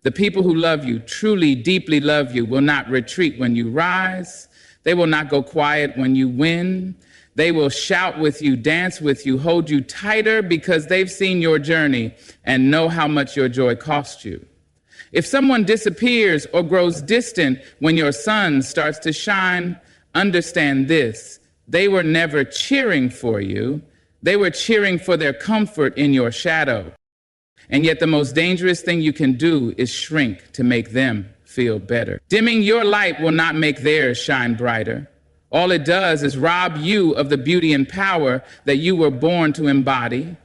The people who love you, truly, deeply love you, will not retreat when you rise. They will not go quiet when you win. They will shout with you, dance with you, hold you tighter because they've seen your journey and know how much your joy cost you. If someone disappears or grows distant when your sun starts to shine, understand this: they were never cheering for you. They were cheering for their comfort in your shadow. And yet the most dangerous thing you can do is shrink to make them feel better. Dimming your light will not make theirs shine brighter. All it does is rob you of the beauty and power that you were born to embody.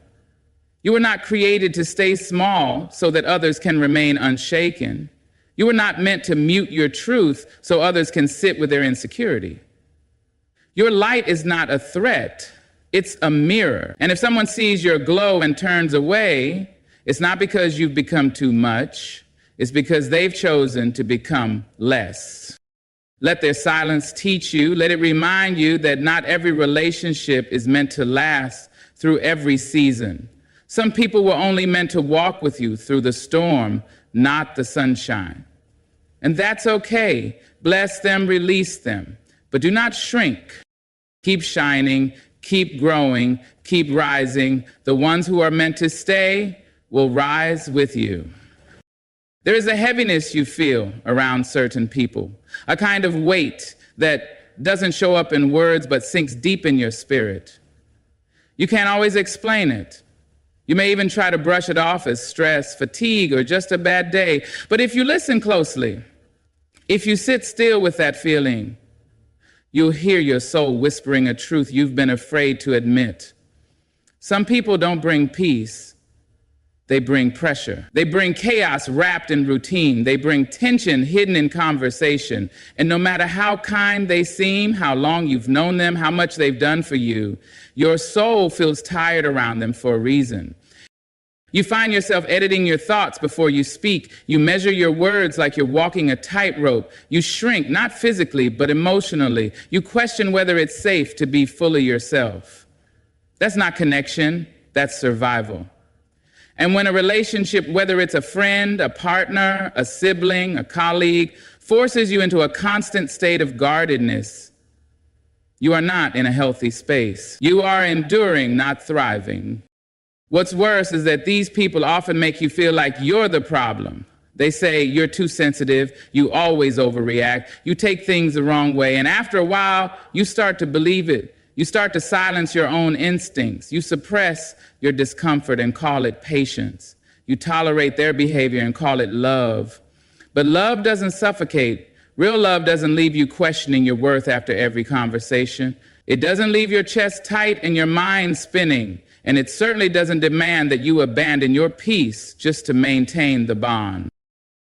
You were not created to stay small so that others can remain unshaken. You were not meant to mute your truth so others can sit with their insecurity. Your light is not a threat, it's a mirror. And if someone sees your glow and turns away, it's not because you've become too much, it's because they've chosen to become less. Let their silence teach you, let it remind you that not every relationship is meant to last through every season. Some people were only meant to walk with you through the storm, not the sunshine. And that's okay. Bless them, release them. But do not shrink. Keep shining, keep growing, keep rising. The ones who are meant to stay will rise with you. There is a heaviness you feel around certain people, a kind of weight that doesn't show up in words but sinks deep in your spirit. You can't always explain it. You may even try to brush it off as stress, fatigue, or just a bad day. But if you listen closely, if you sit still with that feeling, you'll hear your soul whispering a truth you've been afraid to admit. Some people don't bring peace. They bring pressure. They bring chaos wrapped in routine. They bring tension hidden in conversation. And no matter how kind they seem, how long you've known them, how much they've done for you, your soul feels tired around them for a reason. You find yourself editing your thoughts before you speak. You measure your words like you're walking a tightrope. You shrink, not physically, but emotionally. You question whether it's safe to be fully yourself. That's not connection, that's survival. And when a relationship, whether it's a friend, a partner, a sibling, a colleague, forces you into a constant state of guardedness, you are not in a healthy space. You are enduring, not thriving. What's worse is that these people often make you feel like you're the problem. They say you're too sensitive, you always overreact, you take things the wrong way, and after a while, you start to believe it. You start to silence your own instincts. You suppress your discomfort and call it patience. You tolerate their behavior and call it love. But love doesn't suffocate. Real love doesn't leave you questioning your worth after every conversation. It doesn't leave your chest tight and your mind spinning. And it certainly doesn't demand that you abandon your peace just to maintain the bond.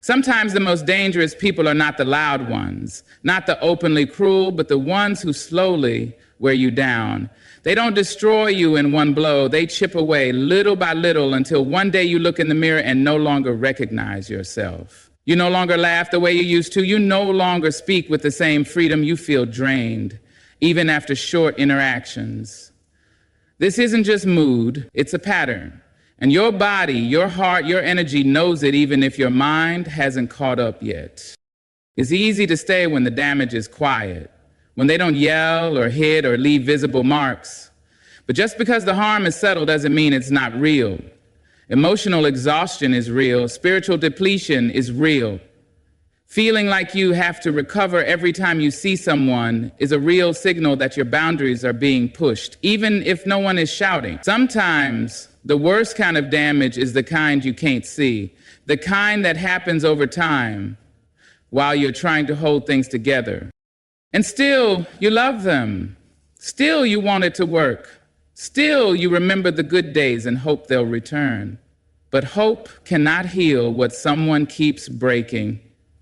Sometimes the most dangerous people are not the loud ones, not the openly cruel, but the ones who slowly wear you down. They don't destroy you in one blow. They chip away little by little until one day you look in the mirror and no longer recognize yourself. You no longer laugh the way you used to. You no longer speak with the same freedom. You feel drained, even after short interactions. This isn't just mood, it's a pattern. And your body, your heart, your energy knows it even if your mind hasn't caught up yet. It's easy to stay when the damage is quiet, when they don't yell or hit or leave visible marks. But just because the harm is subtle doesn't mean it's not real. Emotional exhaustion is real. Spiritual depletion is real. Feeling like you have to recover every time you see someone is a real signal that your boundaries are being pushed, even if no one is shouting. Sometimes the worst kind of damage is the kind you can't see, the kind that happens over time while you're trying to hold things together. And still, you love them. Still, you want it to work. Still, you remember the good days and hope they'll return. But hope cannot heal what someone keeps breaking.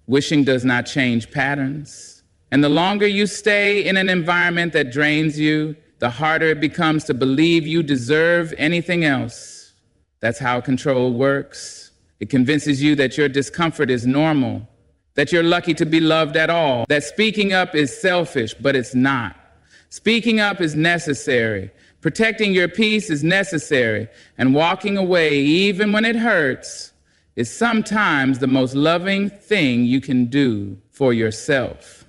Wishing does not change patterns. And the longer you stay in an environment that drains you, the harder it becomes to believe you deserve anything else. That's how control works. It convinces you that your discomfort is normal, that you're lucky to be loved at all, that speaking up is selfish, but it's not. Speaking up is necessary. Protecting your peace is necessary. And walking away, even when it hurts, is sometimes the most loving thing you can do for yourself.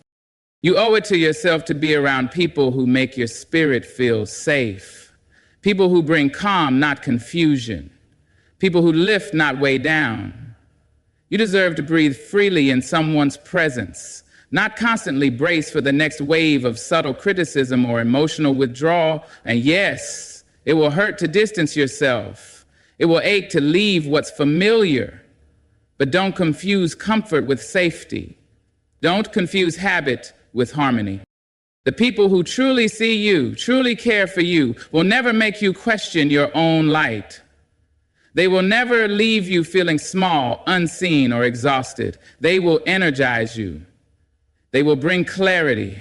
You owe it to yourself to be around people who make your spirit feel safe, people who bring calm, not confusion, people who lift, not weigh down. You deserve to breathe freely in someone's presence, not constantly brace for the next wave of subtle criticism or emotional withdrawal. And yes, it will hurt to distance yourself. It will ache to leave what's familiar, but don't confuse comfort with safety. Don't confuse habit with harmony. The people who truly see you, truly care for you, will never make you question your own light. They will never leave you feeling small, unseen, or exhausted. They will energize you. They will bring clarity.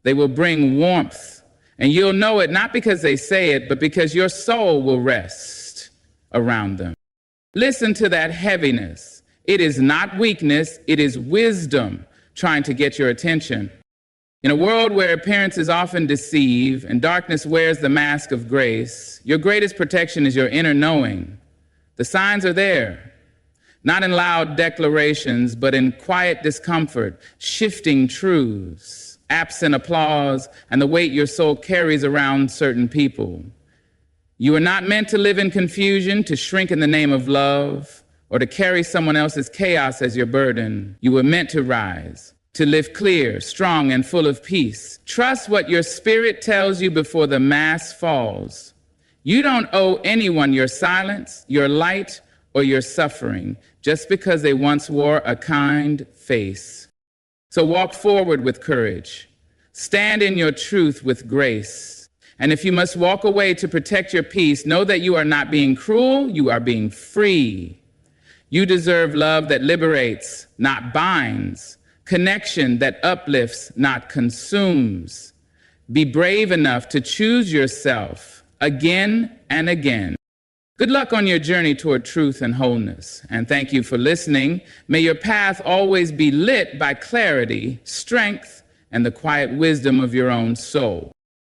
They will bring warmth. And you'll know it not because they say it, but because your soul will rest around them. Listen to that heaviness. It is not weakness, it is wisdom trying to get your attention. In a world where appearances often deceive and darkness wears the mask of grace, your greatest protection is your inner knowing. The signs are there, not in loud declarations, but in quiet discomfort, shifting truths, absent applause, and the weight your soul carries around certain people. You are not meant to live in confusion, to shrink in the name of love, or to carry someone else's chaos as your burden. You were meant to rise, to live clear, strong, and full of peace. Trust what your spirit tells you before the mask falls. You don't owe anyone your silence, your light, or your suffering, just because they once wore a kind face. So walk forward with courage. Stand in your truth with grace. And if you must walk away to protect your peace, know that you are not being cruel, you are being free. You deserve love that liberates, not binds, connection that uplifts, not consumes. Be brave enough to choose yourself again and again. Good luck on your journey toward truth and wholeness. And thank you for listening. May your path always be lit by clarity, strength, and the quiet wisdom of your own soul.